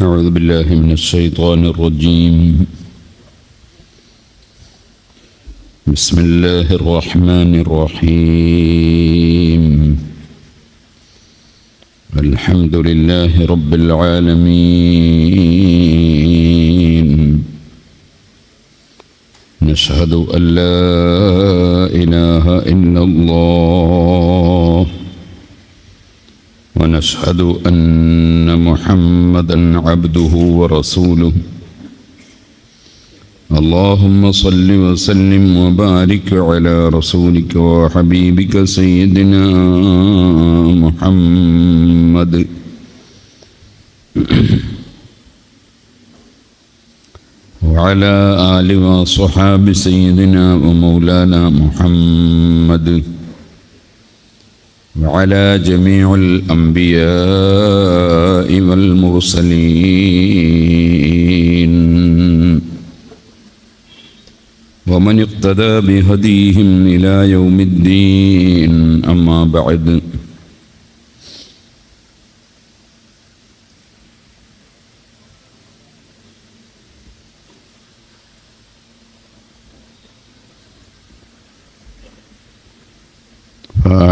أعوذ بالله من الشيطان الرجيم. بسم الله الرحمن الرحيم. الحمد لله رب العالمين. نشهد أن لا إله إلا الله ونشهد أن محمدًا عبده ورسوله. اللهم صل وسلم وبارك على رسولك وحبيبك سيدنا محمد وعلى آل وصحاب سيدنا ومولانا محمد وعلى جميع الأنبياء والمرسلين ومن اقتدى بهديهم إلى يوم الدين. أما بعد،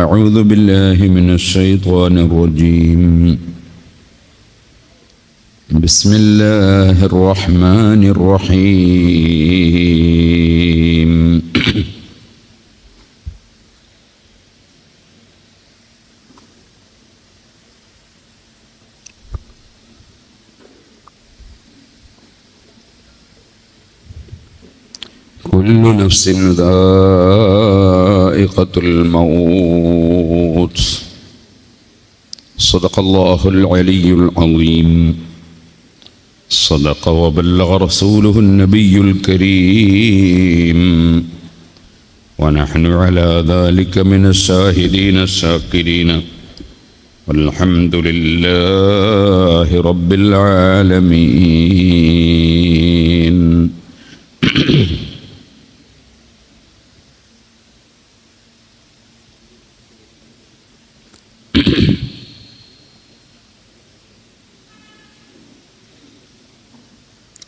أعوذ بالله من الشيطان الرجيم. بسم الله الرحمن الرحيم. كل نفس ذائقة الموت. صدق الله العلي العظيم. صدق وبلغ رسوله النبي الكريم، ونحن على ذلك من الشاهدين الشاكرين، والحمد لله رب العالمين.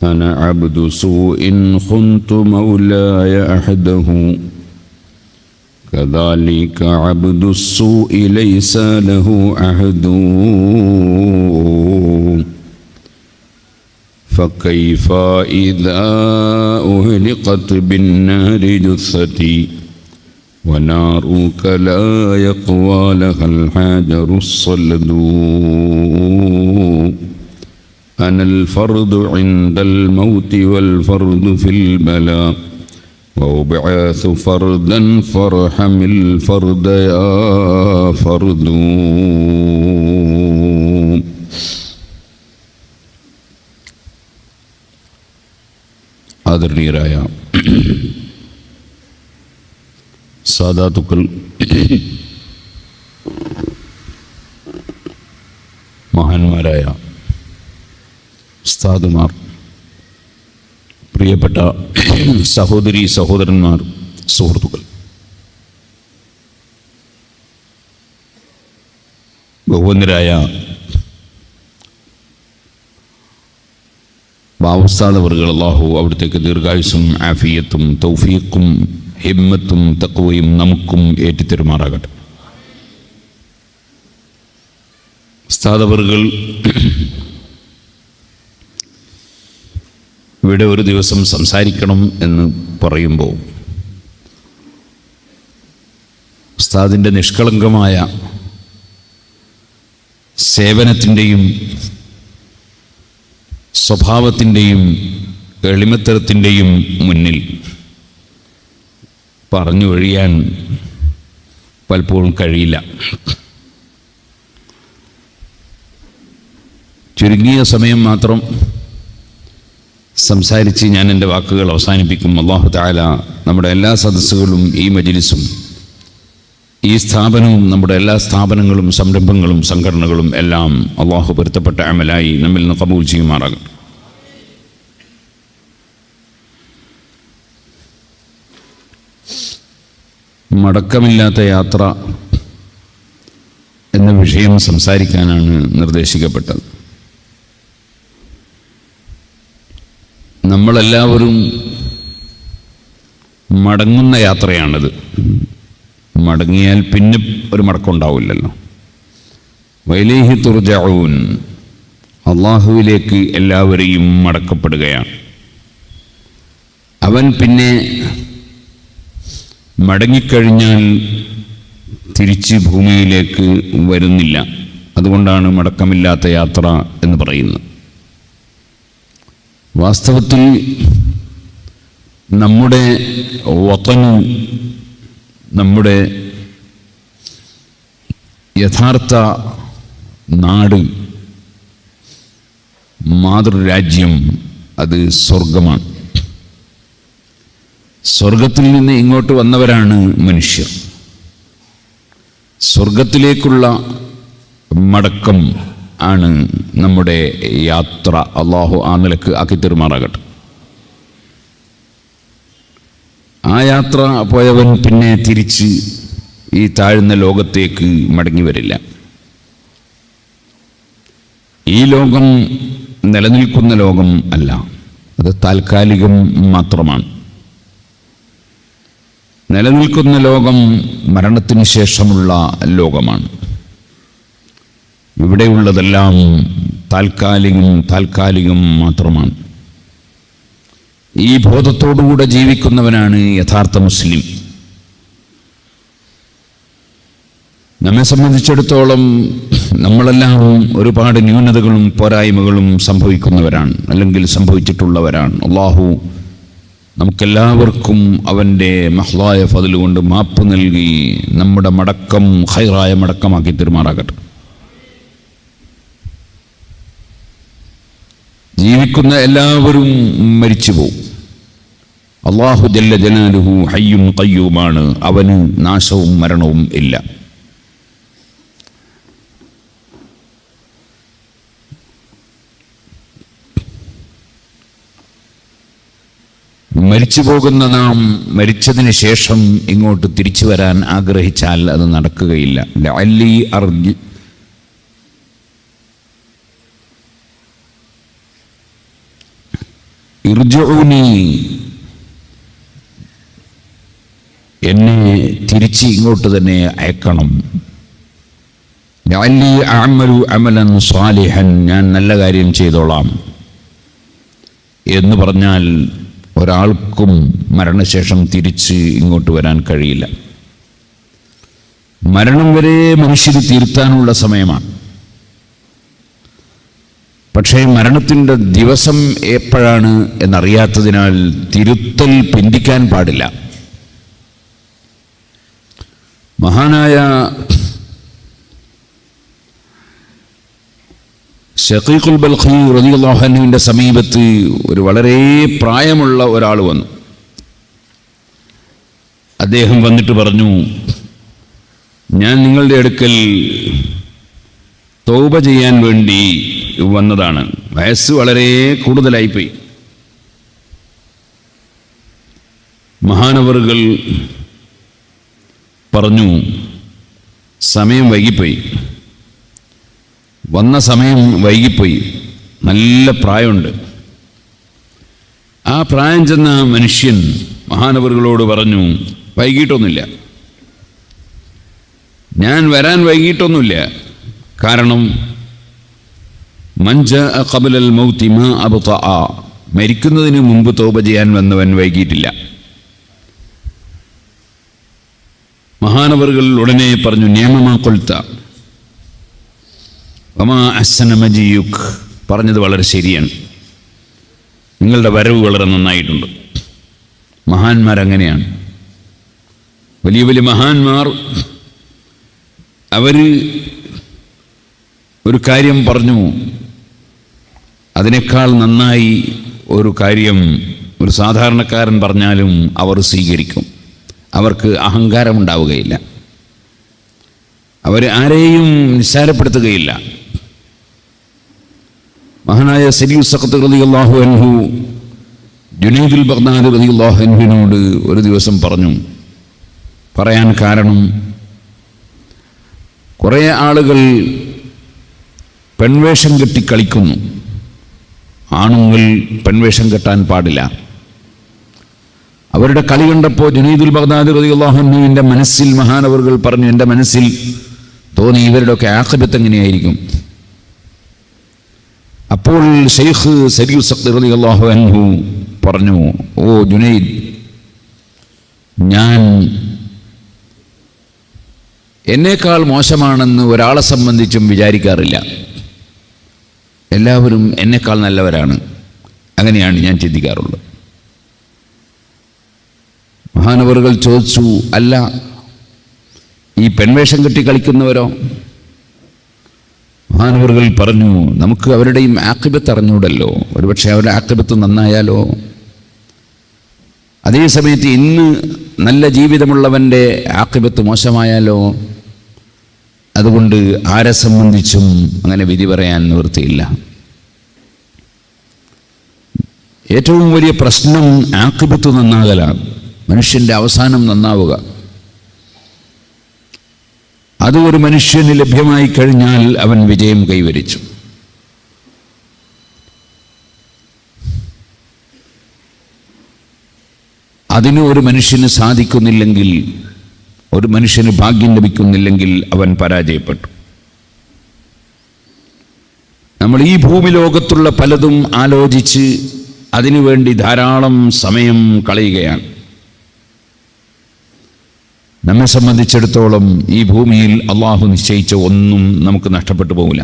أنا عبد سوء خنت مولاي أحده، كذلك عبد السوء ليس له عهد. فكيف إذا أهلقت بالنار جثتي ونارك لا يقوى لها الحجر الصلد. أنا الفرد عند الموت والفرد في البلاء، وأبعث فردا فارحم الفرد يا فرد. ആദരണീയരായ സാദാത്തുക്കൾ, മഹാന്മാരായ ഉസ്താദുമാർ, പ്രിയപ്പെട്ട സഹോദരി സഹോദരന്മാർ, സുഹൃത്തുക്കൾ, ബഹുവന്ദരായ ഉസ്താദ് അവറുകൾ, അല്ലാഹു അവിടുത്തേക്ക് ദീർഘായുസ്സും ആഫിയത്തും തൗഫീഖും ഹിമ്മത്തും തഖ്വയും നമുക്കും ഏറ്റിത്തരുമാറാകട്ടെ. ഉസ്താദ് അവറുകൾ ഇവിടെ ഒരു ദിവസം സംസാരിക്കണം എന്ന് പറയുമ്പോൾ ഉസ്താദിൻ്റെ നിഷ്കളങ്കമായ സേവനത്തിൻ്റെയും സ്വഭാവത്തിൻ്റെയും എളിമത്തരത്തിൻ്റെയും മുന്നിൽ പറഞ്ഞു ഒഴിയാൻ പലപ്പോഴും കഴിയില്ല. ചുരുങ്ങിയ സമയം മാത്രം സംസാരിച്ച് ഞാൻ എൻ്റെ വാക്കുകൾ അവസാനിപ്പിക്കും. അല്ലാഹു തആല നമ്മുടെ എല്ലാ സദസ്സുകളും ഈ മജ്ലിസും ഈ സ്ഥാപനവും നമ്മുടെ എല്ലാ സ്ഥാപനങ്ങളും സംരംഭങ്ങളും സംഘടനകളും എല്ലാം അല്ലാഹു പൊരുത്തപ്പെട്ട അമലായി നമ്മിൽ നിന്ന് ഖബൂൽ ചെയ്യുമാറാകും. മടക്കമില്ലാത്ത യാത്ര എന്ന വിഷയം സംസാരിക്കാനാണ് നിർദ്ദേശിക്കപ്പെട്ടത്. നമ്മളെല്ലാവരും മടങ്ങുന്ന യാത്രയാണിത്. മടങ്ങിയാൽ പിന്നെ ഒരു മടക്കമുണ്ടാവില്ലല്ലോ. വൈലേഹി തുർജഊൻ, അള്ളാഹുവിലേക്ക് എല്ലാവരെയും മടക്കപ്പെടുകയാണ്. അവൻ പിന്നെ മടങ്ങിക്കഴിഞ്ഞാൽ തിരിച്ച് ഭൂമിയിലേക്ക് വരുന്നില്ല. അതുകൊണ്ടാണ് മടക്കമില്ലാത്ത യാത്ര എന്ന് പറയുന്നത്. വാസ്തവത്തിൽ നമ്മുടെ വതന്, നമ്മുടെ യഥാർത്ഥ നാട്, മാതൃരാജ്യം, അത് സ്വർഗമാണ്. സ്വർഗത്തിൽ നിന്ന് ഇങ്ങോട്ട് വന്നവരാണ് മനുഷ്യർ. സ്വർഗത്തിലേക്കുള്ള മടക്കം ആണ് നമ്മുടെ യാത്ര. അള്ളാഹു ആ നിലക്ക് ആക്കിത്തരുമാറാകട്ടെ. ആ യാത്ര പോയവൻ പിന്നെ തിരിച്ച് ഈ താഴ്ന്ന ലോകത്തേക്ക് മടങ്ങി വരില്ല. ഈ ലോകം നിലനിൽക്കുന്ന ലോകം അല്ല, അത് താൽക്കാലികം മാത്രമാണ്. നിലനിൽക്കുന്ന ലോകം മരണത്തിന് ശേഷമുള്ള ലോകമാണ്. ഇവിടെയുള്ളതെല്ലാം താൽക്കാലികം മാത്രമാണ്. ഈ ബോധത്തോടുകൂടെ ജീവിക്കുന്നവനാണ് യഥാർത്ഥ മുസ്ലിം. നമ്മെ സംബന്ധിച്ചിടത്തോളം നമ്മളെല്ലാം ഒരുപാട് ന്യൂനതകളും പോരായ്മകളും സംഭവിക്കുന്നവരാണ്, അല്ലെങ്കിൽ സംഭവിച്ചിട്ടുള്ളവരാണ്. അള്ളാഹു നമുക്കെല്ലാവർക്കും അവൻ്റെ മഹ്ലായ ഫضൽ കൊണ്ട് മാപ്പ് നൽകി നമ്മുടെ മടക്കം ഖൈറായ മടക്കമാക്കി തീരുമാറാകട്ടെ. ജീവിക്കുന്ന എല്ലാവരും മരിച്ചു പോകും. അല്ലാഹു ജല്ല ജലാലുഹു ഹയ്യും ഖയ്യൂമാണ്. അവന് നാശവും മരണവും ഇല്ല. മരിച്ചു പോകുന്ന നാം മരിച്ചതിന് ശേഷം ഇങ്ങോട്ട് തിരിച്ചു വരാൻ ആഗ്രഹിച്ചാൽ അത് നടക്കുകയില്ല. ലഅല്ലി അർജി ഇർജഊനി, എന്നെ തിരിച്ച് ഇങ്ങോട്ട് തന്നെ അയക്കണം. ലഅല്ലി അഅമലു അമലൻ സ്വാലിഹൻ, ഞാൻ നല്ല കാര്യം ചെയ്തോളാം എന്ന് പറഞ്ഞാൽ ഒരാൾക്കും മരണശേഷം തിരിച്ച് ഇങ്ങോട്ട് വരാൻ കഴിയില്ല. മരണം വരെ മനുഷ്യന് തിരുത്താനുള്ള സമയമാണ്. പക്ഷേ മരണത്തിൻ്റെ ദിവസം എപ്പോഴാണ് എന്നറിയാത്തതിനാൽ തിരുത്തൽ പിന്തിക്കാൻ പാടില്ല. മഹാനായ ഷഖീഖുൽ ബൽഖി റളിയല്ലാഹു അൻഹുവിൻ്റെ സമീപത്ത് ഒരു വളരെ പ്രായമുള്ള ഒരാൾ വന്നു. അദ്ദേഹം വന്നിട്ട് പറഞ്ഞു, ഞാൻ നിങ്ങളുടെ അടുക്കൽ തൗബ ചെയ്യാൻ വേണ്ടി വന്നതാണ്. വയസ്സ് വളരെ കൂടുതലായിപ്പോയി. മഹാനവറുകൾ പറഞ്ഞു, സമയം വൈകിപ്പോയി, വന്ന സമയം വൈകിപ്പോയി, നല്ല പ്രായമുണ്ട്. ആ പ്രായം ചെന്ന മനുഷ്യൻ മഹാനവറുകളോട് പറഞ്ഞു, വൈകിട്ടൊന്നുമില്ല, ഞാൻ വരാൻ വൈകിട്ടൊന്നുമില്ല. കാരണം മൻ ജാഅ ഖബ്ലൽ മൗതി മാ അബ്തഅ, മരിക്കുന്നതിന് മുമ്പ് തൗബ ചെയ്യാൻ വന്നവൻ വൈകിട്ടില്ല. മഹാനവറുകൾ ഉടനെ പറഞ്ഞു, നിയമമാ ഖുൽത വമാ അഹ്സന മജിയുക്, പറഞ്ഞത് വളരെ ശരിയാണ്, നിങ്ങളുടെ വരവ് വളരെ നന്നായിട്ടുണ്ട്. മഹാന്മാരങ്ങനെയാണ്. വലിയ വലിയ മഹാന്മാർ അവർ ഒരു കാര്യം പറഞ്ഞു, അതിനേക്കാൾ നന്നായി ഒരു കാര്യം ഒരു സാധാരണക്കാരൻ പറഞ്ഞാലും അവർ സ്വീകരിക്കും. അവർക്ക് അഹങ്കാരമുണ്ടാവുകയില്ല, അവർ ആരെയും നിസ്സാരപ്പെടുത്തുകയില്ല. മഹാനായ സരീഉസ് സഖത്ത് റളിയല്ലാഹു അൻഹു ജുനൈദുൽ ബഗ്ദാദി റളിയല്ലാഹു അൻഹുവിനോട് ഒരു ദിവസം പറഞ്ഞു. പറയാൻ കാരണം, കുറേ ആളുകൾ പെൺവേഷം കെട്ടി കളിക്കുന്നു. ആണുങ്ങൾ പെൺവേഷം കെട്ടാൻ പാടില്ല. അവരുടെ കളി കണ്ടപ്പോൾ ജുനൈദുൽ ബഗ്ദാദി റളിയല്ലാഹു അൻഹുവിൻ്റെ മനസ്സിൽ മഹാനവറുകൾ പറഞ്ഞു, എൻ്റെ മനസ്സിൽ തോന്നി ഇവരുടെയൊക്കെ ആഖിബത്ത് എങ്ങനെയായിരിക്കും. അപ്പോൾ ശൈഖ് സരിയു സഖ്തി റളിയല്ലാഹു അൻഹു പറഞ്ഞു, ഓ ജുനൈദ്, ഞാൻ എന്നേക്കാൾ മോശമാണെന്ന് ഒരാളെ സംബന്ധിച്ചും വിചാരിക്കാറില്ല. എല്ലാവരും എന്നേക്കാൾ നല്ലവരാണ്. അങ്ങനെയാണ് ഞാൻ ചിന്തിക്കാറുള്ളത്. മഹാനവറുകൾ ചോദിച്ചു, അല്ല ഈ പെൺവേഷം കെട്ടി കളിക്കുന്നവരോ? മഹാനവറുകൾ പറഞ്ഞു, നമുക്ക് അവരുടെയും ആഖിബത്ത് അറിഞ്ഞൂടല്ലോ. ഒരുപക്ഷെ അവരുടെ ആഖിബത്ത് നന്നായാലോ. അതേസമയത്ത് ഇന്ന് നല്ല ജീവിതമുള്ളവൻ്റെ ആഖിബത്ത് മോശമായാലോ. അതുകൊണ്ട് ആരെ സംബന്ധിച്ചും അങ്ങനെ വിധി പറയാൻ നിവൃത്തിയില്ല. ഏറ്റവും വലിയ പ്രശ്നം ആഖിബത്ത് നന്നാകലാണ്, മനുഷ്യൻ്റെ അവസാനം നന്നാവുക. അത് ഒരു മനുഷ്യന് ലഭ്യമായി കഴിഞ്ഞാൽ അവൻ വിജയം കൈവരിച്ചു. അതിന് ഒരു മനുഷ്യന് സാധിക്കുന്നില്ലെങ്കിൽ, ഒരു മനുഷ്യന് ഭാഗ്യം ലഭിക്കുന്നില്ലെങ്കിൽ അവൻ പരാജയപ്പെട്ടു. നമ്മൾ ഈ ഭൂമി ലോകത്തുള്ള പലതും ആലോചിച്ച് അതിനുവേണ്ടി ധാരാളം സമയം കളയുകയാണ്. നമ്മെ സംബന്ധിച്ചിടത്തോളം ഈ ഭൂമിയിൽ അള്ളാഹു നിശ്ചയിച്ച ഒന്നും നമുക്ക് നഷ്ടപ്പെട്ടു പോകില്ല.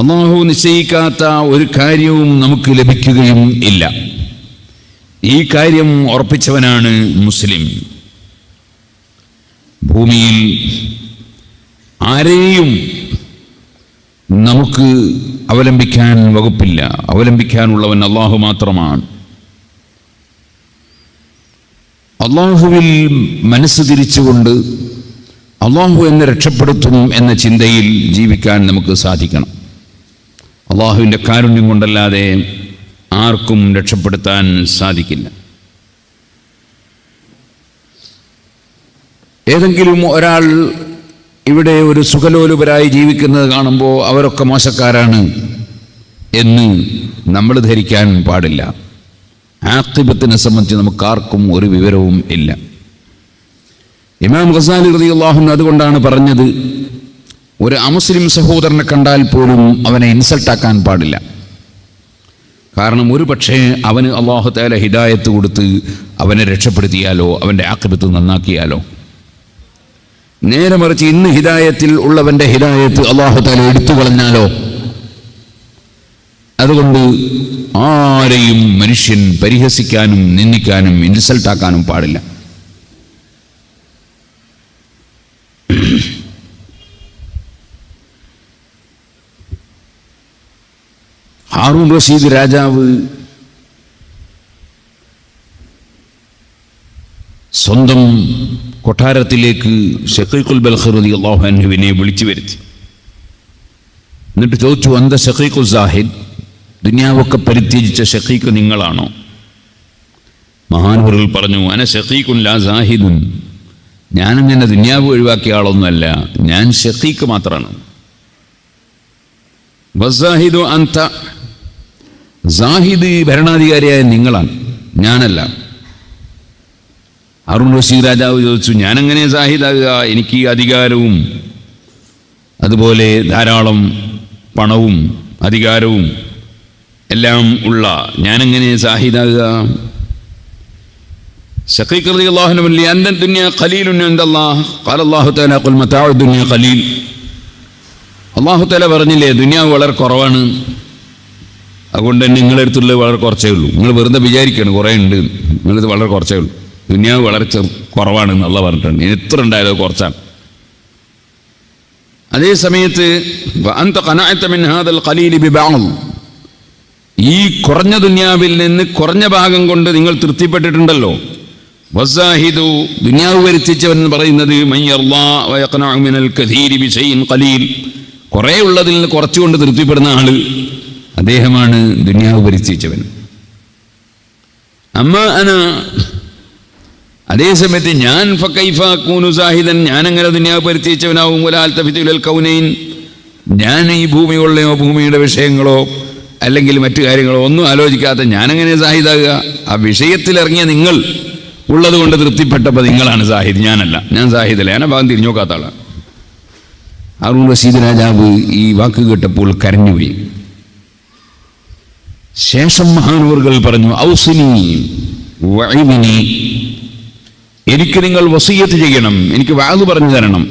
അള്ളാഹു നിശ്ചയിക്കാത്ത ഒരു കാര്യവും നമുക്ക് ലഭിക്കുകയും ഇല്ല. ഈ കാര്യം ഉറപ്പിച്ചവനാണ് മുസ്ലിം. ഭൂമിയിൽ ആരെയും നമുക്ക് അവലംബിക്കാൻ വകുപ്പില്ല. അവലംബിക്കാനുള്ളവൻ അള്ളാഹു മാത്രമാണ്. അള്ളാഹുവിൽ മനസ്സ് തിരിച്ചുകൊണ്ട് അള്ളാഹു എന്നെ രക്ഷപ്പെടുത്തും എന്ന ചിന്തയിൽ ജീവിക്കാൻ നമുക്ക് സാധിക്കണം. അള്ളാഹുവിൻ്റെ കാരുണ്യം കൊണ്ടല്ലാതെ ആർക്കും രക്ഷപ്പെടുത്താൻ സാധിക്കില്ല. ഏതെങ്കിലും ഒരാൾ ഇവിടെ ഒരു സുഖലോലുപരായി ജീവിക്കുന്നത് കാണുമ്പോൾ അവരൊക്കെ മോശക്കാരാണ് എന്ന് നമ്മൾ ധരിക്കാൻ പാടില്ല. ആഖിബത്തിനെ സംബന്ധിച്ച് നമുക്കാർക്കും ഒരു വിവരവും ഇല്ല. ഇമാം ഗസാലി റളിയല്ലാഹു അൻഹു അതുകൊണ്ടാണ് പറഞ്ഞത്, ഒരു അമുസ്ലിം സഹോദരനെ കണ്ടാൽ പോലും അവനെ ഇൻസൾട്ടാക്കാൻ പാടില്ല. കാരണം ഒരു പക്ഷേ അവന് അല്ലാഹു തആല ഹിദായത്ത് കൊടുത്ത് അവനെ രക്ഷപ്പെടുത്തിയാലോ, അവൻ്റെ ആഖിബത്ത് നന്നാക്കിയാലോ. നേരെ മറിച്ച് ഇന്ന് ഹിദായത്തിൽ ഉള്ളവൻ്റെ ഹിദായത്ത് അല്ലാഹു തആല എടുത്തു കളഞ്ഞാലോ. അതുകൊണ്ട് ആരെയും മനുഷ്യൻ പരിഹസിക്കാനും നിന്ദിക്കാനും ഇൻസൾട്ടാക്കാനും പാടില്ല. ഹാറൂൺ റഷീദ് രാജാവ് സ്വന്തം കൊട്ടാരത്തിലേക്ക് ഷഖീഖുൽ ബൽഖ് റളിയല്ലാഹു അൻഹുവിനെ വിളിച്ചു വരുത്തി. എന്നിട്ട് ചോദിച്ചു, അന്ത ഷഖീഖു സാഹിദ്, ദുനിയാവൊക്കെ പരിത്യജിച്ച ഷഖീഖ് നിങ്ങളാണോ? മഹാനവറുകൾ പറഞ്ഞു, അന ഷഖീഖുൻ ലാ സാഹിദുൻ, ഞാനങ്ങനെ ദുനിയാവ് ഒഴിവാക്കിയ ആളൊന്നുമല്ല, ഞാൻ ഷഖീഖ് മാത്രമാണ്. വസാഹിദു അന്ത, സാഹിദ് ഭരണാധികാരിയായ നിങ്ങളാണ്, ഞാനല്ല. ഹാറൂൺ റഷീദ് രാജാവ് ചോദിച്ചു, ഞാനെങ്ങനെ സാഹിദാകുക? എനിക്ക് അധികാരവും അതുപോലെ ധാരാളം പണവും അധികാരവും എല്ലാം ഉള്ള ഞാനെങ്ങനെ സാഹിദാകുക? ശഖീഖ് റളിയല്ലാഹു അൻഹു പറഞ്ഞു, അന്ന ദുനിയ ഖലീലുൻ ഇൻദല്ലാഹ് ഖാല അല്ലാഹു തആല ഖുൽ മതാഉ ദുനിയ ഖലീൽ. അല്ലാഹു തആല പറഞ്ഞില്ലേ ദുനിയാവ് വളരെ കുറവാണ്, അതുകൊണ്ട് തന്നെ നിങ്ങളുടെ അടുത്തുള്ളത് വളരെ കുറച്ചേ ഉള്ളൂ. നിങ്ങൾ വെറുതെ വിചാരിക്കുകയാണ് കുറേ ഉണ്ട്, നിങ്ങളിത് വളരെ കുറച്ചേ ഉള്ളൂ. ദുനിയാവ് വളരെ കുറവാണെന്ന് അല്ലാഹു പറഞ്ഞിട്ടുണ്ട്. എത്ര ഉണ്ടായാലും അത് കുറച്ചാണ്. അതേ സമയത്ത് അന്ത ഖനഅത മിൻ ഹാദൽ ഖലീലി ബിബഅദ്, ഈ കുറഞ്ഞ ദുനിയാവിൽ നിന്ന് കുറഞ്ഞ ഭാഗം കൊണ്ട് നിങ്ങൾ തൃപ്തിപ്പെട്ടിട്ടുണ്ടല്ലോ. വസാഹിദു, ദുനിയാവ് വരുത്തിച്ചവൻ എന്ന് പറയുന്നത് മൻ യർളാ വയഖനഉ മിനൽ കസീരി ബിശൈഇൻ ഖലീൽ, കുറേ ഉള്ളതിൽ നിന്ന് കുറച്ചുകൊണ്ട് തൃപ്തിപ്പെടുന്ന ആള്, അദ്ദേഹമാണ് ദുനിയാവ് വരുത്തിച്ചവൻ. അമ്മ അന, അതേസമയത്ത് ഞാൻ ഫകൈഫ അകൂനു സാഹിദൻ, ഞാനങ്ങനെ ദുനിയാവ് പരിത്യജിച്ചവനാവും. വലാ അൽതഫിതു ഇലൽ കൗനൈൻ, ഞാൻ ഈ ഭൂമിയുള്ളയോ ഭൂമിയുടെ വിഷയങ്ങളോ അല്ലെങ്കിൽ മറ്റു കാര്യങ്ങളോ ഒന്നും ആലോചിക്കാത്ത ഞാനെങ്ങനെ സാഹിദാകുക? ആ വിഷയത്തിലിറങ്ങിയ നിങ്ങൾ ഉള്ളത് കൊണ്ട് തൃപ്തിപ്പെട്ടപ്പോൾ നിങ്ങളാണ് സാഹിദ്, ഞാനല്ല. ഞാൻ സാഹിദല്ല, ഞാൻ ഭാഗം തിരിഞ്ഞു നോക്കാത്ത ആളാണ്. ഹാറൂൺ റഷീദ് രാജാവ് ഈ വാക്ക് കേട്ടപ്പോൾ കരഞ്ഞുപോയി. ശേഷം മഹാനവറുകൾ പറഞ്ഞു, ഔസിനി വഇദിനി, എനിക്ക് നിങ്ങൾ വസിയ്യത്ത് ചെയ്യണം, എനിക്ക് വഅദ് പറഞ്ഞു തരണം.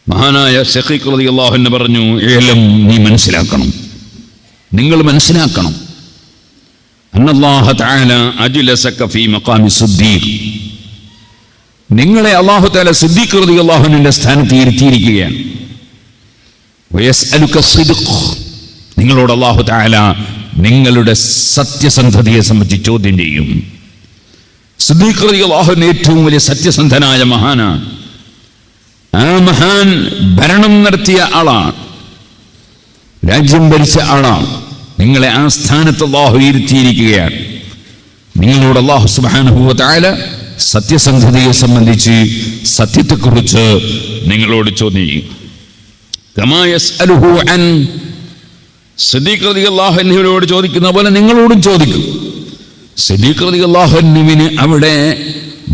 മഹാനായ ശഖീഖ് റളിയല്ലാഹു അൻഹു പറഞ്ഞു, ഇൽം, നീ മനസ്സിലാക്കണം, നിങ്ങൾ മനസ്സിലാക്കണം, അന്നല്ലാഹ തആല അജ്ലസക ഫീ മഖാമി സിദ്ദീഖ്, നിങ്ങളെ അല്ലാഹു തആല സിദ്ദീഖ് റളിയല്ലാഹു അൻഹുവിന്റെ സ്ഥാനത്ത് ഇരുത്തിയിരിക്കുകയാണ്. വയസ്അലുക സിദ്ഖ്, നിങ്ങളോട് അല്ലാഹു തആല നിങ്ങളുടെ സത്യസന്ധതയെ സംബന്ധിച്ച് ചോദ്യം ചെയ്യും. സിദ്ദീഖ് റളിയല്ലാഹു അൻഹു ഏറ്റവും വലിയ സത്യസന്ധനായ മഹാനാണ്. ആ മഹാൻ ഭരണം നടത്തിയ ആളാണ്, രാജ്യം ഭരിച്ച ആളാണ്. നിങ്ങളെ ആ സ്ഥാനത്ത് അല്ലാഹു ഇരുത്തിയിരിക്കുകയാണ്. നിങ്ങളോട് അല്ലാഹു സുബ്ഹാനഹു വ തആല സത്യസന്ധതയെ സംബന്ധിച്ച്, സത്യത്തെക്കുറിച്ച് നിങ്ങളോട് ചോദ്യം ചെയ്യും. കമാ യസ്അലുഹു അൻ, സിദ്ദീഖ് റളിയല്ലാഹു അൻഹുവിനോട് ചോദിക്കുന്ന പോലെ നിങ്ങളോടും ചോദിക്കും. സിദ്ദീഖ് റളിയല്ലാഹു അൻഹുവിന് അവിടെ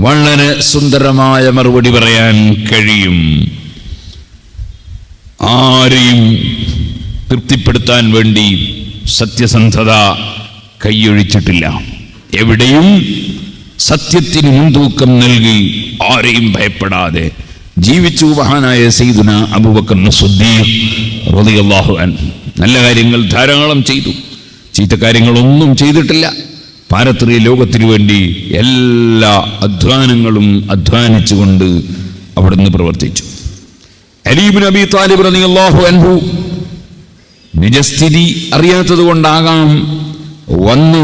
വളരെ സുന്ദരമായ മറുപടി പറയാൻ കഴിയും. ആരെയും തൃപ്തിപ്പെടുത്താൻ വേണ്ടി സത്യസന്ധത കൈയൊഴിച്ചിട്ടില്ല. എവിടെയും സത്യത്തിന് മുൻതൂക്കം നൽകി ആരെയും ഭയപ്പെടാതെ ജീവിച്ചു മഹാനായ സയ്യിദുന അബൂബക്കർ സിദ്ദീഖ് റളിയല്ലാഹു അൻഹു. നല്ല കാര്യങ്ങൾ ധാരാളം ചെയ്തു, ചീത്ത കാര്യങ്ങളൊന്നും ചെയ്തിട്ടില്ല. പാരത്രിക ലോകത്തിനു വേണ്ടി എല്ലാ അധ്വാനങ്ങളും അധ്വാനിച്ചുകൊണ്ട് അവിടുന്ന് പ്രവർത്തിച്ചു. അലി ഇബ്നു അബീ ത്വാലിബ് റളിയല്ലാഹു അൻഹു നിജസ്ഥിതി അറിയാത്തത് കൊണ്ടാകാം വന്ന്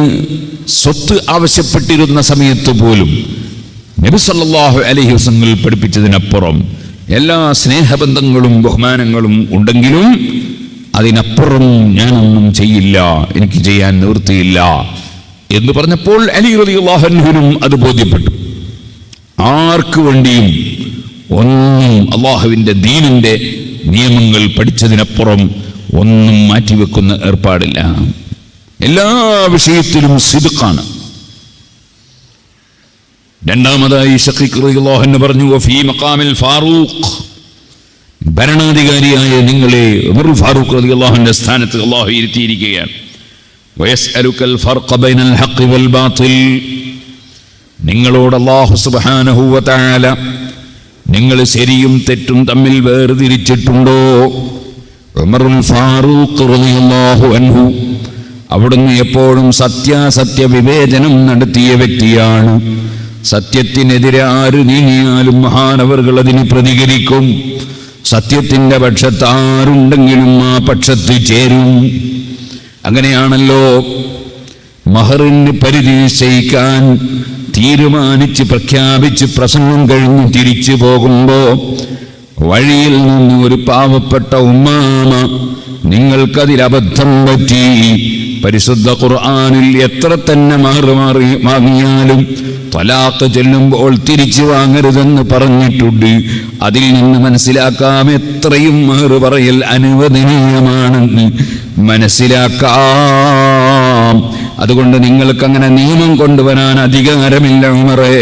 സ്വത്ത് ആവശ്യപ്പെട്ടിരുന്ന സമയത്ത് പോലും നബി സല്ലല്ലാഹു അലൈഹി വസല്ലം പഠിപ്പിച്ചതിനപ്പുറം എല്ലാ സ്നേഹബന്ധങ്ങളും ബഹുമാനങ്ങളും ഉണ്ടെങ്കിലും അതിനപ്പുറം ഞാനൊന്നും ചെയ്യില്ല, എനിക്ക് ചെയ്യാൻ നിവൃത്തിയില്ല എന്ന് പറഞ്ഞപ്പോൾ അലി റളിയല്ലാഹു അൻഹുവിനും അത് ബോധ്യപ്പെട്ടു. ആർക്കു വേണ്ടിയും ഒന്നും അള്ളാഹുവിൻ്റെ ദീനിൻ്റെ നിയമങ്ങൾ പഠിച്ചതിനപ്പുറം ഒന്നും മാറ്റിവെക്കുന്ന ഏർപ്പാടില്ല. എല്ലാ വിഷയത്തിലും സിദ്ഖാണ്. രണ്ടാമതായി ശഖീഖ് റളിയല്ലാഹു അൻഹു പറഞ്ഞു, വഫീ മഖാമിൽ ഫാറൂഖ്, ഭരണാധികാരിയായ നിങ്ങളെ ഉമർ ഫാറൂഖ് റളിയല്ലാഹു അൻഹുവിന്റെ സ്ഥാനത്ത് അള്ളാഹു ഇരുത്തിയിരിക്കുകയാണ്. വയസ്അലുകൽ ഫർഖ ബൈനൽ ഹഖ് വൽ ബാത്തിൽ, നിങ്ങളോട് അല്ലാഹു സുബ്ഹാനഹു വ തആല നിങ്ങൾ ശരിയും തെറ്റും തമ്മിൽ വേർതിരിച്ചിട്ടുണ്ടോ? ഉമർ ഫാറൂഖ് റളിയല്ലാഹു അൻഹു അവിടുന്ന് എപ്പോഴും സത്യാസത്യ വിവേചനം നടത്തിയ വ്യക്തിയാണ്. സത്യത്തിനെതിരെ ആര് നീങ്ങിയാലും മഹാനവറുകൾ അതിന് പ്രതികരിക്കും. സത്യത്തിന്റെ പക്ഷത്ത് ആരുണ്ടെങ്കിലും ആ പക്ഷത്ത് ചേരും. അങ്ങനെയാണല്ലോ മഹറിന് പരിധി നിശ്ചയിക്കാൻ തീരുമാനിച്ച് പ്രഖ്യാപിച്ച് പ്രസംഗം കഴിഞ്ഞ് തിരിച്ചു പോകുമ്പോ വഴിയിൽ നിന്ന് ഒരു പാവപ്പെട്ട ഉമ്മാമ നിങ്ങൾക്കതിലബദ്ധം പറ്റി, പരിശുദ്ധ ഖുർആനിൽ എത്ര തന്നെ മഹർ വാങ്ങിയാലും തലാഖ് ചൊല്ലുമ്പോൾ തിരിച്ചു വാങ്ങരുതെന്ന് പറഞ്ഞിട്ടുണ്ട്. അതിൽ നിന്ന് മനസ്സിലാക്കാം എത്രയും മഹർ പറയൽ അനുവദനീയമാണെന്ന് മനസ്സിലാക്കാം. അതുകൊണ്ട് നിങ്ങൾക്ക് അങ്ങനെ നിയമം കൊണ്ടുവരാൻ അധികാരമില്ല ഉമറേ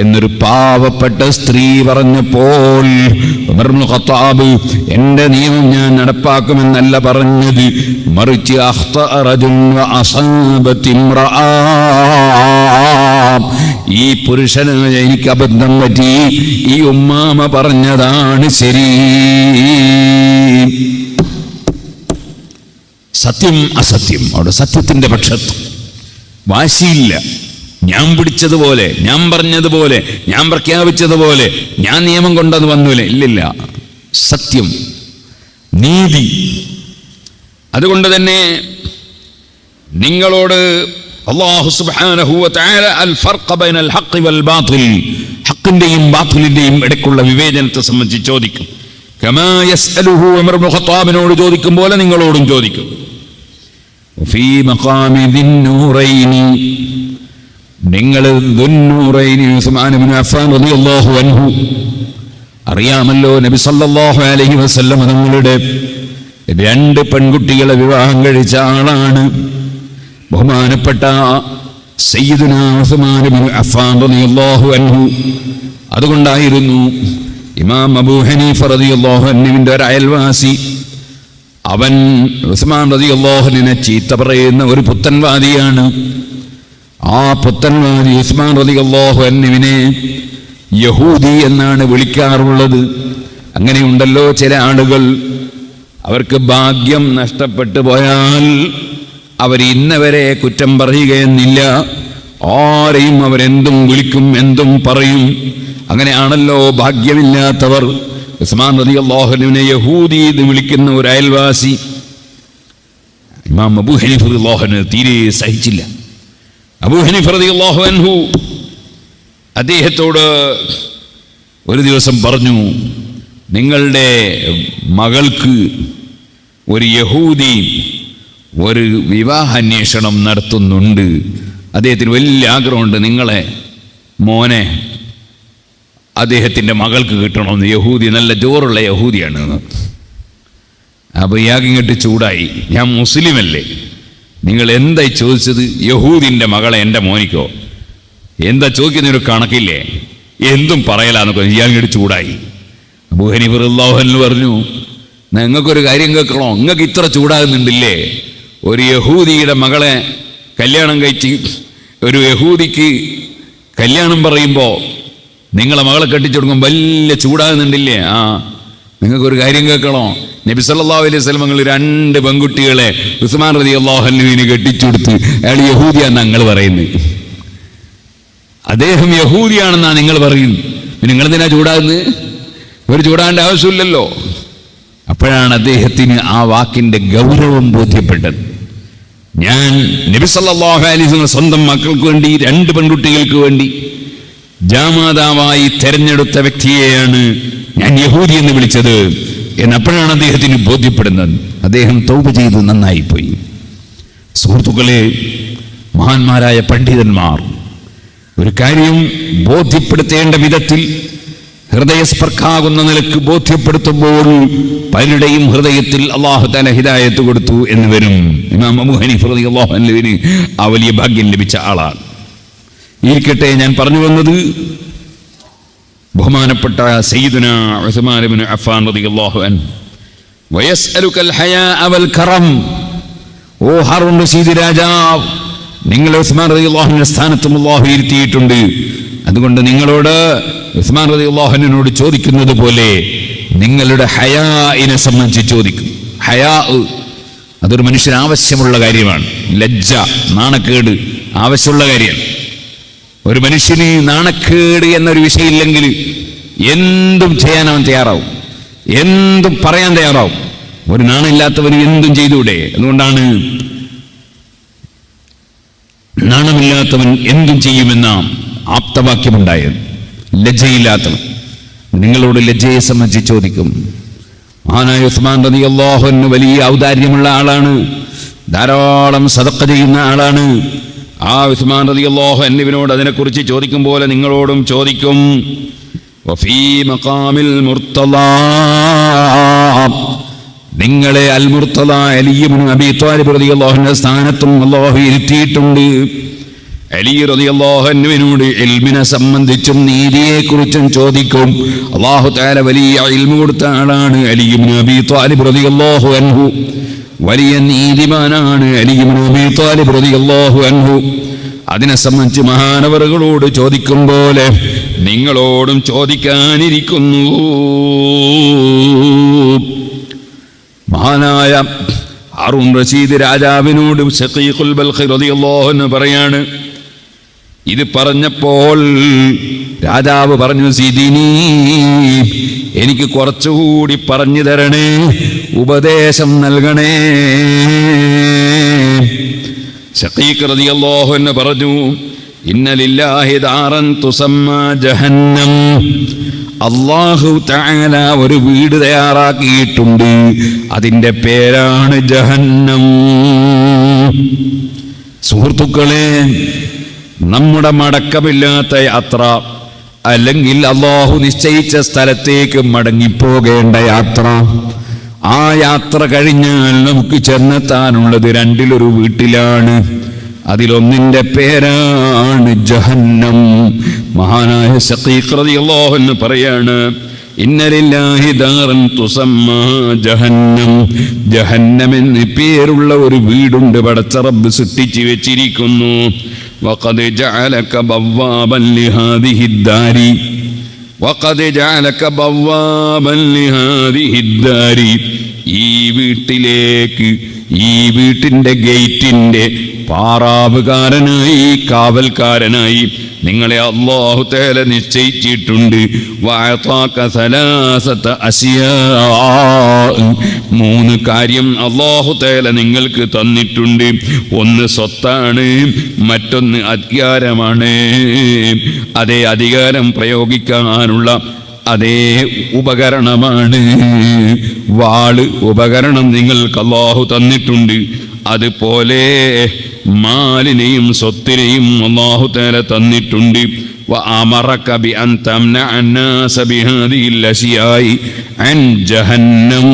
എന്നൊരു പാവപ്പെട്ട സ്ത്രീ പറഞ്ഞപ്പോൾ ഉമർ ഇബ്നു ഖത്താബ് എന്റെ നിയമം ഞാൻ നടപ്പാക്കുമെന്നല്ല പറഞ്ഞത്, മറിച്ച് ഈ പുരുഷനായ എനിക്ക് അബദ്ധം പറ്റി, ഈ ഉമ്മാമ പറഞ്ഞതാണ് ശരി. സത്യം അസത്യം, അവിടെ സത്യത്തിന്റെ പക്ഷത്ത് വാശിയില്ല. ഞാൻ പിടിച്ചതുപോലെ, ഞാൻ പറഞ്ഞതുപോലെ, ഞാൻ പ്രഖ്യാപിച്ചതുപോലെ, ഞാൻ നിയമം കൊണ്ടത് വന്നൂലെ, ഇല്ലില്ല. സത്യം, നീതി. അതുകൊണ്ട് തന്നെ നിങ്ങളോട് അല്ലാഹു സുബ്ഹാനഹു വ തആല അൽ ഫർഖ ബൈനൽ ഹഖ് വൽ ബാത്തിൽ, ഹഖിന്റെയും ബാത്തിലിന്റെയും ഇടയ്ക്കുള്ള വിവേചനത്തെ സംബന്ധിച്ച് ചോദിക്കും. കമാ യസ്അലുഹു ഉമർ ഇബ്നു ഖത്താബിനോട് ചോദിക്കും പോലെ നിങ്ങളോടും ചോദിക്കും. ഫീ മഖാമി ദിന്നൂറൈനി, നിങ്ങൾ ദുന്നൂറൈനി ഉസ്മാൻ ഇബ്നു അഫ്ഫാൻ റളിയല്ലാഹു അൻഹു അറിയാമല്ലോ, നബി സല്ലല്ലാഹു അലൈഹി വസല്ലം തങ്ങളുടെ 2 പെൺകുട്ടികളെ വിവാഹം കഴിച്ച ആളാണ് ബഹുമാനപ്പെട്ട സയ്യിദുനാ ഉസ്മാൻ ഇബ്നു അഫ്ഫാൻ റളിയല്ലാഹു അൻഹു. അതുകൊണ്ടായിരുന്നു ഇമാം അബൂ ഹനീഫ റളിയല്ലാഹു അൻഹുവിന്റെ ഒരു അയൽവാസി, അവൻ ഉസ്മാൻ റളിയല്ലാഹു അൻഹുവിനെ ചീത്ത പറയുന്ന ഒരു പുത്തൻവാദിയാണ്. ആ പുത്തൻവാദി ഉസ്മാൻ റളിയല്ലാഹു അൻഹുവിനെ യഹൂദി എന്നാണ് വിളിക്കാറുള്ളത്. അങ്ങനെയുണ്ടല്ലോ ചില ആളുകൾ, അവർക്ക് ഭാഗ്യം നഷ്ടപ്പെട്ടു പോയാൽ അവർ ഇന്നവരെ കുറ്റം പറയുകയെന്നില്ല, ആരെയും അവരെന്തും വിളിക്കും, എന്തും പറയും. അങ്ങനെയാണല്ലോ ഭാഗ്യമില്ലാത്തവർ. ഉസ്മാൻ റളിയല്ലാഹു അൻഹുവിനെ യഹൂദി എന്ന് വിളിക്കുന്ന ഒരു അയൽവാസി ഇമാം അബൂ ഹനീഫ റളിയല്ലാഹു അൻഹു തീരെ സഹിച്ചില്ല. അബൂ ഹനീഫ റളിയല്ലാഹു അൻഹു അദ്ദേഹത്തോട് ഒരു ദിവസം പറഞ്ഞു, നിങ്ങളുടെ മകൾക്ക് ഒരു യഹൂദി ഒരു വിവാഹാന്വേഷണം നടത്തുന്നുണ്ട്, അദ്ദേഹത്തിന് വലിയ ആഗ്രഹമുണ്ട് നിങ്ങളെ മോനെ അദ്ദേഹത്തിൻ്റെ മകൾക്ക് കിട്ടണമെന്ന്. യഹൂദി നല്ല ജോറുള്ള യഹൂദിയാണ്. അപ്പോൾ ഇയാൾക്ക് ചൂടായി, ഞാൻ മുസ്ലിമല്ലേ, നിങ്ങൾ എന്തായി ചോദിച്ചത്? യഹൂദിൻ്റെ മകളെ എൻ്റെ മോനിക്കോ? എന്താ ചോദിക്കുന്നൊരു കണക്കില്ലേ, എന്തും പറയലാന്നൊക്കെ ഇയാൾക്ക് ചൂടായി. അബൂ ഹനീഫ റളിയല്ലാഹു അൻഹു പറഞ്ഞു, നിങ്ങൾക്കൊരു കാര്യം കേൾക്കണോ? നിങ്ങൾക്ക് ഇത്ര ചൂടാകുന്നുണ്ടില്ലേ? ഒരു യഹൂദിയുടെ മകളെ കല്യാണം കഴിച്ച് ഒരു യഹൂദിക്ക് കല്യാണം പറയുമ്പോൾ നിങ്ങളെ മകളെ കെട്ടിച്ചു കൊടുക്കും, വലിയ ചൂടാകുന്നുണ്ടില്ലേ? ആ, നിങ്ങൾക്കൊരു കാര്യം കേൾക്കണോ? നബി സല്ലല്ലാഹു അലൈഹി വസല്ലം നിങ്ങൾ 2 പെൺകുട്ടികളെ ഉസ്മാൻ റളിയല്ലാഹു അൻഹുവിന് കെട്ടിച്ചു കൊടുത്ത് അയാൾ യഹൂദിയാണെന്നാണ് നിങ്ങൾ പറയുന്നത്. അദ്ദേഹം യഹൂദിയാണെന്നാണ് നിങ്ങൾ പറയുന്നത്. നിങ്ങളെന്തിനാ ചൂടാകുന്നത്? ഒരു ചൂടാകേണ്ട ആവശ്യമില്ലല്ലോ. അപ്പോഴാണ് അദ്ദേഹത്തിന് ആ വാക്കിൻ്റെ ഗൗരവം ബോധ്യപ്പെട്ടത്. ഞാൻ നബി സല്ലല്ലാഹു അലൈഹി വസല്ലം സ്വന്തം മക്കൾക്ക് വേണ്ടി 2 പെൺകുട്ടികൾക്ക് വേണ്ടി ജാമാതാവായി തെരഞ്ഞെടുത്ത വ്യക്തിയെയാണ് ഞാൻ യഹൂദി എന്ന് വിളിച്ചത് എന്നപ്പോഴാണ് അദ്ദേഹത്തിന് ബോധ്യപ്പെടുന്നത്. അദ്ദേഹം തൗബ ചെയ്ത് നന്നായിപ്പോയി. സുഹൃത്തുക്കളെ, മഹാന്മാരായ പണ്ഡിതന്മാർ ഒരു കാര്യം ബോധ്യപ്പെടുത്തേണ്ട വിധത്തിൽ ഹൃദയസ്പർക്കാകുന്ന നിലക്ക് ബോധ്യപ്പെടുത്തുമ്പോൾ പലരുടെയും ഹൃദയത്തിൽ അല്ലാഹു തആല ഹിദായത്ത് കൊടുത്തു എന്ന് വരും. ഇമാം അബൂ ഹനീഫ റളിയല്ലാഹു അൻഹുവിന് ആ വലിയ ഭാഗ്യം ലഭിച്ച ആളാണ്. ഇരിക്കട്ടെ, ഞാൻ പറഞ്ഞു വന്നത് ബഹുമാനപ്പെട്ട സയ്യിദുനാ ഉസ്മാൻ ഇബ്നു അഫ്ഫാൻ റളിയല്ലാഹു അൻഹു വയസ്അലുകൽ ഹയാഅ വൽ കറം. ഓ ഹാറൂൻ റഷീദ് രാജാവ്, നിങ്ങൾ ഉസ്മാൻ റളിയല്ലാഹു അൻഹുവിന്റെ സ്ഥാനത്തും അല്ലാഹു ഇരുത്തിയിട്ടുണ്ട്. അതുകൊണ്ട് നിങ്ങളോട് ഉസ്മാൻ റളിയല്ലാഹു അൻഹുവിനോട് ചോദിക്കുന്നത് പോലെ നിങ്ങളുടെ ഹയാഇനെ സംബന്ധിച്ച് ചോദിക്കും. ഹയാ അതൊരു മനുഷ്യന് ആവശ്യമുള്ള കാര്യമാണ്. ലജ്ജ, നാണക്കേട് ആവശ്യമുള്ള കാര്യമാണ്. ഒരു മനുഷ്യന് നാണക്കേട് എന്നൊരു വിഷയമില്ലെങ്കിൽ എന്തും ചെയ്യാൻ അവൻ തയ്യാറാവും, എന്തും പറയാൻ തയ്യാറാവും. ഒരു നാണമില്ലാത്തവന് എന്തും ചെയ്തുകൂടെ? അതുകൊണ്ടാണ് നാണമില്ലാത്തവൻ എന്തും ചെയ്യുമെന്ന ആപ്തവാക്യമുണ്ടായത്. ലജ്ജയില്ലാത്തവൻ. നിങ്ങളോട് ലജ്ജയെ സംബന്ധിച്ച് ചോദിക്കും. മഹാനായ ഉസ്മാൻ റളിയല്ലാഹു അൻഹു വലിയ ഔദാര്യമുള്ള ആളാണ്, ധാരാളം സദഖ ചെയ്യുന്ന ആളാണ്. ആ ഉസ്മാൻ റളിയല്ലാഹു അൻഹുവിനോട് അതിനെക്കുറിച്ച് ചോദിക്കും പോലെ നിങ്ങളോടും ചോദിക്കും. വഫീ മഖാമിൽ മുർത്തളാ, നിങ്ങളെ അൽ മുർത്തള അലി ഇബ്നു അബീ ത്വാലിബ് റളിയല്ലാഹു അൻഹു സ്ഥാനത്തും അല്ലാഹു ഇരുത്തിയിട്ടുണ്ട്. അലി റളിയല്ലാഹു അൻഹുവിനോട് ഇൽമിനെ സംബന്ധിച്ചും നീതിയെക്കുറിച്ചും ചോദിക്കും. അല്ലാഹു തആല വലിയ ഇൽമു കൊടുത്ത ആളാണ് അലി ഇബ്നു അബീ ത്വാലിബ് റളിയല്ലാഹു അൻഹു. വലിയ നീതിമാനാണ് അലി ഇബ്നു അബീ ത്വാലിബ് റളിയല്ലാഹു അൻഹു. അതിനെ സംബന്ധിച്ച് മഹാനവറുകളോട് ചോദിക്കും പോലെ നിങ്ങളോടും ചോദിക്കാനിരിക്കുന്നു. മഹാനായ ഹാറൂൻ റഷീദ് രാജാവിനോട് ശഖീഖുൽ ബൽഖി റളിയല്ലാഹു അൻഹു പറയാണ്. ഇത് പറഞ്ഞപ്പോൾ രാജാവ് പറഞ്ഞു, സിദിനി, എനിക്ക് കുറച്ചുകൂടി പറഞ്ഞു തരണേ, ഉപദേശം നൽകണേ. ശഖീഖ് റളിയല്ലാഹു അൻഹു പറഞ്ഞു, ഇന്ന ലില്ലാഹി ദാറൻ തുസമ്മാ ജഹന്നം. അല്ലാഹു തആല ഒരു വീട് തയ്യാറാക്കിയിട്ടുണ്ട്, അതിൻ്റെ പേരാണ് ജഹന്നം. സുഹൃത്തുക്കളെ, നമ്മുടെ മടക്കമില്ലാത്ത യാത്ര, അല്ലെങ്കിൽ അല്ലാഹു നിശ്ചയിച്ച സ്ഥലത്തേക്ക് മടങ്ങിപ്പോകേണ്ട യാത്ര, ആ യാത്ര കഴിഞ്ഞാൽ നമുക്ക് ചെന്നെത്താനുള്ളത് രണ്ടിലൊരു വീട്ടിലാണ്. അതിലൊന്നിന്റെ പേരാണ് ജഹന്നം. മഹാനായ സഖീഖ് റളിയല്ലാഹു അൻഹു പറയാണ്, ഇന്ന ലില്ലാഹി ദാറൻ തുസമ്മാ ജഹന്നം. ജഹന്നം എന്ന് പേരുള്ള ഒരു വീടുണ്ട് പടച്ച റബ്ബ് സൃഷ്ടിച്ചു വെച്ചിരിക്കുന്നു. വഖദ് ജഅലക ബവ്വാബൻ ലിഹാദിഹി ദാരി, വഖദ് ജഅലക ബവ്വാബൻ ലിഹാദിഹി ദാരി. ഈ വീട്ടിലേക്ക്, ഈ വീട്ടിന്റെ ഗേറ്റിന്റെ പാറാവുകാരനായി, കാവൽക്കാരനായി നിങ്ങളെ അല്ലാഹു തആല നിശ്ചയിച്ചിട്ടുണ്ട്. വഅതാക സലാസത അസിയാ, 3 കാര്യം അല്ലാഹു തആല നിങ്ങൾക്ക് തന്നിട്ടുണ്ട്. ഒന്ന് സ്വത്താണ്, മറ്റൊന്ന് അധികാരമാണ്. അതേ അധികാരം പ്രയോഗിക്കാനുള്ള അതേ ഉപകരണമാണ് വാള്. ഉപകരണം നിങ്ങൾക്ക് അല്ലാഹു തന്നിട്ടുണ്ട്. അതുപോലെ മാലിനെയും സ്വത്തിനെയും അല്ലാഹു തആല തന്നിട്ടുണ്ട്. വഅമറക ബിഅൻ തംനഅ അന്നാസ ബിഹാദിഹിൽ അശിയാഇ അൻ ജഹന്നം.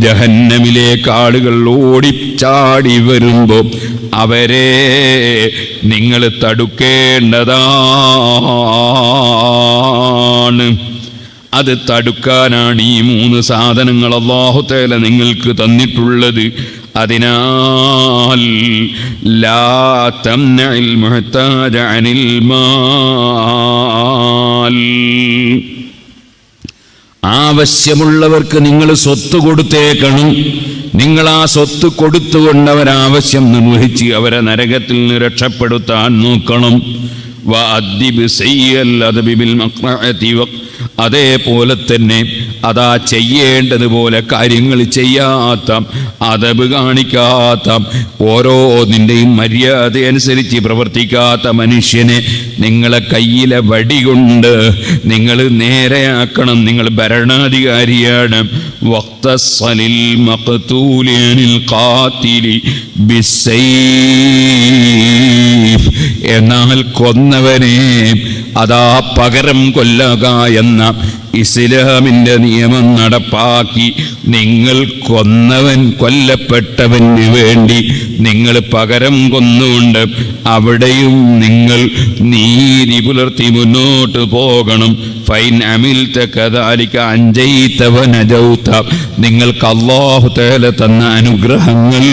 ജഹന്നമിലേക്ക് ആളുകൾ ഓടിച്ചാടി വരുമ്പോൾ അവരെ നിങ്ങൾ തടുക്കേണ്ടതാണ്. അത് തടുക്കാനാണ് ഈ 3 സാധനങ്ങൾ അല്ലാഹു തആല നിങ്ങൾക്ക് തന്നിട്ടുള്ളത്. അതിനാൽ ലാ തംനഇൽ മുഹ്താജ അനിൽ മാൽ. ആവശ്യമുള്ളവർക്ക് നിങ്ങൾ സ്വത്ത് കൊടുത്തേക്കണം. നിങ്ങൾ ആ സ്വത്ത് കൊടുത്തുകൊണ്ട് അവരാവശ്യം നിർവഹിച്ച് അവരെ നരകത്തിൽ നിന്ന് രക്ഷപ്പെടുത്താൻ നോക്കണം. വഅദ്ദിബ് സയ്യൽ അദ്ബി ബിൽ മഖ്റഅതി. അതേപോലെ തന്നെ അതാ ചെയ്യേണ്ടതുപോലെ കാര്യങ്ങൾ ചെയ്യാത്ത, അദബ് കാണിക്കാത്ത, ഓരോന്നിൻ്റെയും മര്യാദ അനുസരിച്ച് പ്രവർത്തിക്കാത്ത മനുഷ്യനെ നിങ്ങളെ കയ്യിലെ വടി കൊണ്ട് നിങ്ങൾ നേരെയാക്കണം. നിങ്ങൾ ഭരണാധികാരിയാണ്. വഖ്തസ്സലിൽ മഖ്തൂലി അനിൽ ഖാതിലി ബിസ്സൈഫ്. എന്നാൽ കൊന്നവനെ അതാ പകരം കൊല്ലുക എന്ന ഇസ്ലാമിൻ്റെ നിയമം നടപ്പാക്കി നിങ്ങൾ കൊന്നവൻ, കൊല്ലപ്പെട്ടവന് വേണ്ടി നിങ്ങൾ പകരം കൊന്നുകൊണ്ട് അവിടെയും നിങ്ങൾ നീതി പുലർത്തി മുന്നോട്ട് പോകണം. ഫൈൻ അമിൽത കദാലിക അൻജൈത വനജൗത. നിങ്ങൾക്ക് അല്ലാഹു തആല തന്ന അനുഗ്രഹങ്ങൾ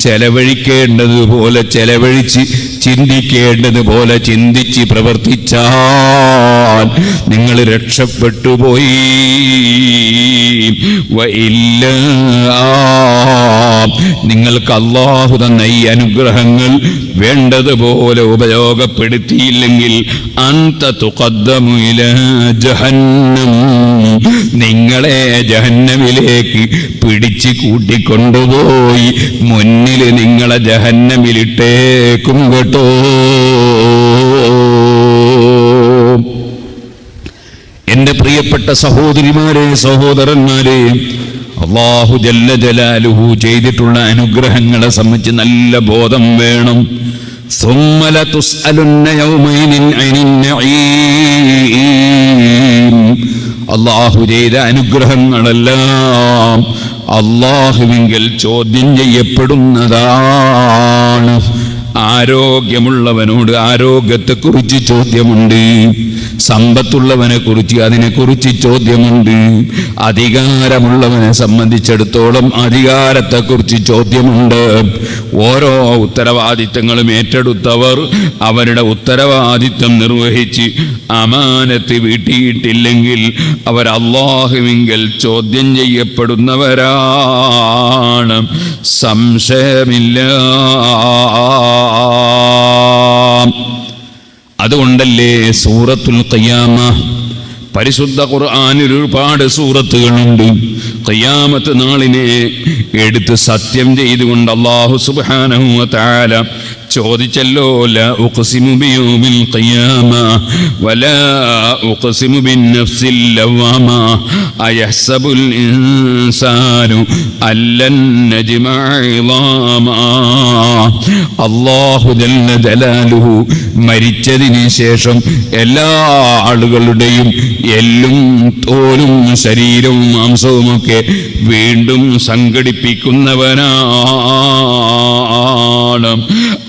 ചെലവഴിക്കേണ്ടതുപോലെ ചെലവഴിച്ച്, ചിന്തിക്കേണ്ടതുപോലെ ചിന്തിച്ച് പ്രവർത്തിച്ചാൽ നിങ്ങൾ രക്ഷപ്പെട്ടു പോയി. വഇല്ല, നിങ്ങൾക്ക് അല്ലാഹു തന്ന ഈ അനുഗ്രഹങ്ങൾ വേണ്ടതുപോലെ ഉപയോഗപ്പെടുത്തിയില്ലെങ്കിൽ അന്ത തുഖദ്ദമു ഇലാ ജഹന്നം. നിങ്ങളെ ജഹന്നമിലേക്ക് പിടിച്ച് കൂട്ടിക്കൊണ്ടുപോയി മുന്നിൽ നിങ്ങളെ ജഹന്നമിലിട്ടേക്കും കേട്ടോ. എന്റെ പ്രിയപ്പെട്ട സഹോദരിമാരെ, സഹോദരന്മാരെ, അല്ലാഹു ജല്ല ജലാലുഹു ചെയ്തിട്ടുള്ള അനുഗ്രഹങ്ങളെ സംബന്ധിച്ച് നല്ല ബോധം വേണം. ثم لتسألن يومئذ عن النعيم. അല്ലാഹു ചെയ്ത അനുഗ്രഹങ്ങളെല്ലാം അല്ലാഹുവിങ്കൽ ചോദ്യം ചെയ്യപ്പെടുന്നതാണ്. ആരോഗ്യമുള്ളവനോട് ആരോഗ്യത്തെക്കുറിച്ച് ചോദ്യമുണ്ട്. സമ്പത്തുള്ളവനെ കുറിച്ച് അതിനെക്കുറിച്ച് ചോദ്യമുണ്ട്. അധികാരമുള്ളവനെ സംബന്ധിച്ചിടത്തോളം അധികാരത്തെക്കുറിച്ച് ചോദ്യമുണ്ട്. ഓരോ ഉത്തരവാദിത്തങ്ങളും ഏറ്റെടുത്തവർ അവരുടെ ഉത്തരവാദിത്തം നിർവഹിച്ച് അമാനത്ത് വീട്ടിയിട്ടില്ലെങ്കിൽ അവർ അല്ലാഹുവിങ്കൽ ചോദ്യം ചെയ്യപ്പെടുന്നവരാണ്. സംശയമില്ല. അതുകൊണ്ടല്ലേ സൂറത്തുൽ ഖിയാമ, പരിശുദ്ധ ഖുർആനിൽ ഒരുപാട് സൂറത്തുകളുണ്ട്. ഖിയാമത്ത് നാളിനെ എടുത്ത് സത്യം ചെയ്തുകൊണ്ട് അല്ലാഹു സുബ്ഹാനഹു വ തആല ചോദിച്ചല്ലോ, ലാ ഉഖ്സിമു ബിയൗമിൽ ഖിയാമ വലാ ഉഖ്സിമു ബിന്നഫ്സിൽ ലവ്വാമ അയഹ്സബുൽ ഇൻസാനു അല്ലൻ നജ്മഅ ഇളാമ. അല്ലാഹു ജല്ല ജലാലുഹു മരിച്ചതിന് ശേഷം എല്ലാ ആളുകളുടെയും എല്ലും തോലും ശരീരവും മാംസവുമൊക്കെ വീണ്ടും സംഘടിപ്പിക്കുന്നവനാണ്.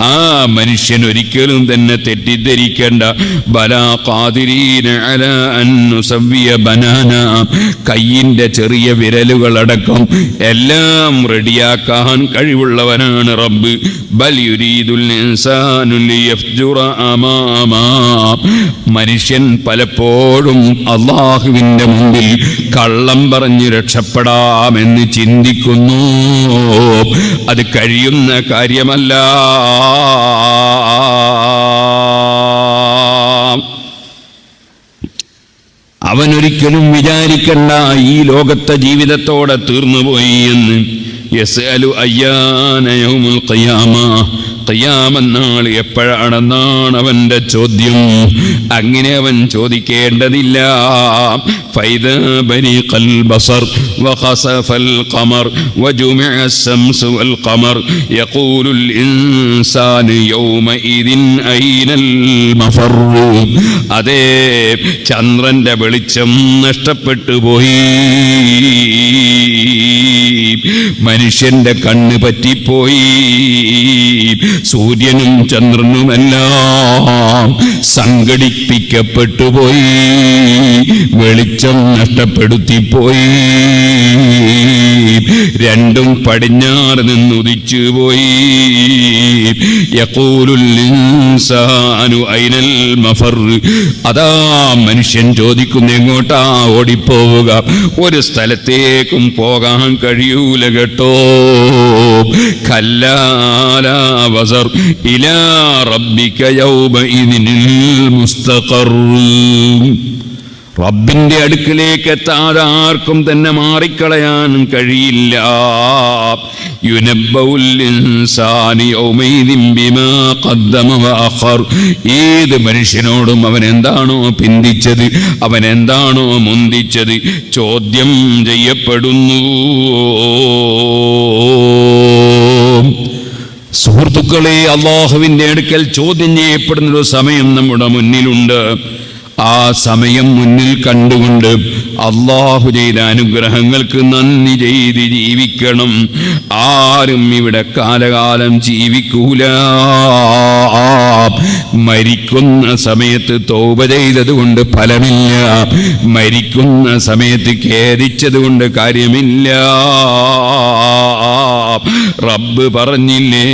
ആ മനുഷ്യൻ ഒരിക്കലും തന്നെ തെറ്റിദ്ധരിക്കേണ്ട. ബലാ ഖാദിരീന അലാ അൻ നുസവ്വിയ ബനാന, കയ്യിന്റെ ചെറിയ വിരലുകളടക്കം എല്ലാം റെഡിയാക്കാൻ കഴിവുള്ളവനാണ് റബ്ബ്. ബൽ യുരീദുൽ ഇൻസാനു ലിയഫ്ജുറ അമാമാ, മനുഷ്യൻ പലപ്പോഴും അല്ലാഹുവിന്റെ മുമ്പിൽ കള്ളം പറഞ്ഞ് രക്ഷപ്പെടാമെന്ന് ചിന്തിക്കുന്നു. അത് കഴിയുന്ന കാര്യമല്ല. അവനൊരിക്കലും വിചാരിക്കണ്ട ഈ ലോകത്തെ ജീവിതത്തോടെ തീർന്നുപോയി എന്ന്. യസ്അലു അയ്യാന യൗമുൽ ഖിയാമ, ഖിയാമനാൾ എപ്പോഴാണെന്നാണ് അവന്റെ ചോദ്യം. അങ്ങനെ അവൻ ചോദിക്കേണ്ടതില്ല. ഫൈദാ ബരീഖൽ ബസർ വഖസഫൽ ഖമർ വജുമിഅ الشمس والقمر يقول الإنسان يومئذ أين المفر. അതേ, ചന്ദ്രന്റെ വെളിച്ചം നഷ്ടപ്പെട്ടു പോയി, മനുഷ്യന്റെ കണ്ണ് പറ്റിപ്പോയി, സൂര്യനും ചന്ദ്രനുമെല്ലാം സംഘടിപ്പിക്കപ്പെട്ടുപോയി, വെളിച്ചം നഷ്ടപ്പെടുത്തിപ്പോയി. രണ്ടും പടിഞ്ഞാറ് നിന്ന് ഉദിച്ചുപോയി. യഖൂലുൽ ഇൻസാനു ഐനൽ മഫർ. അതാ മനുഷ്യൻ ചോദിക്കുന്നു, എങ്ങോട്ടാ ഓടിപ്പോവുക? ഒരു സ്ഥലത്തേക്കും പോകാൻ കഴിയൂല കേട്ടോ. കല്ലാ ലാ വസർ ഇലാ റബ്ബിക യൗമഇദിനിൽ മുസ്തഖർ. റബ്ബിന്റെ അടുക്കിലേക്ക് എത്താതെ ആർക്കും തന്നെ മാറിക്കളയാൻ കഴിയില്ല. യുനബ്ബഉൽ ഇൻസാനു യൗമഇദിൻ ബിമാ ഖദ്ദമ വഅഖർ. ഏത് മനുഷ്യനോടും അവൻ എന്താണോ പിന്തിച്ചത്, അവൻ എന്താണോ മുന്തിച്ചത്, ചോദ്യം ചെയ്യപ്പെടുന്നു. സുഹൃത്തുക്കളെ, അല്ലാഹുവിന്റെ അടുക്കൽ ചോദ്യം ചെയ്യപ്പെടുന്നൊരു സമയം നമ്മുടെ മുന്നിലുണ്ട്. ആ സമയം മുന്നിൽ കണ്ടുകൊണ്ട് അല്ലാഹു ചെയ്ത അനുഗ്രഹങ്ങൾക്ക് നന്ദി ചെയ്ത് ജീവിക്കണം. ആരും ഇവിടെ കാലകാലം ജീവിക്കൂല. മരിക്കുന്ന സമയത്ത് തൗബ ചെയ്തത് കൊണ്ട് ഫലമില്ല, മരിക്കുന്ന സമയത്ത് ഖേദിച്ചത് കൊണ്ട് കാര്യമില്ല. റബ്ബ് പറഞ്ഞില്ലേ,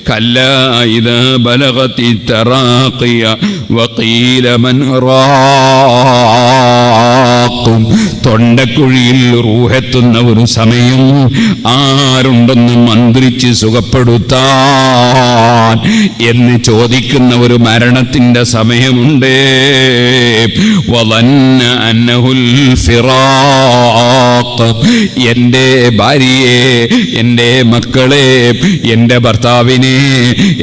കല്ലാ ഇദാ ബലഗതി തറാഖിയ വഖീല മൻ റാഖ്. തൊണ്ടക്കുഴിയിൽ റൂഹെത്തുന്ന ഒരു സമയം, ആരുണ്ടെന്ന് മന്ത്രിച്ച് സുഖപ്പെടുത്താൻ എന്ന് ചോദിക്കുന്ന ഒരു മരണത്തിന്റെ സമയമുണ്ട്. വദന്ന അന്നഹുൽ ഫിറാഖ്. എൻ്റെ ഭാര്യയെ, എൻ്റെ മക്കളെ, എൻ്റെ ഭർത്താവിനെ,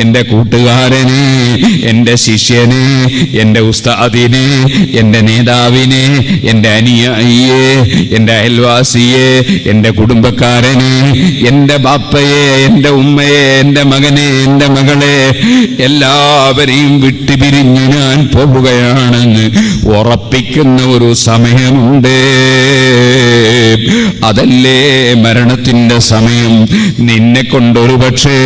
എൻ്റെ കൂട്ടുകാരനെ, എൻ്റെ ശിഷ്യനെ, എൻ്റെ ഉസ്താദിനെ, എൻ്റെ നേതാവിനെ, എൻ്റെ അനുയായിയെ, എൻ്റെ അയൽവാസിയെ, എൻ്റെ കുടുംബക്കാരനെ, എൻ്റെ ബാപ്പയെ, എൻ്റെ ഉമ്മയെ, എൻ്റെ മകനെ, എൻ്റെ മകളെ, എല്ലാവരെയും വിട്ടുപിരിഞ്ഞ് ഞാൻ പോവുകയാണെന്ന് ഉറപ്പിക്കുന്ന ഒരു സമയമുണ്ട്. അതല്ലേ മരണത്തിന്റെ സമയം. നിന്നെ കൊണ്ടൊരു പക്ഷേ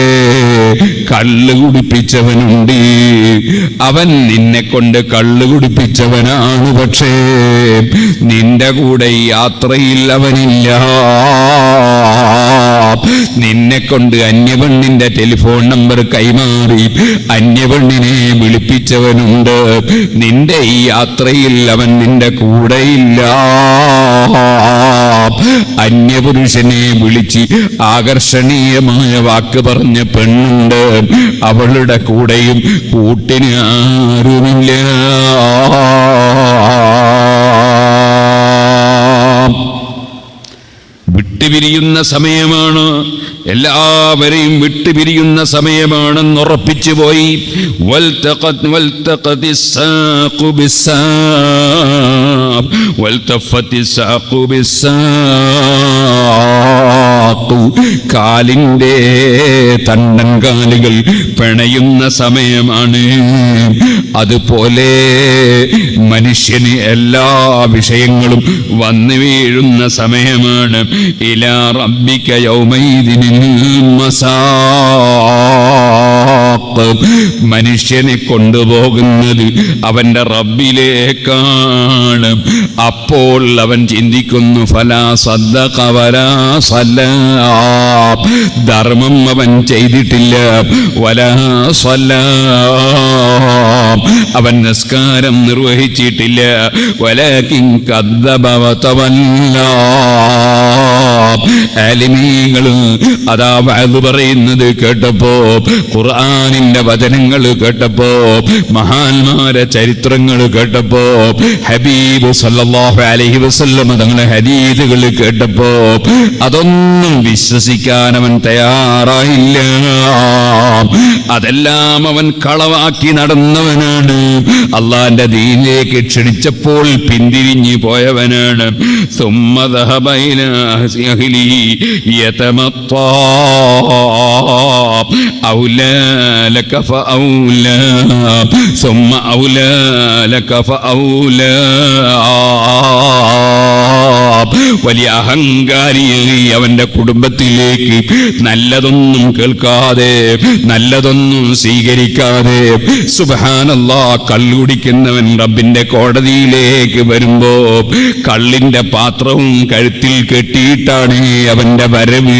കള്ള് കുടിപ്പിച്ചവനുണ്ട്, അവൻ നിന്നെ കൊണ്ട് കള്ള് കുടിപ്പിച്ചവനാണ്. പക്ഷേ നിന്റെ കൂടെ യാത്രയിൽ അവനില്ല. നിന്നെ കൊണ്ട് അന്യപെണ്ണിന്റെ ടെലിഫോൺ നമ്പർ കൈമാറി അന്യപെണ്ണിനെ വിളിപ്പിച്ചവനുണ്ട്. നിന്റെ ഈ യാത്രയിൽ അവൻ നിന്റെ കൂടെയില്ല. അന്യപുരുഷനെ വിളിച്ച് ആകർഷണീയമായ വാക്ക് പറഞ്ഞ പെണ്ണുണ്ട്, അവളുടെ കൂടെയും കൂട്ടിന് ആരുമില്ല. വിട്ടുപിരിയുന്ന സമയമാണ്. എല്ലാവരെയും വിട്ടുപിരിയുന്ന സമയമാണെന്ന് ഉറപ്പിച്ചു പോയി. കാലിൻ്റെ തണ്ടൻകാലുകൾ പിണയുന്ന സമയമാണ്. അതുപോലെ മനുഷ്യന് എല്ലാ വിഷയങ്ങളും വന്നു വീഴുന്ന സമയമാണ്. ഇലാ റബ്ബിക യൗമൈദിനിൽ മസാഖ്. മനുഷ്യനെ കൊണ്ടുപോകുന്നത് അവന്റെ റബ്ബിലേക്കാണ്. അപ്പോൾ അവൻ ചിന്തിക്കുന്നു, ഫലാ സദ്ദഖ വലാ സല്ലാ. ധർമ്മം അവൻ ചെയ്തിട്ടില്ല. വലാ സല്ലാ, അവൻ നിസ്കാരം നിർവഹിച്ചിട്ടില്ല. വലാകിൻ കദ്ദബ വതവല്ലാ. ആലിമീങ്ങൾ അതാ വഅദ് പറയുന്നത് കേട്ടപ്പോ, ഖുർആനിന്റെ വചനങ്ങൾ കേട്ടപ്പോ, മഹാന്മാരെ ചരിത്രങ്ങൾ കേട്ടപ്പോ, ഹബീബ് സല്ലല്ലാഹു അലൈഹി വസല്ലം തങ്ങളുടെ ഹദീസുകൾ കേട്ടപ്പോ അതൊന്നും വിശ്വസിക്കാൻ അവൻ തയ്യാറായില്ല. അതെല്ലാം അവൻ കളവാക്കി നടന്നവനാണ്. അള്ളാന്റെ ദീനിലേക്ക് ക്ഷണിച്ചപ്പോൾ പിന്തിരിഞ്ഞു പോയവനാണ്. സുമ്മ ദഹബ ഇലാ അഹ്ലിഹി യതമത്താ ഔലാ ലക ഫഔലാ സുമ്മ ഔലാ ലക ഫഔലാ. വലിയ അഹങ്കാരിയായി അവന്റെ കുടുംബത്തിലേക്ക് നല്ലതൊന്നും കേൾക്കാതെ, നല്ലതൊന്നും സ്വീകരിക്കാതെ, സുബ്ഹാനല്ലാഹ്, കള്ളുകുടിക്കുന്നവൻ റബ്ബിന്റെ കോടതിയിലേക്ക് വരുമ്പോ കള്ളിന്റെ പാത്രവും കഴുത്തിൽ കെട്ടിയിട്ടാണ് അവന്റെ വരവ്.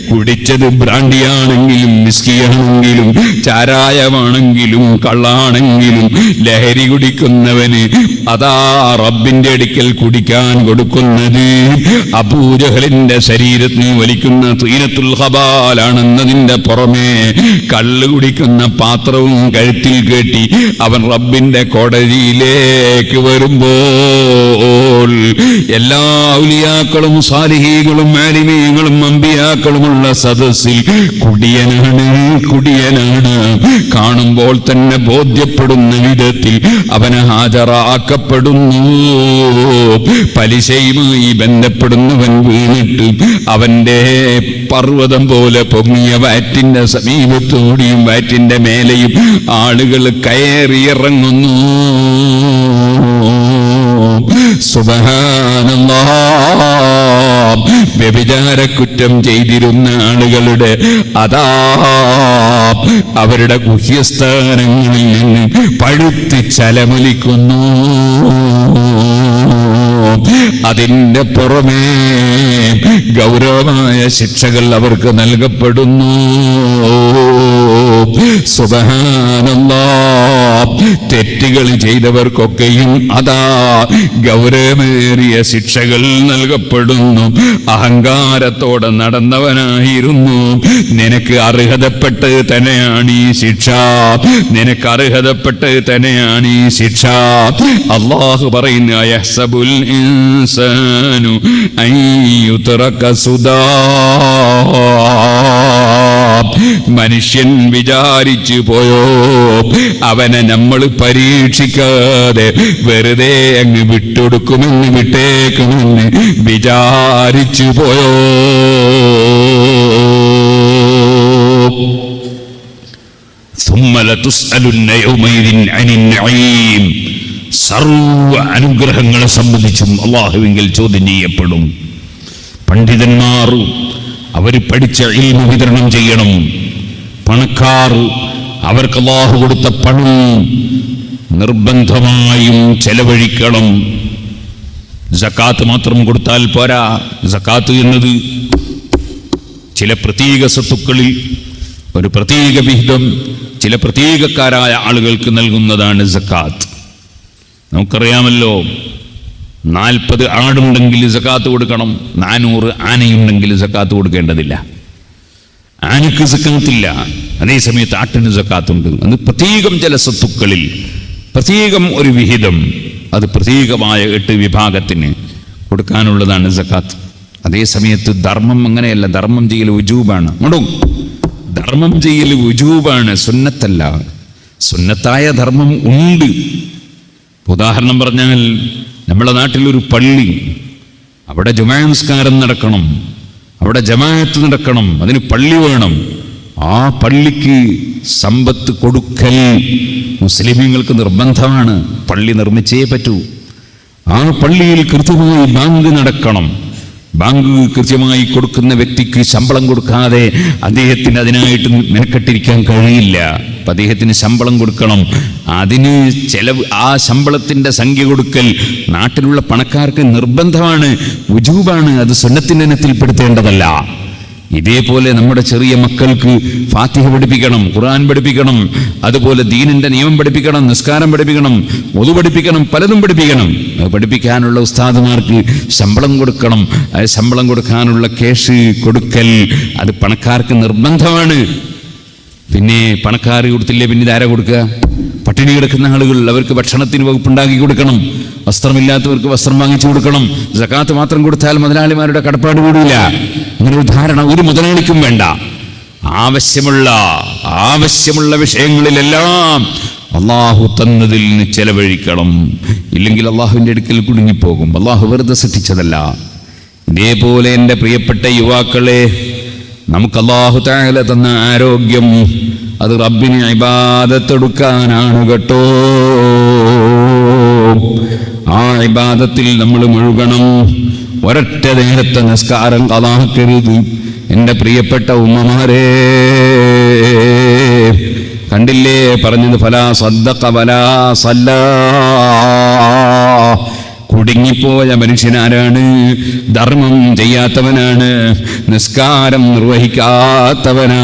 കുടിച്ചത് ബ്രാണ്ടിയാണെങ്കിലും വിസ്കിയാണെങ്കിലും ചാരായമാണെങ്കിലും കള്ളാണെങ്കിലും ലഹരി കുടിക്കുന്നവന് അതാ റബ്ബിന്റെ അടുക്കൽ കുടിക്കാൻ കൊടുക്കുന്നത് അബൂജഹലിന്റെ ശരീരത്തിന് വലിക്കുന്ന തീനത്തുൽ ഖബാലാണെന്നതിന്റെ പുറമെ കള്ളു കുടിക്കുന്ന പാത്രവും കഴുത്തിൽ കെട്ടി അവൻ റബ്ബിന്റെ കോടതിയിലേക്ക് വരുമ്പോൾ എല്ലാ ഔലിയാക്കളും സാലിഹീകളും ആലിമീങ്ങളും അമ്പിയാക്കളുമുള്ള സദസ്സിൽ കുടിയനാണ്, കുടിയനാണ്. കാണുമ്പോൾ തന്നെ ബോധ്യപ്പെടുന്ന വിധത്തിൽ അവന് ഹാജരാക്കപ്പെടുന്നു. പലിശയുമായി ബന്ധപ്പെടുന്നവൻ വീണിട്ട് അവന്റെ പർവ്വതം പോലെ പൊങ്ങിയ വാറ്റിന്റെ സമീപത്തോടെയും വാറ്റിന്റെ മേലെയും ആളുകൾ കയറിയിറങ്ങുന്നു. സുബ്ഹാനല്ലാഹ്, വ്യഭിചാരക്കുറ്റം ചെയ്തിരുന്ന ആളുകളുടെ അതാ അവരുടെ ഗുഹ്യസ്ഥാനങ്ങളിൽ നിന്ന് പഴുത്ത് ചലമൊലിക്കുന്നു. അതിന്റെ പുറമേ ഗൗരവമായ ശിക്ഷകൾ അവർക്ക് നൽകപ്പെടുന്നു. സുബ്ഹാനല്ലാഹ്, തെറ്റുകൾ ചെയ്തവർക്കൊക്കെയും അതാ ഗൗരവമേറിയ ശിക്ഷകൾ നൽകപ്പെടുന്നു. അഹങ്കാരത്തോടെ നടന്നവനായിരുന്നു, നിനക്ക് അർഹതപ്പെട്ട് തന്നെയാണ് ഈ ശിക്ഷ, നിനക്ക് അർഹതപ്പെട്ട് തന്നെയാണ് ഈ ശിക്ഷ. അല്ലാഹു പറയുന്നു, യഹ്സബുൽ ഇൻസാനു അൻ യുത്രക സുദാ. മനുഷ്യൻ വിചാരിച്ചു പോയോ അവനെ നമ്മൾ പരീക്ഷിക്കാതെ വെറുതെ അങ്ങ് വിട്ടൊടുക്കുമെന്ന്, വിട്ടേക്കുമെന്ന് വിചാരിച്ചു പോയോ? ثم لتسألن يومئذ عن النعيم. സർവ അനുഗ്രഹങ്ങളെ സംബന്ധിച്ചും അല്ലാഹുവിങ്കിൽ ചോദ്യം ചെയ്യപ്പെടും. പണ്ഡിതന്മാർ അവർ പഠിച്ച ഇൽമു വിതരണം ചെയ്യണം. പണക്കാർ അവർക്ക് അല്ലാഹു കൊടുത്ത പണം നിർബന്ധമായും ചെലവഴിക്കണം. സക്കാത്ത് മാത്രം കൊടുത്താൽ പോരാ. സക്കാത്ത് എന്നത് ചില പ്രത്യേക സ്വത്തുക്കളിൽ ഒരു പ്രത്യേക വിഹിതം ചില പ്രത്യേകക്കാരായ ആളുകൾക്ക് നൽകുന്നതാണ് സക്കാത്ത്. നമുക്കറിയാമല്ലോ, 40 ആടുണ്ടെങ്കിൽ സക്കാത്ത് കൊടുക്കണം, 400 ആനയുണ്ടെങ്കിൽ സക്കാത്ത് കൊടുക്കേണ്ടതില്ല. ആനയ്ക്ക് സക്കാത്തില്ല, അതേസമയത്ത് ആട്ടിന് സക്കാത്തുണ്ട്. അത് പ്രത്യേകം ചില സ്വത്തുക്കളിൽ പ്രത്യേകം ഒരു വിഹിതം, അത് പ്രത്യേകമായ 8 വിഭാഗത്തിന് കൊടുക്കാനുള്ളതാണ് സക്കാത്ത്. അതേ സമയത്ത് ധർമ്മം അങ്ങനെയല്ല, ധർമ്മം ചെയ്യൽ ഉജൂബാണ്. ധർമ്മം ചെയ്യൽ ഉജൂബാണ്, സുന്നത്തല്ല. സുന്നത്തായ ധർമ്മം ഉണ്ട്. ഉദാഹരണം പറഞ്ഞാൽ, നമ്മുടെ നാട്ടിലൊരു പള്ളി, അവിടെ ജുമാ നിസ്കാരം നടക്കണം, അവിടെ ജമാഅത്ത് നടക്കണം, അതിന് പള്ളി വേണം. ആ പള്ളിക്ക് സമ്പത്ത് കൊടുക്കൽ മുസ്ലിമീങ്ങൾക്ക് നിർബന്ധമാണ്. പള്ളി നിർമ്മിച്ചേ പറ്റൂ. ആ പള്ളിയിൽ കൃത്യമായി ബാങ്ക് നടക്കണം. ബാങ്ക് കൃത്യമായി കൊടുക്കുന്ന വ്യക്തിക്ക് ശമ്പളം കൊടുക്കാതെ അദ്ദേഹത്തിന് അതിനായിട്ട് മെനക്കെട്ടിരിക്കാൻ കഴിയില്ല. അപ്പം അദ്ദേഹത്തിന് ശമ്പളം കൊടുക്കണം. അതിന് ചെലവ്, ആ ശമ്പളത്തിൻ്റെ സംഖ്യ കൊടുക്കൽ നാട്ടിലുള്ള പണക്കാർക്ക് നിർബന്ധമാണ്, വുജൂബാണ്. അത് സുന്നത്തിൻ്റെ ഇനത്തിൽപ്പെടുത്തേണ്ടതല്ല. ഇതേപോലെ നമ്മുടെ ചെറിയ മക്കൾക്ക് ഫാത്തിഹ പഠിപ്പിക്കണം, ഖുർആൻ പഠിപ്പിക്കണം, അതുപോലെ ദീനിന്റെ നിയമം പഠിപ്പിക്കണം, നിസ്കാരം പഠിപ്പിക്കണം, ഒതു പഠിപ്പിക്കണം, പലതും പഠിപ്പിക്കണം. അത് പഠിപ്പിക്കാനുള്ള ഉസ്താദുമാർക്ക് ശമ്പളം കൊടുക്കണം. ശമ്പളം കൊടുക്കാനുള്ള കേഷ് കൊടുക്കൽ അത് പണക്കാർക്ക് നിർബന്ധമാണ്. പിന്നെ പണക്കാർ കൊടുത്തില്ലേ പിന്നെ ഇതാരാ കൊടുക്കുക? പട്ടിണി കിടക്കുന്ന ആളുകൾ, അവർക്ക് ഭക്ഷണത്തിന് വകുപ്പുണ്ടാക്കി കൊടുക്കണം. വസ്ത്രമില്ലാത്തവർക്ക് വസ്ത്രം വാങ്ങിച്ചു കൊടുക്കണം. സകാത്ത് മാത്രം കൊടുത്താൽ മുതലാളിമാരുടെ കടപ്പാട് കൂടില്ല. അങ്ങനെ ഒരു ധാരണ ഒരു മുതലാളിക്കും വേണ്ട. ആവശ്യമുള്ള വിഷയങ്ങളിലെല്ലാം അള്ളാഹു തന്നതിൽ നിന്ന് ചെലവഴിക്കണം. ഇല്ലെങ്കിൽ അള്ളാഹുവിൻ്റെ അടുക്കൽ കുടുങ്ങിപ്പോകും. അള്ളാഹു വെറുതെ സൃഷ്ടിച്ചതല്ല. ഇതേപോലെ എൻ്റെ പ്രിയപ്പെട്ട യുവാക്കളെ, നമുക്ക് അല്ലാഹു തആല തന്ന ആരോഗ്യം അത് റബ്ബിന് ഇബാദത്തെടുക്കാനാണ് കേട്ടോ. ആ ഇബാദത്തിൽ നമ്മൾ മുഴുകണം. ഒരൊറ്റ നേരത്തെ നിസ്കാരം ഖളാക്കരുത്. എൻ്റെ പ്രിയപ്പെട്ട ഉമ്മമാരെ, കണ്ടില്ലേ പറഞ്ഞത്, ഫലാ സദ്ദഖ വലാ സല്ലാ. കുടുങ്ങിപ്പോയ മനുഷ്യനാരാണ്? ധർമ്മം ചെയ്യാത്തവനാണ്, നിസ്കാരം നിർവഹിക്കാത്തവനാണ്.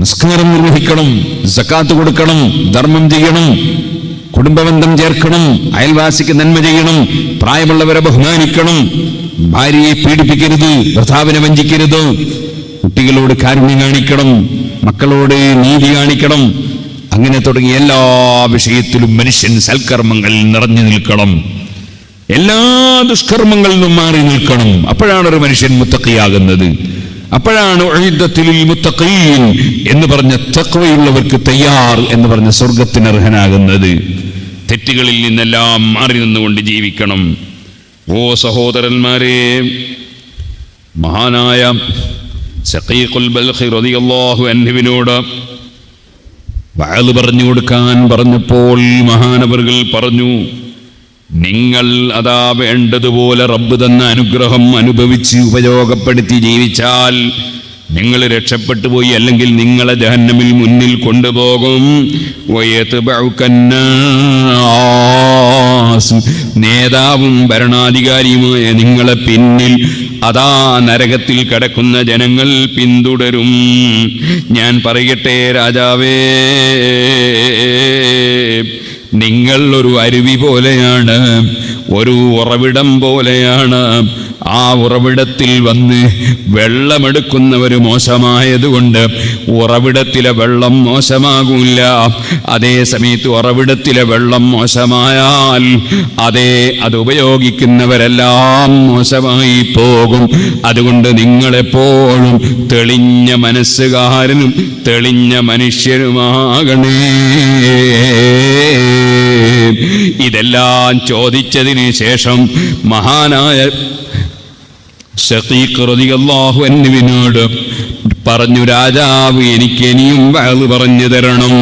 നിസ്കാരം നിർവഹിക്കണം, സക്കാത്ത് കൊടുക്കണം, ധർമ്മം ചെയ്യണം, കുടുംബബന്ധം ചേർക്കണം, അയൽവാസിക്ക് നന്മ ചെയ്യണം, പ്രായമുള്ളവരെ ബഹുമാനിക്കണം, ഭാര്യയെ പീഡിപ്പിക്കരുത്, ഭർത്താവിനെ വഞ്ചിക്കരുത്, കുട്ടികളോട് കാരുണ്യം കാണിക്കണം, മക്കളോട് നീതി കാണിക്കണം. അങ്ങനെ തുടങ്ങി എല്ലാ വിഷയത്തിലും മനുഷ്യൻ സൽക്കർമ്മങ്ങൾ നിറഞ്ഞു നിൽക്കണം. എല്ലാ ദുഷ്കർമ്മങ്ങളിൽ നിന്നും മാറി നിൽക്കണം. അപ്പോഴാണ് ഒരു മനുഷ്യൻ മുത്തഖിയാകുന്നത്. അപ്പോഴാണ് ഉഇദ്ദത്തുൽ മുത്തഖീൻ എന്ന് പറഞ്ഞ തഖ്വയുള്ളവർക്ക് തയ്യാർ എന്ന് പറഞ്ഞ സ്വർഗത്തിന് അർഹനാകുന്നത്. തെറ്റുകളിൽ നിന്നെല്ലാം മാറി നിന്നുകൊണ്ട് ജീവിക്കണം. ഓ സഹോദരന്മാരെ, മഹാനായ സഖീഖുൽ ബൽഖി റളിയല്ലാഹു അൻഹുവിനോട് വഅദ് പറഞ്ഞു കൊടുക്കാൻ പറഞ്ഞപ്പോൾ മഹാനവറുകൾ പറഞ്ഞു, നിങ്ങൾ അതാ വേണ്ടതുപോലെ റബ്ബ് തന്ന അനുഗ്രഹം അനുഭവിച്ച് ഉപയോഗപ്പെടുത്തി ജീവിച്ചാൽ നിങ്ങൾ രക്ഷപ്പെട്ടു പോയി. അല്ലെങ്കിൽ നിങ്ങളെ ജഹന്നമിൽ മുന്നിൽ കൊണ്ടുപോകും. നേതാവും ഭരണാധികാരിയുമായ നിങ്ങളെ പിന്നിൽ അതാ നരകത്തിൽ കിടക്കുന്ന ജനങ്ങൾ പിന്തുടരും. ഞാൻ പറയട്ടെ രാജാവേ, നിങ്ങൾ ഒരു അരുവി പോലെയാണ്, ഒരു ഉറവിടം പോലെയാണ്. ആ ഉറവിടത്തിൽ വന്ന് വെള്ളമെടുക്കുന്നവർ മോശമായതുകൊണ്ട് ഉറവിടത്തിലെ വെള്ളം മോശമാകില്ല. അതേ സമയത്ത് ഉറവിടത്തിലെ വെള്ളം മോശമായാൽ അത് ഉപയോഗിക്കുന്നവരെല്ലാം മോശമായി പോകും. അതുകൊണ്ട് നിങ്ങളെപ്പോഴും തെളിഞ്ഞ മനസ്സുകാരനും തെളിഞ്ഞ മനുഷ്യരുമാകണേ. ഇതെല്ലാം ചോദിച്ചതിന് ശേഷം മഹാനായ ശഖീഖ് റളിയല്ലാഹു അൻഹുവിനോട് പറഞ്ഞു, രാജാവ് എനിക്ക് ഇനിയും വഅദ് പറഞ്ഞു തരണം.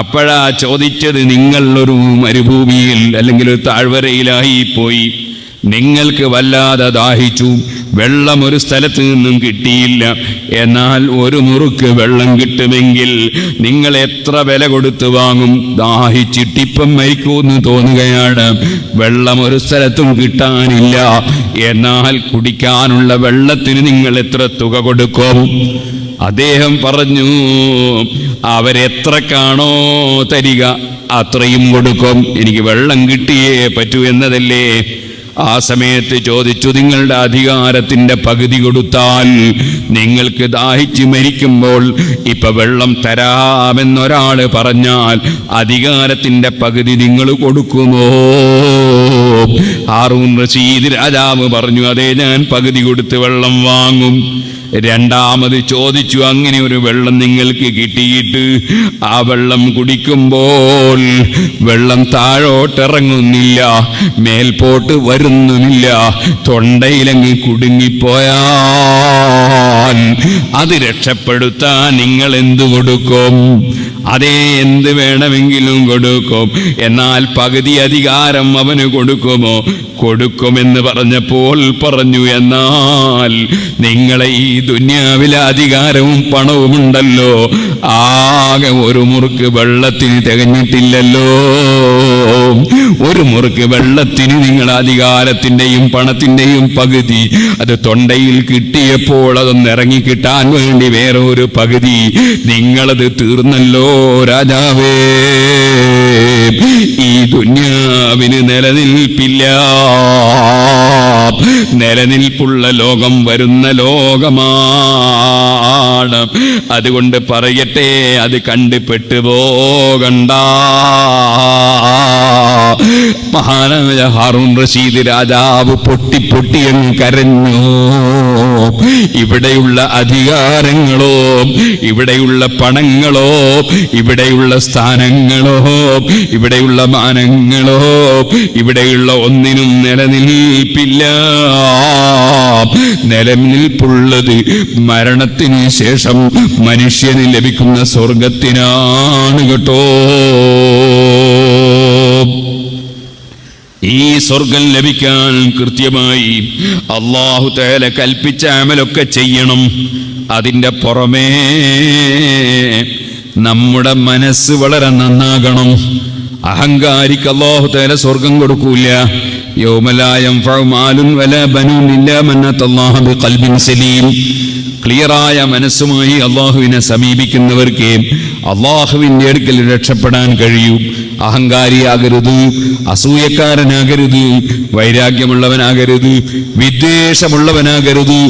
അപ്പോഴാ ചോദിച്ചത്, നിങ്ങൾ ഒരു മരുഭൂമിയിൽ അല്ലെങ്കിൽ ഒരു താഴ്വരയിലായി പോയി, നിങ്ങൾക്ക് വല്ലാതെ ദാഹിച്ചു, വെള്ളം ഒരു സ്ഥലത്ത് നിന്നും കിട്ടിയില്ല. എന്നാൽ ഒരു മുറുക്ക് വെള്ളം കിട്ടുമെങ്കിൽ നിങ്ങൾ എത്ര വില കൊടുത്ത് വാങ്ങും? ദാഹിച്ചിട്ടിപ്പം മരിക്കുമെന്ന് തോന്നുകയാണ്. വെള്ളം ഒരു സ്ഥലത്തും കിട്ടാനില്ല. എന്നാൽ കുടിക്കാനുള്ള വെള്ളത്തിന് നിങ്ങൾ എത്ര തുക കൊടുക്കും? അദ്ദേഹം പറഞ്ഞു, അവരെത്രക്കാണോ തരിക അത്രയും കൊടുക്കും. എനിക്ക് വെള്ളം കിട്ടിയേ പറ്റൂ എന്നതല്ലേ. ആ സമയത്ത് ചോദിച്ചു, നിങ്ങളുടെ അധികാരത്തിന്റെ പകുതി കൊടുത്താൽ നിങ്ങൾക്ക് ദാഹിച്ച് മരിക്കുമ്പോൾ ഇപ്പൊ വെള്ളം തരാമെന്നൊരാൾ പറഞ്ഞാൽ അധികാരത്തിന്റെ പകുതി നിങ്ങൾ കൊടുക്കുമോ? ഹാറൂൻ റഷീദ് രാജാവ് പറഞ്ഞു, അതെ, ഞാൻ പകുതി കൊടുത്ത് വെള്ളം വാങ്ങും. രണ്ടാമത് ചോദിച്ചു, അങ്ങനെ ഒരു വെള്ളം നിങ്ങൾക്ക് കിട്ടിയിട്ട് ആ വെള്ളം കുടിക്കുമ്പോൾ വെള്ളം താഴോട്ടിറങ്ങുന്നില്ല, മേൽപോട്ട് വരുന്നുമില്ല, തൊണ്ടയിലങ്ങ് കുടുങ്ങിപ്പോയാൽ അത് രക്ഷപ്പെടുത്താൻ നിങ്ങൾ എന്തു കൊടുക്കും? അതേ, എന്ത് വേണമെങ്കിലും കൊടുക്കും. എന്നാൽ പകുതി അധികാരം അവന് കൊടുക്കുമോ? കൊടുക്കുമെന്ന് പറഞ്ഞപ്പോൾ പറഞ്ഞു, എന്നാൽ നിങ്ങളെ ഈ ദുന്യാവിലെ അധികാരവും പണവും ഉണ്ടല്ലോ, ആകെ ഒരു മുറുക്ക് വെള്ളത്തിന് തികഞ്ഞിട്ടില്ലല്ലോ. ഒരു മുറുക്ക് വെള്ളത്തിന് നിങ്ങൾ അധികാരത്തിന്റെയും പണത്തിന്റെയും പകുതി അത് തൊണ്ടയിൽ കിട്ടിയപ്പോൾ അതൊന്ന് ഇറങ്ങിക്കിട്ടാൻ വേണ്ടി വേറെ ഒരു പകുതി നിങ്ങളത് തീർന്നല്ലോ രാജാവേ. ഈ ദുന്യാവിന് നിലനിൽപ്പില്ല. നിലനിൽപ്പുള്ള ലോകം വരുന്ന ലോകമാണ്. അതുകൊണ്ട് പറയട്ടെ, അത് കണ്ട് പെട്ടുപോകണ്ട. മഹാനായ ഹാറൂൻ റഷീദ് രാജാവ് പൊട്ടി പൊട്ടി അങ്ങ് കരഞ്ഞു. ഇവിടെയുള്ള അധികാരങ്ങളോ, ഇവിടെയുള്ള പണങ്ങളോ, ഇവിടെയുള്ള സ്ഥാനങ്ങളോ, ഇവിടെയുള്ള മാനങ്ങളോ, ഇവിടെയുള്ള ഒന്നിനും നിലനിൽപ്പില്ല. നിലനിൽപ്പുള്ളത് മരണത്തിന് ശേഷം മനുഷ്യന് ലഭിക്കുന്ന സ്വർഗത്തിനാണ് കേട്ടോ. ഈ സ്വർഗം ലഭിക്കാൻ കൃത്യമായി അല്ലാഹു തആല കൽപ്പിച്ച അമലൊക്കെ ചെയ്യണം. അതിൻ്റെ പുറമേ നമ്മുടെ മനസ്സ് വളരെ നന്നാകണം. അഹങ്കാരിക്ക് അല്ലാഹു തആല സ്വർഗം കൊടുക്കൂല. യൗമ ലാ യൻഫഉ മാലുൻ വലാ ബനൂൻ ഇല്ലാ മൻ അത്തല്ലാഹ ബിഖൽബിൻ സലീം. ക്ലിയറായ മനസ്സുമായി അള്ളാഹുവിനെ സമീപിക്കുന്നവർക്ക് അള്ളാഹുവിൻ്റെ അടുക്കൽ രക്ഷപ്പെടാൻ കഴിയും. അഹങ്കാരിയാകരുത്, അസൂയക്കാരനാകരുത്, വൈരാഗ്യമുള്ളവനാകരുത്, വിദ്വേഷമുള്ളവനാകരുത്.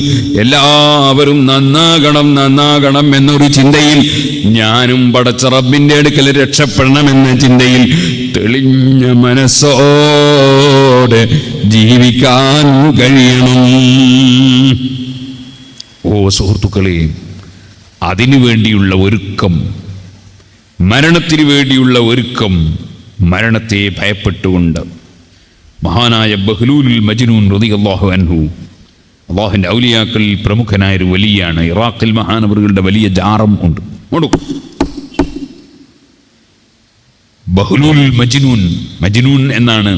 എല്ലാവരും നന്നാകണം നന്നാകണം എന്നൊരു ചിന്തയിൽ, ഞാനും പടച്ച റബ്ബിൻ്റെ അടുക്കൽ രക്ഷപ്പെടണമെന്ന ചിന്തയിൽ തെളിഞ്ഞ മനസ്സോടെ ജീവിക്കാൻ കഴിയണം. ഓ സുഹൃത്തുക്കളെ, അതിനു വേണ്ടിയുള്ള ഒരുക്കം, മരണത്തിന് വേണ്ടിയുള്ള ഒരുക്കം, മരണത്തെ ഭയപ്പെട്ടുകൊണ്ട് മഹാനായ ബഹ്ലൂലുൽ മജ്നൂൻ റളിയല്ലാഹു അൻഹു, അല്ലാഹുവിൻ്റെ ഔലിയാക്കളിൽ പ്രമുഖനായൊരു വലിയാണ്. ഇറാഖിൽ മഹാനവറുകളുടെ വലിയ ജാറം ഉണ്ട്. ബഹ്ലൂലുൽ മജ്നൂൻ, മജ്നൂൻ എന്നാണ്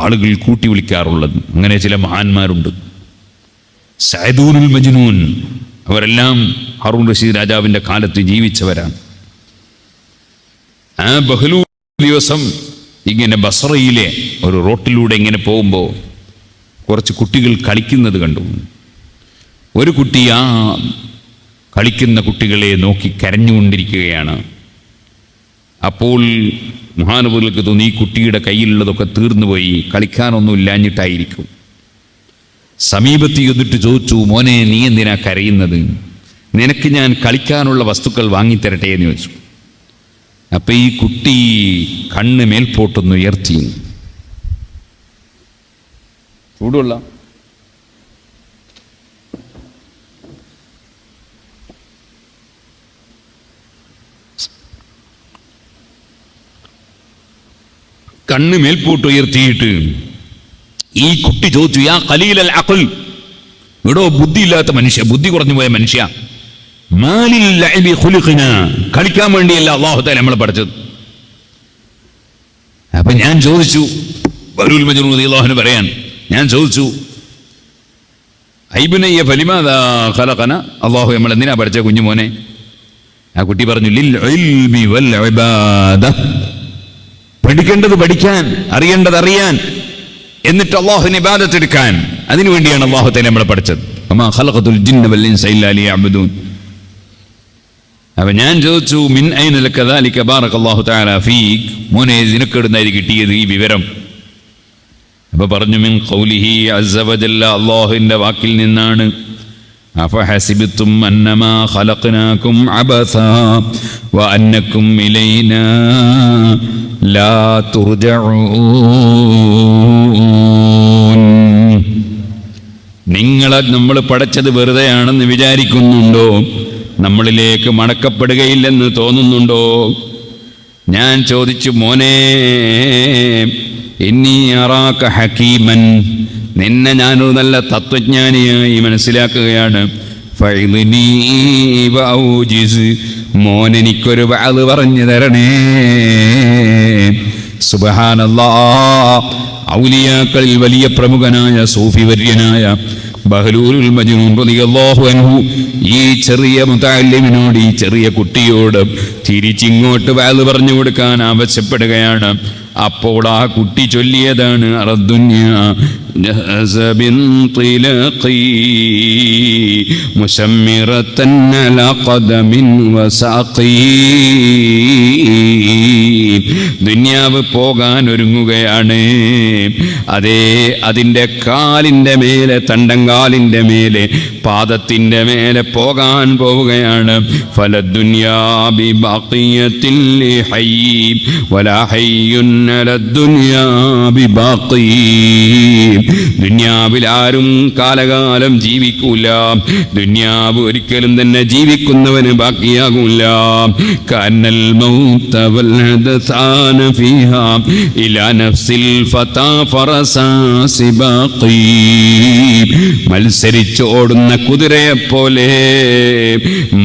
ആളുകൾ കൂട്ടി വിളിക്കാറുള്ളത്. അങ്ങനെ ചില മഹാന്മാരുണ്ട്. സഅദൂനുൽ മജ്നൂൻ, അവരെല്ലാം ഹാറൂൻ റഷീദ് രാജാവിൻ്റെ കാലത്ത് ജീവിച്ചവരാണ്. ആ ബഹ്ലൂൽ ദിവസം ഇങ്ങനെ ബസ്രയിലെ ഒരു റോട്ടിലൂടെ ഇങ്ങനെ പോകുമ്പോൾ കുറച്ച് കുട്ടികൾ കളിക്കുന്നത് കണ്ടു. ഒരു കുട്ടി ആ കളിക്കുന്ന കുട്ടികളെ നോക്കി കരഞ്ഞുകൊണ്ടിരിക്കുകയാണ്. അപ്പോൾ മഹാനുഭാവർക്ക് തോന്നി ഈ കുട്ടിയുടെ കയ്യിലുള്ളതൊക്കെ തീർന്നുപോയി, കളിക്കാനൊന്നും ഇല്ലാഞ്ഞിട്ടായിരിക്കും. സമീപത്ത് ചെന്നിട്ട് ചോദിച്ചു, മോനെ നീ എന്തിനാ കരയുന്നത്? നിനക്ക് ഞാൻ കളിക്കാനുള്ള വസ്തുക്കൾ വാങ്ങിത്തരട്ടെ എന്ന് ചോദിച്ചു. അപ്പൊ ഈ കുട്ടി കണ്ണ് മേൽപോട്ടൊന്ന് ഉയർത്തി. ചൂടുള്ള കണ്ണ് മേൽപോട്ട് ഉയർത്തിയിട്ട് ഈ കുട്ടി ചോദിച്ചു, യാ ഖലീലൽ അഖൽ, എടോ ബുദ്ധിയില്ലാത്ത മനുഷ്യ, ബുദ്ധി കുറഞ്ഞു പോയ മനുഷ്യ, മാലിൽ ലഅബി ഖുലിഖ്നാ, കളിക്കാൻ വേണ്ടിയല്ല അല്ലാഹു തആല നമ്മളെ പഠിച്ചത്. അപ്പൊ ഞാൻ ചോദിച്ചു, ബഹ്ലൂൽ മജ്നൂൻ റളിയല്ലാഹു അൻഹു പറയാൻ, ഞാൻ ചോദിച്ചു, ഐബ്നയ്യ ഫലിമാദാ ഖലഖന, അല്ലാഹു നമ്മൾ എന്തിനാ പഠിച്ച കുഞ്ഞുമോനെ? ആ കുട്ടി പറഞ്ഞു, ലിൽ ഇൽമി വൽ ഇബാദ, പഠിക്കേണ്ടത് പഠിക്കാൻ, അറിയേണ്ടത് അറിയാൻ, എന്നിട്ട് അല്ലാഹുവിനെ ഇബാദത്ത് എടുക്കാൻ. അതിനുവേണ്ടിയാണ് അല്ലാഹു തആല നമ്മളെ പഠിച്ചത്. വമാ ഖലഖതുൽ ജിന്ന വൽ ഇൻസ ഇല്ലാ ലിയഅ്ബുദൂൻ. അപ്പൊ ഞാൻ ചോദിച്ചു, മിൻ ഐന ലക ദാലിക ബാറകല്ലാഹു തആല ഫീക്, മോനെ നിനക്കെടുന്നായി കിട്ടിയത് ഈ വിവരം? അപ്പോൾ പറഞ്ഞു മിൻ ഖൗലിഹി അസ്സ വജല്ല, അല്ലാഹുവിൻ്റെ വാക്കിൽ നിന്നാണ്. അഫഹസിബതും അന്നമാ ഖലഖനാകും അബസാ വഅന്നകും ഇലൈനാ ലാ തുർജഊൻ. നിങ്ങളെ നമ്മൾ പടച്ചത് വെറുതെയാണെന്ന് വിചാരിക്കുന്നുണ്ടോ? നമ്മളിലേക്ക് മടക്കപ്പെടുകയില്ലെന്ന് തോന്നുന്നുണ്ടോ? ഞാൻ ചോദിച്ചു, മോനെ, ഇന്നി അറാക ഹകീമൻ, നിന്നെ ഞാനൊരു നല്ല തത്വജ്ഞാനിയായി മനസ്സിലാക്കുകയാണ്. ഫഇദ്നി വഔജിസ്, മോനെനിക്കൊരു വഅദ് പറഞ്ഞു തരണേ. സുബ്ഹാനല്ലാഹ്. ഔലിയാക്കളിൽ വലിയ പ്രമുഖനായ സൂഫി വര്യനായ ബഹ്ലൂലുൽ മജ്നൂൻ റളിയല്ലാഹു അൻഹു ഈ ചെറിയ മുതഅല്ലിമിനോട്, ഈ ചെറിയ കുട്ടിയോട് തിരിച്ചിങ്ങോട്ട് വഅദ് പറഞ്ഞു കൊടുക്കാൻ ആവശ്യപ്പെടുകയാണ്. അപ്പോൾ ആ കുട്ടി ചൊല്ലിയതാണ് അറദ്ദുന്യാ ജഹസബിൻ ത്രിലഖി മുശമ്മിറതൻ അലാ ഖദമിൻ വസാഖി. ദുനിയാവ് പോകാൻ ഒരുങ്ങുകയാണ്. അതേ, അതിൻ്റെ കാലിൻ്റെ മേലെ, തണ്ടങ്കാലിൻ്റെ മേലെ, പാദത്തിൻ്റെ മേലെ പോകാൻ പോവുകയാണ്. ഫലദ്ദുന്യാ ബിബാഖിയത്തിൽ ഹയ്യ് വലാ ഹയ്യുൻ അലദ്ദുന്യാ ബിബാഖി. ദുനിയാവിൽ ആരും കാലകാലം ജീവിക്കൂല. ദുനിയാവ് ഒരിക്കലും തന്നെ ജീവിക്കുന്നവന് ബാക്കിയാകൂല. കന്നൽ മൗത വൽ ഹദസാന ഫീഹാ ഇലാ നഫ്സിൽ ഫതാ ഫറസാ സിബാഖി. മത്സരിച്ചോടുന്ന കുതിരയെപ്പോലെ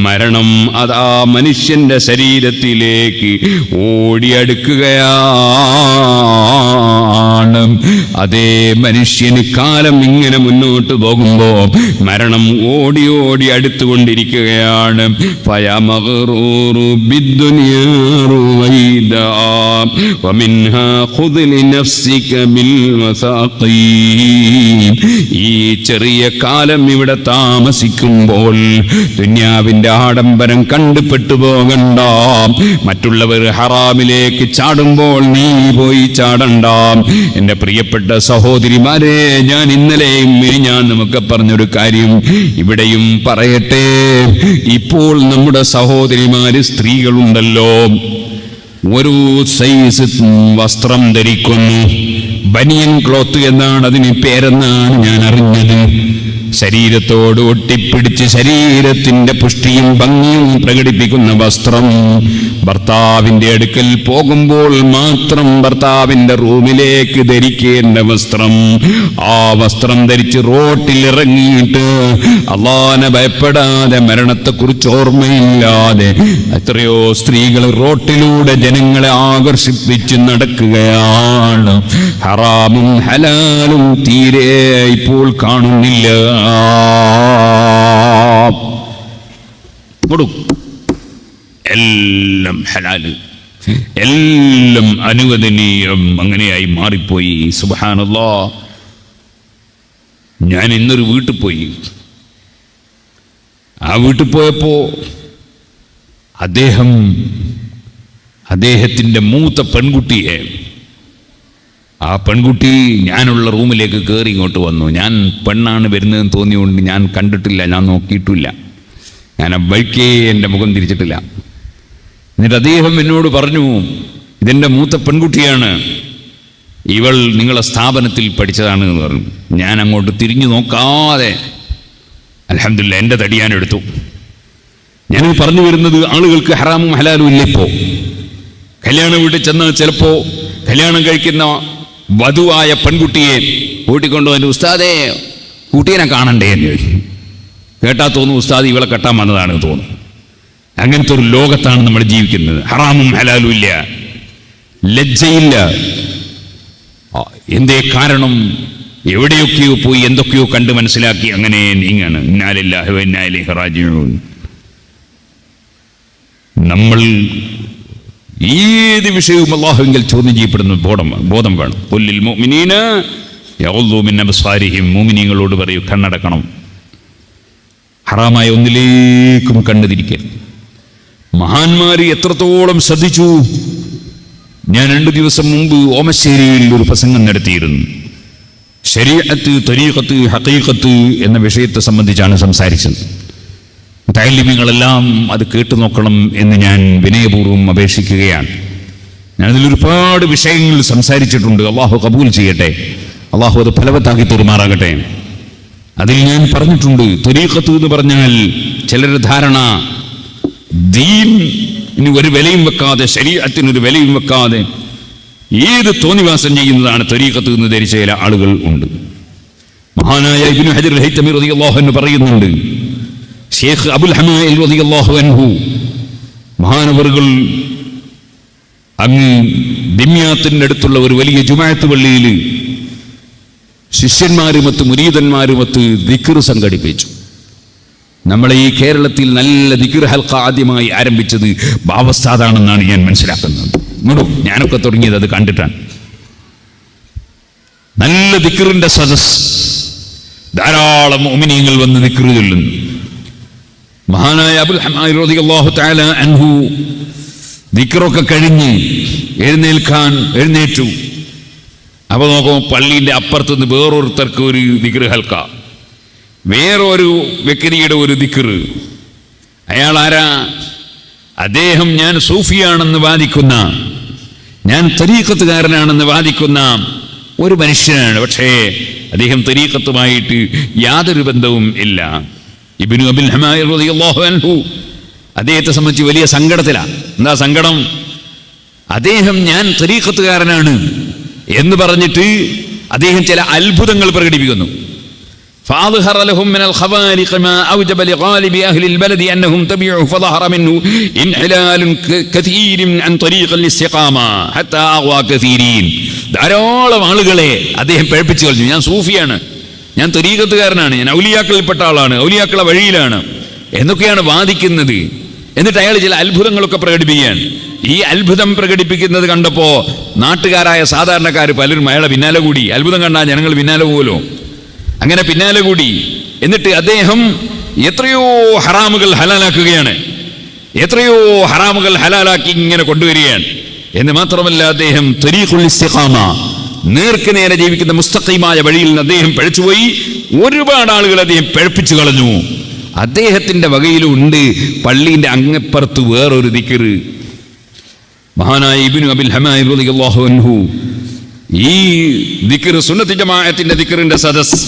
മരണം അതാ മനുഷ്യന്റെ ശരീരത്തിലേക്ക് ഓടിയടുക്കുകയാണ്. അതേ, മനുഷ്യന് കാലം ഇങ്ങനെ മുന്നോട്ട് പോകുമ്പോൾ മരണം ഓടി ഓടി അടുത്തുകൊണ്ടിരിക്കുകയാണ്. ഫയമഗ്റൂറു ബിദ്ദുനിയാ റുവൈദാ വമിൻഹാ ഖുദ് ലിനഫ്സിക ബിൽ വസാഖി. ഈ ചെറിയ കാലം ഇവിടെ താമസിക്കുമ്പോൾ ദുനിയാവിൻ്റെ ആഡംബരം കണ്ടുപെട്ടു പോകണ്ട. മറ്റുള്ളവർ ഹറാമിലേക്ക് ചാടുമ്പോൾ നീ പോയി ചാടണ്ട. എൻ്റെ പ്രിയപ്പെട്ട സഹോദരിമാരെ, ഞാൻ ഇന്നലെയും ഞാൻ നമുക്ക് പറഞ്ഞൊരു കാര്യം ഇവിടെയും പറയട്ടെ. ഇപ്പോൾ നമ്മുടെ സഹോദരിമാര് സ്ത്രീകളുണ്ടല്ലോ, ഒരു സൈസ് വസ്ത്രം ധരിക്കുന്നു. ബനിയൻ ക്ലോത്ത് എന്നാണ് അതിന് പേരെന്നാണ് ഞാൻ അറിഞ്ഞത്. ശരീരത്തോട് ഒട്ടിപ്പിടിച്ച് ശരീരത്തിന്റെ പുഷ്ടിയും ഭംഗിയും പ്രകടിപ്പിക്കുന്ന വസ്ത്രം. ഭർത്താവിന്റെ അടുക്കൽ പോകുമ്പോൾ മാത്രം ഭർത്താവിന്റെ റൂമിലേക്ക് ധരിക്കേണ്ട വസ്ത്രം. ആ വസ്ത്രം ധരിച്ച് റോട്ടിൽ ഇറങ്ങിയിട്ട് അള്ളാനെ ഭയപ്പെടാതെ, മരണത്തെക്കുറിച്ച് ഓർമ്മയില്ലാതെ എത്രയോ സ്ത്രീകൾ റോട്ടിലൂടെ ജനങ്ങളെ ആകർഷിപ്പിച്ച് നടക്കുകയാണ്. ഹറാമും ഹലാലും തീരെ ഇപ്പോൾ കാണുന്നില്ല. എല്ലാം ഹലാല്, എല്ലാം അനുവദനീയം, അങ്ങനെയായി മാറിപ്പോയി. സുബ്ഹാനല്ലാഹ്. ഞാൻ ഇന്നൊരു വീട്ടിൽ പോയി. ആ വീട്ടിൽ പോയപ്പോ അദ്ദേഹത്തിൻ്റെ മൂത്ത പെൺകുട്ടിയെ, ആ പെൺകുട്ടി ഞാനുള്ള റൂമിലേക്ക് കയറി ഇങ്ങോട്ട് വന്നു. ഞാൻ പെണ്ണാണ് വരുന്നതെന്ന് തോന്നിയുകൊണ്ട് ഞാൻ കണ്ടിട്ടില്ല, ഞാൻ നോക്കിയിട്ടില്ല, ഞാൻ ആ വഴിക്കേ എൻ്റെ മുഖം തിരിച്ചിട്ടില്ല. എന്നിട്ട് അദ്ദേഹം എന്നോട് പറഞ്ഞു, ഇതെൻ്റെ മൂത്ത പെൺകുട്ടിയാണ്, ഇവൾ നിങ്ങളെ സ്ഥാപനത്തിൽ പഠിച്ചതാണ് എന്ന് പറഞ്ഞു. ഞാൻ അങ്ങോട്ട് തിരിഞ്ഞു നോക്കാതെ അൽഹംദുലില്ലാ എൻ്റെ തടിയാനെടുത്തു. ഞാൻ പറഞ്ഞു വരുന്നത്, ആളുകൾക്ക് ഹറാമും ഹലാലും ഇല്ല. ഇപ്പോൾ കല്യാണം വീട്ടിൽ ചെന്നാൽ ചിലപ്പോൾ കല്യാണം കഴിക്കുന്ന വധുവായ പെൺകുട്ടിയെ കൂട്ടിക്കൊണ്ടു വന്നു, ഉസ്താദേ കുട്ടീനെ കാണണ്ടേ എന്ന് ചോദിച്ചു. കേട്ടാ തോന്നും ഉസ്താദ് ഇവളെ കെട്ടാൻ വന്നതാണ് തോന്നും. അങ്ങനത്തെ ഒരു ലോകത്താണ് നമ്മൾ ജീവിക്കുന്നത്. ഹറാമും ഹലാലും ഇല്ല, ലജ്ജയില്ല. എന്തേ കാരണം? എവിടെയൊക്കെയോ പോയി എന്തൊക്കെയോ കണ്ട് മനസ്സിലാക്കി അങ്ങനെ നീങ്ങാണ്. ഇന്നാ ലില്ലാഹി വ ഇന്നാ ഇലൈഹി റാജിഊൻ. നമ്മൾ ഏത് വിഷയവും അല്ലാഹുവിൽ ചോദ്യം ചെയ്യപ്പെടുന്ന ബോധം വേണം. ഖുല്ലിൽ മുഅ്മിനീന യഗ്ളൂ മിൻ അബ്സാരിഹിം, മുഅ്മിനീങ്ങളോട് പറയൂ കണ്ണടക്കണം, ഹറാമായ ഒന്നിലേക്കും കണ്ണു തിരിക്കരുത്. മഹാന്മാര് എത്രത്തോളം ശ്രദ്ധിച്ചു. ഞാൻ 2 ദിവസം മുമ്പ് ഓമശ്ശേരിയിൽ ഒരു പ്രസംഗം നടത്തിയിരുന്നു. ശരീഅത്ത്, തരീഖത്ത്, ഹഖീഖത്ത് എന്ന വിഷയത്തെ സംബന്ധിച്ചാണ് സംസാരിച്ചത്. മുതഅല്ലിമീങ്ങളെല്ലാം അത് കേട്ടു നോക്കണം എന്ന് ഞാൻ വിനയപൂർവ്വം അപേക്ഷിക്കുകയാണ്. ഞാനതിൽ ഒരുപാട് വിഷയങ്ങൾ സംസാരിച്ചിട്ടുണ്ട്. അള്ളാഹു കബൂൽ ചെയ്യട്ടെ, അള്ളാഹു അത് ഫലവത്താക്കി തീർമാറാകട്ടെ. അതിൽ ഞാൻ പറഞ്ഞിട്ടുണ്ട്, തരീഖത്ത് എന്ന് പറഞ്ഞാൽ ചിലരുടെ ധാരണ ദീനിന് ഒരു വിലയും വെക്കാതെ, ശരീഅത്തിനൊരു വിലയും വെക്കാതെ ഏത് തോന്നിവാസം ചെയ്യുന്നതാണ് തരീഖത്ത് എന്ന് ധരിച്ച ചില ആളുകൾ ഉണ്ട്. മഹാനായ ഇബ്നു ഹജർ ഹൈതമി റളിയല്ലാഹു അൻഹു പറയുന്നുണ്ട്, ഷേഖ് അബുൽ ഹമായിൽ റളിയല്ലാഹു അൻഹു മഹാനവറുകൾ അങ്ങ് ദിമ്യാത്തിന്റെ അടുത്തുള്ള ഒരു വലിയ ജുമാഅത്ത് പള്ളിയിൽ ശിഷ്യന്മാരുമൊത്ത് മുരീദന്മാരുമൊത്ത് ദിക്ർ സംഘടിപ്പിച്ചു. നമ്മളെ ഈ കേരളത്തിൽ നല്ല ദിക്ർ ഹൽഖ ആദ്യമായി ആരംഭിച്ചത് ബാവസ്ഥാദാണെന്നാണ് ഞാൻ മനസ്സിലാക്കുന്നത്. ഞാനൊക്കെ തുടങ്ങിയത് അത് കണ്ടിട്ടാണ്. നല്ല ദിക്റിന്റെ സദസ്, ധാരാളം മുഅ്മിനീങ്ങൾ വന്ന് ദിക്ർ ചൊല്ലുന്നു. മഹാനായ അബുൽ ഹമായിൽ റളിയല്ലാഹു തആല അൻഹു ദിക്റൊക്കെ കഴിഞ്ഞ് എഴുന്നേറ്റു. അപ്പൊ നോക്കുമ്പോൾ പള്ളിന്റെ അപ്പുറത്തുനിന്ന് വേറൊരുത്തർക്ക് ഒരു ദിക്ർ ഹൽക്ക, വേറൊരു വ്യക്തിയുടെ ഒരു ദിക്ർ. അയാൾ ആരാ? അദ്ദേഹം ഞാൻ സൂഫിയാണെന്ന് വാദിക്കുന്ന, ഞാൻ തരീഖത്തുകാരനാണെന്ന് വാദിക്കുന്ന ഒരു മനുഷ്യനാണ്. പക്ഷേ അദ്ദേഹം തരീഖത്തുമായിട്ട് യാതൊരു ബന്ധവും ഇല്ല. ഇബ്നു അബിൽ ഹമായിൽ റളിയല്ലാഹു അൻഹു അദ്ദേഹത്തെ സംബന്ധിച്ച് വലിയ സങ്കടത്തിലാണ്. എന്താ സങ്കടം? അദ്ദേഹം ഞാൻ തരീഖത്തുകാരനാണ് എന്ന് പറഞ്ഞിട്ട് അദ്ദേഹം ചില അത്ഭുതങ്ങൾ പ്രകടിപ്പിക്കുന്നു. فأظهر لهم من الخوارق ما أوجب لغالب أهل البلد أنهم تبعوا فظهر منه انحلال كثير عن طريق الاستقامة حتى أغوى كثيرين. ധാരാളം ആളുകളെ അദ്ദേഹം പഴപ്പിച്ചു കളഞ്ഞു. ഞാൻ സൂഫിയാണ്, ഞാൻ തരീഖത്തുകാരനാണ്, ഞാൻ ഔലിയാക്കളിൽപ്പെട്ട ആളാണ്, ഔലിയാക്കളെ വഴിയിലാണ് എന്നൊക്കെയാണ് വാദിക്കുന്നത്. എന്നിട്ട് അയാൾ ചില അത്ഭുതങ്ങളൊക്കെ പ്രകടിപ്പിക്കുകയാണ്. ഈ അത്ഭുതം പ്രകടിപ്പിക്കുന്നത് കണ്ടപ്പോ നാട്ടുകാരായ സാധാരണക്കാർ പലരും അയാളെ പിന്നാലെ കൂടി. അത്ഭുതം കണ്ടാൽ ജനങ്ങൾ പിന്നാലെ പോകുമല്ലോ, അങ്ങനെ പിന്നാലെ കൂടി. എന്നിട്ട് അദ്ദേഹം എത്രയോ ഹറാമുകൾ ഹലാലാക്കുകയാണ്, എത്രയോ ഹറാമുകൾ ഹലാലാക്കി ഇങ്ങനെ കൊണ്ടുവരികയാണ്. എന്ന് മാത്രമല്ല, അദ്ദേഹം തരീഖുൽ ഇസ്തിഖാമ, നേർക്ക് നേരെ ജീവിക്കുന്ന മുസ്തഖീമായ വഴിയിൽ നിന്ന് അദ്ദേഹം പഴച്ചുപോയി. ഒരുപാട് ആളുകൾ അദ്ദേഹം പഴപ്പിച്ചു കളഞ്ഞു. അദ്ദേഹത്തിന്റെ വകയിലുണ്ട് പള്ളീന്റെ അങ്ങപ്പുറത്ത് വേറൊരു ദിക്ർ. മഹാനായ ഇബ്നു അബിൽ ഹമായിൽ റളിയല്ലാഹു അൻഹു ഈ ദിക്ർ, സുന്നത്ത് ജമാഅത്തിന്റെ ദിക്റിന്റെ സദസ്,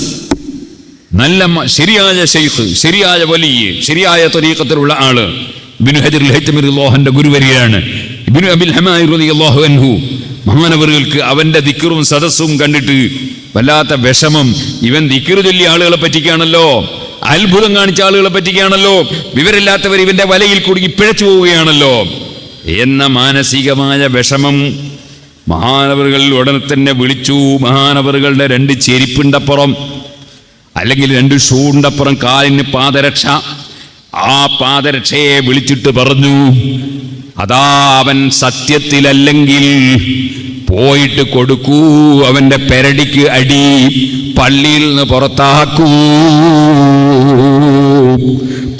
നല്ല ശരിയായ ശൈഖ്, ശരിയായ വലിയ, ശരിയായ തരീഖത്തിലുള്ള ആള് ഇബ്നു ഹജർ ഹൈതമി റളിയല്ലാഹുവിന്റെ ഗുരുവരിയാണ് ഇബ്നു അബിൽ ഹമായിൽ റളിയല്ലാഹു അൻഹു. മഹാനവറുകൾക്ക് അവന്റെ ദിക്റും സദസ്സും കണ്ടിട്ട് വല്ലാത്ത വിഷമം. ഇവൻ ദിക്ർ ചൊല്ലിയ ആളുകളെ പറ്റിക്കുകയാണല്ലോ, അത്ഭുതം കാണിച്ച ആളുകളെ പറ്റിക്കുകയാണല്ലോ, വിവരമില്ലാത്തവർ ഇവന്റെ വലയിൽ കുടുങ്ങി പിഴച്ചു പോവുകയാണല്ലോ എന്ന മാനസികമായ വിഷമം മഹാനവറുകൾ ഉടനെ തന്നെ വിളിച്ചു. മഹാനവറുകളുടെ 2 ചെരിപ്പിണ്ടപ്പുറം, അല്ലെങ്കിൽ 2 ഷൂണ്ടപ്പുറം കാലിന് പാദരക്ഷ, ആ പാദരക്ഷയെ വിളിച്ചിട്ട് പറഞ്ഞു, അതാ അവൻ സത്യത്തിലല്ലെങ്കിൽ പോയിട്ട് കൊടുക്കൂ, അവന്റെ പെരടിക്ക് അടി, പള്ളിയിൽ നിന്ന് പുറത്താക്കൂ.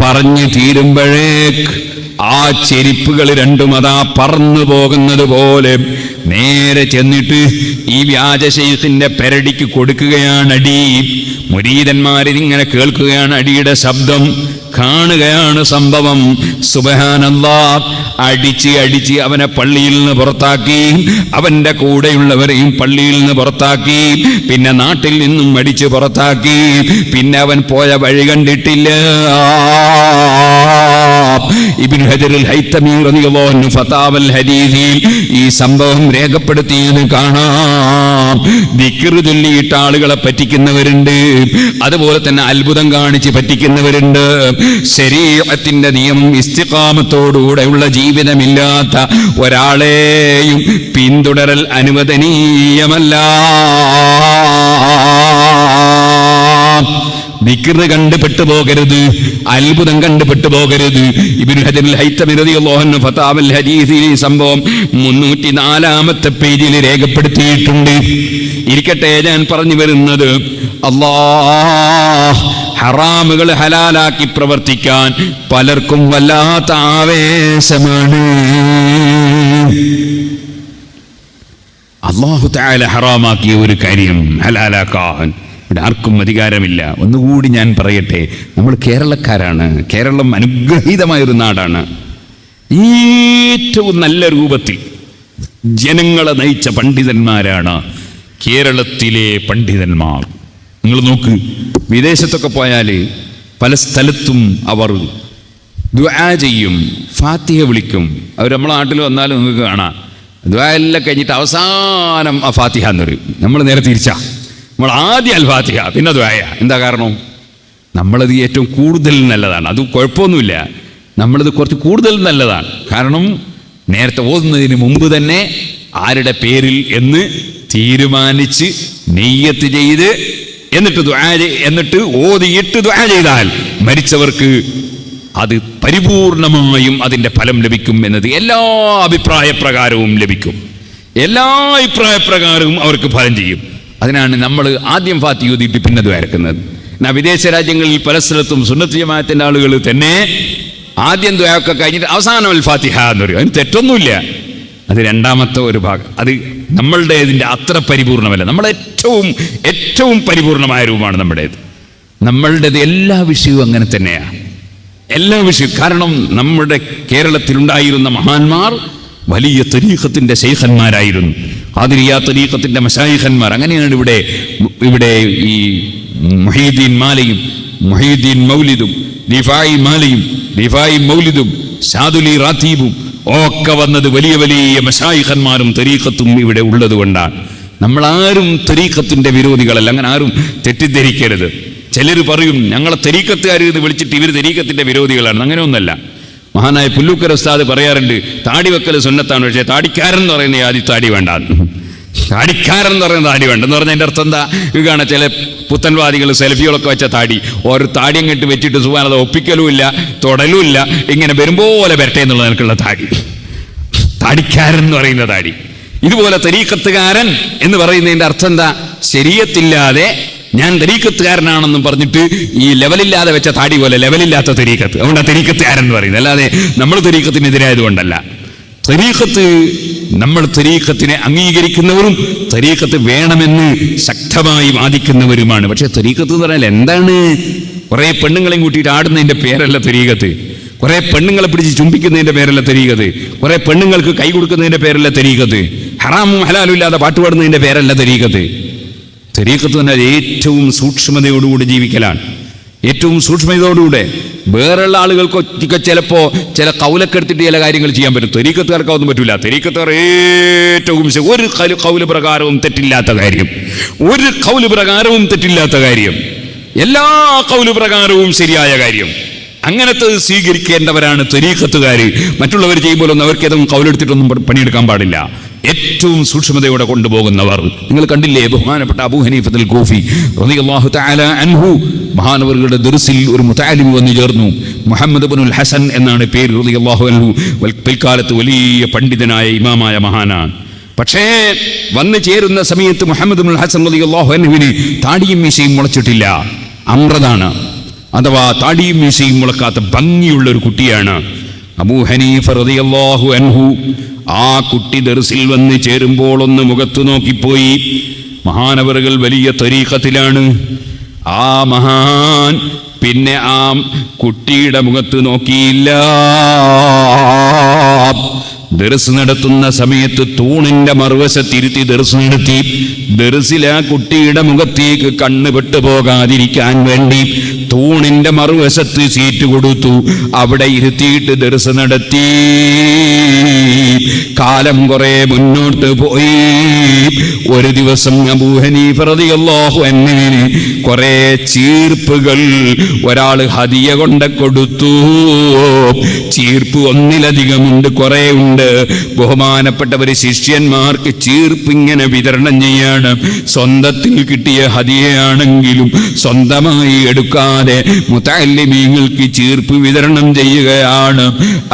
പറഞ്ഞു തീരുമ്പോഴേക്ക് ആ ചെരിപ്പുകൾ 2 അതാ പറന്നു പോകുന്നത് പോലെ നേരെ ചെന്നിട്ട് ഈ വ്യാജ ശൈഖിന്റെ പെരടിക്ക് കൊടുക്കുകയാണ് അടി. മുരീദന്മാരിങ്ങനെ കേൾക്കുകയാണ് അടിയുടെ ശബ്ദം, കാണുകയാണ് സംഭവം. സുബ്ഹാനല്ലാഹ്, അടിച്ച് അവനെ പള്ളിയിൽ നിന്ന് പുറത്താക്കി, അവന്റെ കൂടെയുള്ളവരെയും പള്ളിയിൽ നിന്ന് പുറത്താക്കി, പിന്നെ നാട്ടിൽ നിന്നും അടിച്ച് പുറത്താക്കി. പിന്നെ അവൻ പോയ വഴി കണ്ടിട്ടില്ല. ഇബ്നു ഹജറുൽ ഹൈതമി റളിയല്ലാഹു അൻഹു ഫതാവൽ ഹദീസിൽ ഈ സംഭവം രേഖപ്പെടുത്തിയത് കാണാം. ദിക്ർ ചൊല്ലിയിട്ട് ആളുകളെ പറ്റിക്കുന്നവരുണ്ട്, അതുപോലെ തന്നെ അത്ഭുതം കാണിച്ച് പറ്റിക്കുന്നവരുണ്ട്. ശരീഅത്തിന്റെ നിയമം ഇസ്തിഖാമത്തോടുകൂടെയുള്ള ജീവിതമില്ലാത്ത ഒരാളെയും പിന്തുടരൽ അനുവദനീയമല്ല. ദിക്ർ കണ്ട് പെട്ടുപോകരുത്, അത്ഭുതം കണ്ട് പെട്ടുപോകരുത്. ഇബ്നു ഹജറുൽ ഹൈതമി റളിയല്ലാഹു അൻഹു ഫതാവൽ ഹദീസിൽ ഈ സംഭവം 304-ാമത്തെ പേജിൽ രേഖപ്പെടുത്തിയിട്ടുണ്ട്. ഇരിക്കട്ടെ, ഞാൻ പറഞ്ഞു വരുന്നത്, അല്ലാഹ് ഹറാമുകൾ ഹലാലാക്കി പ്രവർത്തിക്കാൻ പലർക്കും വല്ലാത്ത ആവേശമാണ്. അല്ലാഹു തആല ഹറാമാക്കിയ ഒരു കാര്യം ഹലാലാക്കാൻ ഇവിടെ ആർക്കും അധികാരമില്ല. ഒന്നുകൂടി ഞാൻ പറയട്ടെ, നമ്മൾ കേരളക്കാരാണ്. കേരളം അനുഗ്രഹീതമായൊരു നാടാണ്. ഏറ്റവും നല്ല രൂപത്തിൽ ജനങ്ങളെ നയിച്ച പണ്ഡിതന്മാരാണ് കേരളത്തിലെ പണ്ഡിതന്മാർ. നിങ്ങൾ നോക്ക്, വിദേശത്തൊക്കെ പോയാൽ പല സ്ഥലത്തും അവർ ദുആ ചെയ്യും, ഫാത്തിഹ വിളിക്കും. അവർ നമ്മളെ നാട്ടിൽ വന്നാലും നിങ്ങൾക്ക് കാണാം, ദുആ എല്ലാം കഴിഞ്ഞിട്ട് അവസാനം ആ ഫാത്തിഹ എന്ന് പറയും. നമ്മൾ നേരെ തിരിച്ചാ, നമ്മൾ ആദ്യം അൽ ഫാത്തിഹ പിന്നെ ദുആയ. എന്താ കാരണം? നമ്മളത് ഏറ്റവും കൂടുതൽ നല്ലതാണ്. അത് കുഴപ്പമൊന്നുമില്ല, നമ്മളത് കുറച്ച് കൂടുതൽ നല്ലതാണ്. കാരണം നേരത്തെ ഓതുന്നതിന് മുമ്പ് തന്നെ ആരുടെ പേരിൽ എന്ന് തീരുമാനിച്ച് നെയ്യത്ത് ചെയ്ത് എന്നിട്ട് ഓതിയിട്ട് ദുആ ചെയ്താൽ മരിച്ചവർക്ക് അത് പരിപൂർണമായും അതിൻ്റെ ഫലം ലഭിക്കും എന്നത് എല്ലാ അഭിപ്രായ പ്രകാരവും ലഭിക്കും. എല്ലാ അഭിപ്രായ പ്രകാരവും അവർക്ക് ഫലം ചെയ്യും. അതിനാണ് നമ്മൾ ആദ്യം ഫാത്തിഹ ഓതിയിട്ട് പിന്നെ ദുആ ഇറക്കുന്നത്. എന്നാൽ വിദേശ രാജ്യങ്ങളിൽ പല സ്ഥലത്തും സുന്നത്ത് ജമാഅത്തിന്റെ ആളുകൾ തന്നെ ആദ്യം ദുആ ഒക്കെ കഴിഞ്ഞിട്ട് അവസാനം അൽ ഫാത്തിഹ എന്ന് പറയും. അതിന് തെറ്റൊന്നുമില്ല. അത് രണ്ടാമത്തെ ഒരു ഭാഗം. അത് നമ്മളുടെ ഇതിൻ്റെ അത്ര പരിപൂർണമല്ല. നമ്മൾ ഏറ്റവും പരിപൂർണമായ രൂപമാണ് നമ്മുടേത്. നമ്മളുടേത് എല്ലാ വിഷയവും അങ്ങനെ തന്നെയാണ്. എല്ലാ വിഷയവും. കാരണം നമ്മുടെ കേരളത്തിലുണ്ടായിരുന്ന മഹാന്മാർ വലിയ തരീഖത്തിന്റെ ശൈഖന്മാരായിരുന്നു. ഖാദിരിയ തരീഖത്തിന്റെ മശായിഖന്മാർ. അങ്ങനെയാണ് ഇവിടെ ഈ മുഹീദ്ദീൻ മാലയും മുഹീദ്ദീൻ മൗലിദും ദിഫായി മാലയും ദിഫായി മൗലിദും ഷാദുലി റാത്തീബും ഒക്കെ വന്നത് വലിയ വലിയ മശായിഖന്മാരും തരീഖത്തും ഇവിടെ ഉള്ളത് കൊണ്ടാണ്. നമ്മളാരും തരീഖത്തിന്റെ വിരോധികളല്ല. അങ്ങനെ ആരും തെറ്റിദ്ധരിക്കരുത്. ചിലർ പറയും ഞങ്ങളെ തരീഖത്തുകാർ എന്ന് വിളിച്ചിട്ട് ഇവർ തരീഖത്തിന്റെ വിരോധികളാണ്. അങ്ങനെയൊന്നല്ല. മഹാനായ പുല്ലൂക്കര ഉസ്താദ് പറയാറുണ്ട്, താടി വെക്കൽ സുന്നത്താണ്, പക്ഷേ താടിക്കാരൻ എന്ന് പറയുന്ന ആദ്യം താടി വേണ്ട. താടിക്കാരൻ എന്ന് പറയുന്ന താടി വേണ്ടെന്ന് പറഞ്ഞാൽ എൻ്റെ അർത്ഥം എന്താ? ഇത് കാണാം, ചില പുത്തൻവാദികൾ സെൽഫികളൊക്കെ വെച്ച താടി ഒരു താടി അങ്ങോട്ട് വെച്ചിട്ട് സുഖാനത് ഒപ്പിക്കലും ഇല്ല, തൊടലും ഇല്ല, ഇങ്ങനെ വരുമ്പോലെ വരട്ടെ എന്നുള്ള നിനക്കുള്ള താടി. താടിക്കാരൻ എന്ന് പറയുന്ന താടി. ഇതുപോലെ തരീഖത്തുകാരൻ എന്ന് പറയുന്നതിൻ്റെ അർത്ഥം എന്താ? ശരീഅത്തില്ലാതെ ഞാൻ തരീഖത്തുകാരനാണെന്നും പറഞ്ഞിട്ട് ഈ ലെവലില്ലാതെ വെച്ച താടി പോലെ ലെവലില്ലാത്ത തരീഖത്ത്. അതുകൊണ്ടാണ് തരീഖത്തുകാരൻ എന്ന് പറയുന്നത്. അല്ലാതെ നമ്മൾ തരീഖത്തിനെതിരായതുകൊണ്ടല്ല. നമ്മൾ തരീഖത്തിനെ അംഗീകരിക്കുന്നവരും തരീഖത്ത് വേണമെന്ന് ശക്തമായി വാദിക്കുന്നവരുമാണ്. പക്ഷെ തരീഖത്ത് എന്ന് പറഞ്ഞാൽ എന്താണ്? കുറെ പെണ്ണുങ്ങളെയും കൂട്ടിയിട്ട് ആടുന്നതിന്റെ പേരല്ല തരീഖത്ത്. കുറെ പെണ്ണുങ്ങളെ പിടിച്ച് ചുംബിക്കുന്നതിന്റെ പേരല്ല തരീഖത്ത്. കുറെ പെണ്ണുങ്ങൾക്ക് കൈ കൊടുക്കുന്നതിന്റെ പേരല്ല തരീഖത്ത്. ഹറാമും ഹലാലും ഇല്ലാതെ പാട്ടുപാടുന്നതിന്റെ പേരല്ല തരീഖത്ത്. തരീഖത്ത് തന്നെ ഏറ്റവും സൂക്ഷ്മതയോടുകൂടി ജീവിക്കലാണ്. ഏറ്റവും സൂക്ഷ്മതയോടുകൂടെ. വേറെയുള്ള ആളുകൾക്കൊക്കെ ചിലപ്പോൾ ചില കൗലൊക്കെ എടുത്തിട്ട് ചില കാര്യങ്ങൾ ചെയ്യാൻ പറ്റും. തരീഖത്തുകാർക്ക് അതൊന്നും പറ്റില്ല. തരീഖത്തുകാർ ഏറ്റവും ഒരു കൗല് പ്രകാരവും തെറ്റില്ലാത്ത കാര്യം, ഒരു കൗല് പ്രകാരവും തെറ്റില്ലാത്ത കാര്യം, എല്ലാ കൗല് പ്രകാരവും ശരിയായ കാര്യം, അങ്ങനത്തെ സ്വീകരിക്കേണ്ടവരാണ് തരീഖത്തുകാർ. മറ്റുള്ളവർ ചെയ്യുമ്പോഴൊന്നും അവർക്ക് ഏതെങ്കിലും കൗലെടുത്തിട്ടൊന്നും പണിയെടുക്കാൻ പാടില്ല. ഏറ്റവും സൂക്ഷ്മതയോടെ കൊണ്ടുപോകുന്നവർ. നിങ്ങൾ കണ്ടില്ലേ, ബഹുമാനപ്പെട്ട അബൂ ഹനീഫത്തുൽ കൂഫി റളിയല്ലാഹു തആല അൻഹു മഹാനവറുകളുടെ ദർസിൽ ഒരു മുതഅല്ലിം വന്നു ചേർന്നു. മുഹമ്മദ് ഇബ്നുൽ ഹസൻ എന്നാണ് പേര്. റളിയല്ലാഹു അൻഹു പിൽക്കാലത്ത് വലിയ പണ്ഡിതനായ ഇമാമായ മഹാനാണ്. പക്ഷേ വന്നു ചേരുന്ന സമയത്ത് മുഹമ്മദ് ഇബ്നുൽ ഹസൻ റളിയല്ലാഹു അൻഹുവിന് താടിയും മീശയും മുളച്ചിട്ടില്ല. അമ്രതാണ്, അഥവാ താടിയും മീശയും മുളക്കാത്ത ഭംഗിയുള്ള ഒരു കുട്ടിയാണ്. അബൂ ഹനീഫ റളിയല്ലാഹു അൻഹു ആ കുട്ടി ദർസിൽ വന്ന് ചേരുമ്പോൾ ഒന്ന് മുഖത്തു നോക്കിപ്പോയി. മഹാനവറുകൾ വലിയ തരീഖത്തിലാണ്. ആ മഹാൻ പിന്നെ ആ കുട്ടിയുടെ മുഖത്ത് നോക്കിയില്ല. ദർസ് നടത്തുന്ന സമയത്ത് തൂണിന്റെ മറുവശത്തിരുത്തി ദർസ് നടത്തി. ദർസിൽ ആ കുട്ടിയുടെ മുഖത്തേക്ക് കണ്ണ് പെട്ടുപോകാതിരിക്കാൻ വേണ്ടി തൂണിന്റെ മറുവശത്ത് സീറ്റ് കൊടുത്തു. അവിടെ ഇരുത്തിയിട്ട് ദർസ് നടത്തി. കാലം കുറെ മുന്നോട്ട് പോയി. ഒരു ദിവസം അബൂ ഹനീഫ റളിയല്ലാഹു അൻഹുവിന് കുറെ ചീർപ്പുകൾ ഒരാൾ ഹദിയ കൊണ്ട് കൊടുത്തു. ചീർപ്പ് ഒന്നിലധികമുണ്ട്, കുറെ ഉണ്ട്. ബഹുമാനപ്പെട്ടവര് ശിഷ്യന്മാർക്ക് ചീർപ്പ് ഇങ്ങനെ വിതരണം ചെയ്യാണ്. സ്വന്തത്തിൽ കിട്ടിയ ഹദിയയാണെങ്കിലും സ്വന്തമായി എടുക്കാതെ മുതഅല്ലിമീങ്ങൾക്ക് ചീർപ്പ് വിതരണം ചെയ്യുകയാണ്.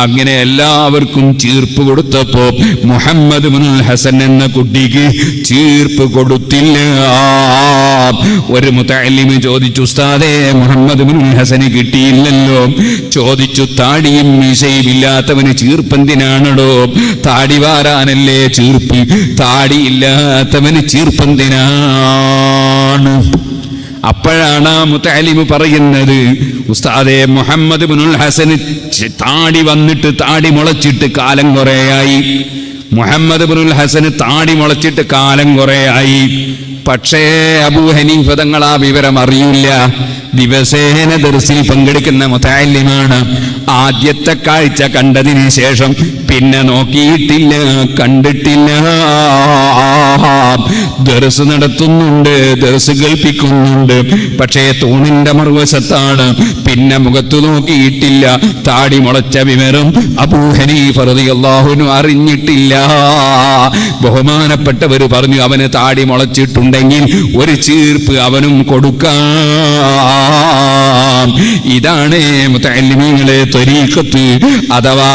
അങ്ങനെ എല്ലാവർക്കും ചീർപ്പ് കൊടുത്തപ്പോ മുഹമ്മദ് ഇബ്നുൽ ഹസൻ എന്ന കുട്ടിക്ക് ചീർപ്പ് കൊടുത്തില്ല. ഒരു മുതഅല്ലിം ചോദിച്ചു, ഉസ്താദേ മുഹമ്മദ് ഇബ്നുൽ ഹസന് കിട്ടിയില്ലല്ലോ. ചോദിച്ചു, താടിയും മീശയും ഇല്ലാത്തവന് ചീർപ്പെന്തിനാണോ? താടി വാരാനല്ലേ ചീർപ്പ്, താടിയില്ലാത്തവന് ചീർപ്പെന്തിനാണ്? അപ്പോഴാണ് ആ മുത്തഅല്ലിമ് പറയുന്നത്, ഉസ്താദേ മുഹമ്മദ് ഇബ്നുൽ ഹസന് താടി വന്നിട്ട് താടി മുളച്ചിട്ട് കാലം കുറേയായി. മുഹമ്മദ് ഇബ്നുൽ ഹസന് താടി മുളച്ചിട്ട് കാലം കുറേയായി. പക്ഷേ അബൂ ഹനീഫ തങ്ങൾ ആ വിവരം അറിയില്ല. ദിവസേന ദർസിൽ പങ്കെടുക്കുന്ന മുതഅല്ലിമാണ്. ആദ്യത്തെ കാഴ്ച കണ്ടതിന് ശേഷം പിന്നെ നോക്കിയിട്ടില്ല, കണ്ടിട്ടില്ല. ദർസ് നടത്തുന്നുണ്ട്, ദർസ് കേൾപ്പിക്കുന്നുണ്ട്, പക്ഷേ തൂണിന്റെ മറുവശത്താണ്. പിന്നെ മുഖത്തു നോക്കിയിട്ടില്ല. താടി മുളച്ച വിവരം അബൂ ഹനീഫ റളിയല്ലാഹു അൻഹു അറിഞ്ഞിട്ടില്ല. ബഹുമാനപ്പെട്ടവർ പറഞ്ഞു, അവന് താടി മുളച്ചിട്ടുണ്ടെങ്കിൽ ഒരു ചീർപ്പ് അവനും കൊടുക്കാം. ഇതാണ് മുതഅല്ലിമീങ്ങളെ ത്വരീഖത്ത് അഥവാ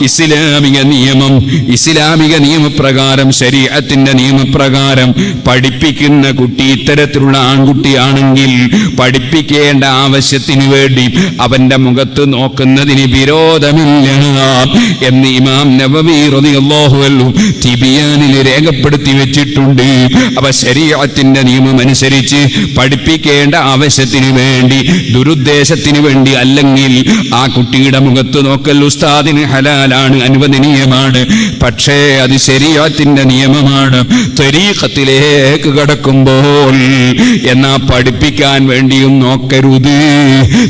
ഇസ്ലാമിക നിയമം. ഇസ്ലാമിക നിയമപ്രകാരം, ശരീഅത്തിന്റെ നിയമപ്രകാരം പഠിപ്പിക്കുന്ന കുട്ടി ഇത്തരത്തിലുള്ള ആൺകുട്ടിയാണെങ്കിൽ പഠിപ്പിക്കേണ്ട ആവശ്യത്തിന് വേണ്ടി അവന്റെ മുഖത്ത് നോക്കുന്നതിന് വിരോധമില്ല എന്ന് ഇമാം നവവി റളിയല്ലാഹു അൻഹു തിബിയാനിൽ രേഖപ്പെടുത്തി വെച്ചിട്ടുണ്ട്. അപ്പൊ ശരീഅത്തിന്റെ നിയമം അനുസരിച്ച് പഠിപ്പിക്കേണ്ട ആവശ്യത്തിന് വേണ്ടി, ദുരുദ്ദേശത്തിന് വേണ്ടി അല്ലെങ്കിൽ ആ കുട്ടിയുടെ മുഖത്ത് നോക്കൽ ഉസ്താദിന് ഹലാലാണ്, അനുവദനീയമാണ്. പക്ഷേ അത് ശരീഅത്തിന്റെ നിയമമാണ്. ത്വരീഖത്തിലേക്ക് കടക്കുമ്പോൾ എന്നാ പഠിപ്പിക്കാൻ വേണ്ടിയും നോക്കരുത്.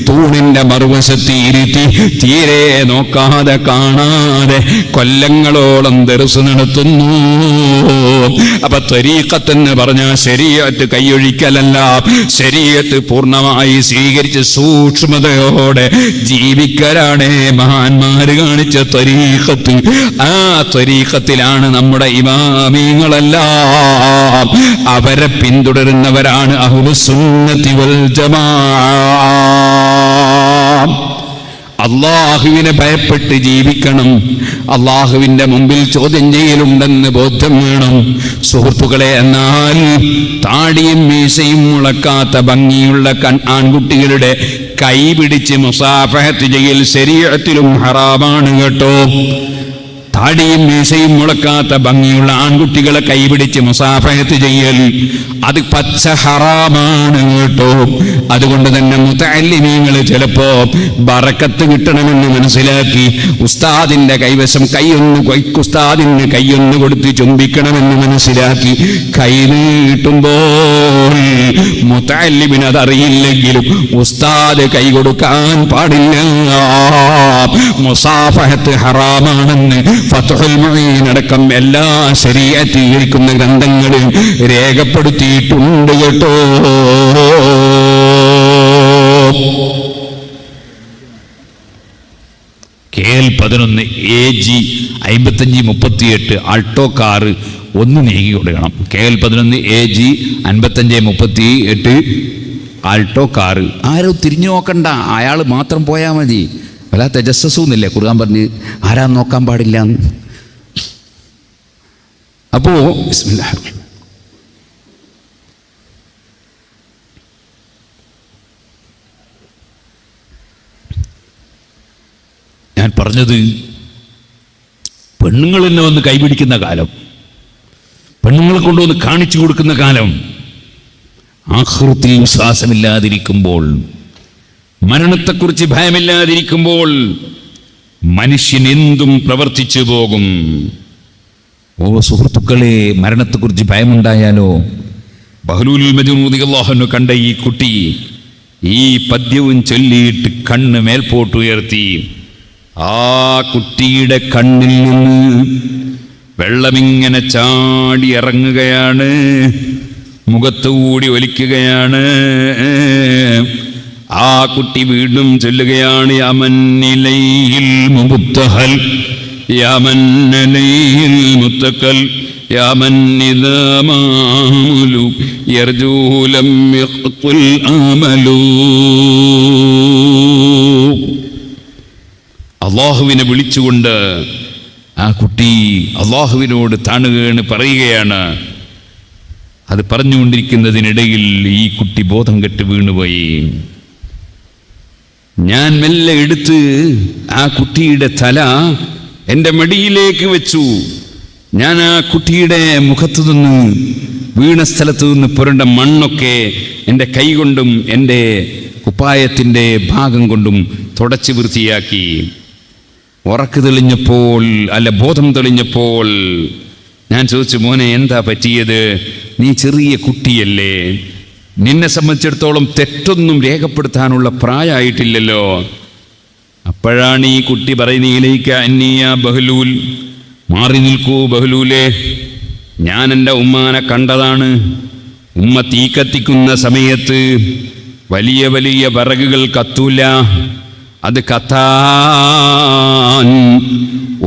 തൂണിന്റെ മറുവശത്ത് ഇരുത്തി തീരെ നോക്കാതെ കാണാതെ കൊല്ലങ്ങളോളം ദർസ് നടത്തുന്നു. അപ്പൊ ത്വരീഖത്ത് എന്ന് പറഞ്ഞാൽ ശരീഅത്ത് കൈയൊഴിക്കലല്ല, ശരീഅത്ത് പൂർണ്ണമായി സ്വീകരിച്ച് സൂക്ഷ്മതയോടെ ജീവിക്കലാണ് മഹാന്മാര് കാണിച്ച ത്വരീഖത്ത്. ആ ത്വരീഖത്തിലാണ് നമ്മുടെ ഇമാമിങ്ങളെല്ലാം. അവരെ പിന്തുടരുന്നവരാണ് അഹ്ലുസുന്നത്തി വൽ ജമാഅ. അള്ളാഹുവിനെ ഭയപ്പെട്ട് ജീവിക്കണം. അള്ളാഹുവിന്റെ മുമ്പിൽ ചോദ്യം ചെയ്യലുണ്ടെന്ന് ബോധ്യം വേണം സുഹൃത്തുക്കളെ. എന്നാൽ താടിയും മീശയും മുളക്കാത്ത ഭംഗിയുള്ള ആൺകുട്ടികളുടെ കൈ പിടിച്ച് മുസാഫഹത്ത് ചെയ്യൽ ശരീഅത്തിലും ഹറാമാണ് കേട്ടോ. താടിയും മീശയും മുളക്കാത്ത ഭംഗിയുള്ള ആൺകുട്ടികളെ കൈപിടിച്ച് മുസാഫഹത്ത് ചെയ്യൽ അത് പച്ച ഹറാമാണ് കേട്ടോ. അതുകൊണ്ട് തന്നെ മുതഅല്ലിമീങ്ങൾ ചിലപ്പോ ബറക്കത്ത് കിട്ടണമെന്ന് മനസ്സിലാക്കി ഉസ്താദിന്റെ കൈവശം ഉസ്താദിന് കൈയൊന്ന് കൊടുത്ത് ചുംബിക്കണമെന്ന് മനസ്സിലാക്കി കൈ നീട്ടുമ്പോൾ മുതഅല്ലിമിന് അതറിയില്ലെങ്കിലും ഉസ്താദ് കൈ കൊടുക്കാൻ പാടില്ല. മുസാഫഹത്ത് ഹറാമാണെന്ന് ഫത്ഹുൽ മുഈൻ അടക്കം എല്ലാ ശരീഅത്ത് വിവരിക്കുന്ന ഗ്രന്ഥങ്ങളിൽ രേഖപ്പെടുത്തിയിട്ടുണ്ട് കേട്ടോ. KL11 AG 5538 ആൾട്ടോ കാറ് ഒന്ന് നീങ്ങി കൊടുക്കണം. KL11 AG 5538 Alto car. ആരും തിരിഞ്ഞു നോക്കണ്ട, അയാൾ മാത്രം പോയാൽ മതി. വലാ തജസ്സസൂന്നില്ലേ ഖുർആൻ പറഞ്ഞ്, ആരാ നോക്കാൻ പാടില്ല. അപ്പോ ബിസ്മില്ലാഹിർ റഹ്മാനിർ റഹീം. ഞാൻ പറഞ്ഞത് പെണ്ണുങ്ങൾ തന്നെ വന്ന് കൈപിടിക്കുന്ന കാലം, പെണ്ണുങ്ങളെ കൊണ്ടുവന്ന് കാണിച്ചു കൊടുക്കുന്ന കാലം, ആഖിറത്തിൽ വിശ്വാസമില്ലാതിരിക്കുമ്പോൾ, മരണത്തെക്കുറിച്ച് ഭയമില്ലാതിരിക്കുമ്പോൾ മനുഷ്യൻ എന്തും പ്രവർത്തിച്ചു പോകും. ഓ സുഹൃത്തുക്കളെ, മരണത്തെക്കുറിച്ച് ഭയമുണ്ടായാലോ? ബഹ്ലൂലുൽ മജ്നൂൻ റളിയല്ലാഹു അൻഹു കണ്ട ഈ കുട്ടി ഈ പദ്യവും ചൊല്ലിയിട്ട് കണ്ണ് മേൽപോട്ടുയർത്തി. ആ കുട്ടിയുടെ കണ്ണിൽ നിന്ന് വെള്ളമിങ്ങനെ ചാടി ഇറങ്ങുകയാണ്, മുഖത്തുകൂടി ഒലിക്കുകയാണ്. ആ കുട്ടി വീണ്ടും ചൊല്ലുകയാണ്, യമന്നിലൈഹിൽ മുബ്തഹൽ യമന്നലൈഹിൽ മുത്തക്കൽ യമന്നിദമാമുലു യർജൂലം യഖ്തുൽ അമലു. അള്ളാഹുവിനെ വിളിച്ചുകൊണ്ട് ആ കുട്ടി അള്ളാഹുവിനോട് താണുകയാണ്, പറയുകയാണ്. അത് പറഞ്ഞുകൊണ്ടിരിക്കുന്നതിനിടയിൽ ഈ കുട്ടി ബോധം കെട്ട് വീണുപോയി. ഞാൻ മെല്ലെ എടുത്ത് ആ കുട്ടിയുടെ തല എൻ്റെ മടിയിലേക്ക് വെച്ചു. ഞാൻ ആ കുട്ടിയുടെ മുഖത്തു നിന്ന് വീണ സ്ഥലത്തു നിന്ന് പുരണ്ട മണ്ണൊക്കെ എൻ്റെ കൈ കൊണ്ടും എൻ്റെ കുപ്പായത്തിൻ്റെ ഭാഗം കൊണ്ടും തുടച്ച് വൃത്തിയാക്കി. ഉറക്ക് തെളിഞ്ഞപ്പോൾ, ബോധം തെളിഞ്ഞപ്പോൾ ഞാൻ ചോദിച്ചു, മോനെ എന്താ പറ്റിയത്? നീ ചെറിയ കുട്ടിയല്ലേ, നിന്നെ സംബന്ധിച്ചിടത്തോളം തെറ്റൊന്നും രേഖപ്പെടുത്താനുള്ള പ്രായമായിട്ടില്ലല്ലോ. അപ്പോഴാണ് ഈ കുട്ടി പറയുന്നതിലേക്ക്, അന്നിയ ബഹ്ലൂൽ, മാറി നിൽക്കൂ ബഹ്ലൂലേ, ഞാൻ എൻ്റെ ഉമ്മാനെ കണ്ടതാണ്. ഉമ്മ തീ കത്തിക്കുന്ന സമയത്ത് വലിയ വലിയ വിറകുകൾ കത്തൂല, അത് കത്താൻ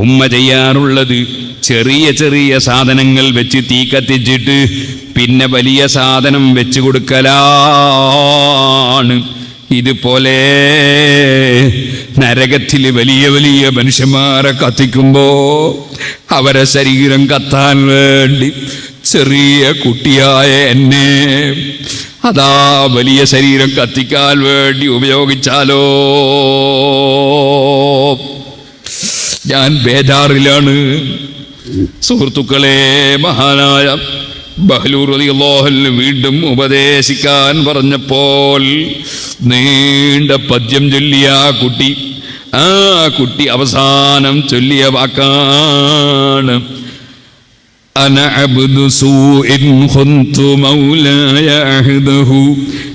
ഉമ്മ ചെയ്യാറുള്ളത് ചെറിയ ചെറിയ സാധനങ്ങൾ വെച്ച് തീ കത്തിച്ചിട്ട് പിന്നെ വലിയ സാധനം വെച്ച് കൊടുക്കലാണ്. ഇതുപോലെ നരകത്തിൽ വലിയ വലിയ മനുഷ്യന്മാരെ കത്തിക്കുമ്പോ അവരെ ശരീരം കത്താൻ വേണ്ടി ചെറിയ കുട്ടിയായ എന്നെ അതാ വലിയ ശരീരം കത്തിക്കാൻ വേണ്ടി ഉപയോഗിച്ചാലോ, ഞാൻ ബേജാറിലാണ്. സുഹൃത്തുക്കളെ, മഹാനായ ബഹ്ലൂൽ റളിയല്ലാഹു അൻഹു വീണ്ടും ഉപദേശിക്കാൻ പറഞ്ഞപ്പോൾ നീണ്ട പദ്യം ചൊല്ലിയ ആ കുട്ടി അവസാനം ചൊല്ലിയ വാക്കാണ്, അന അബ്ദു സൂഇൻ ഖുൻതു മൗലായ അഹ്ദഹു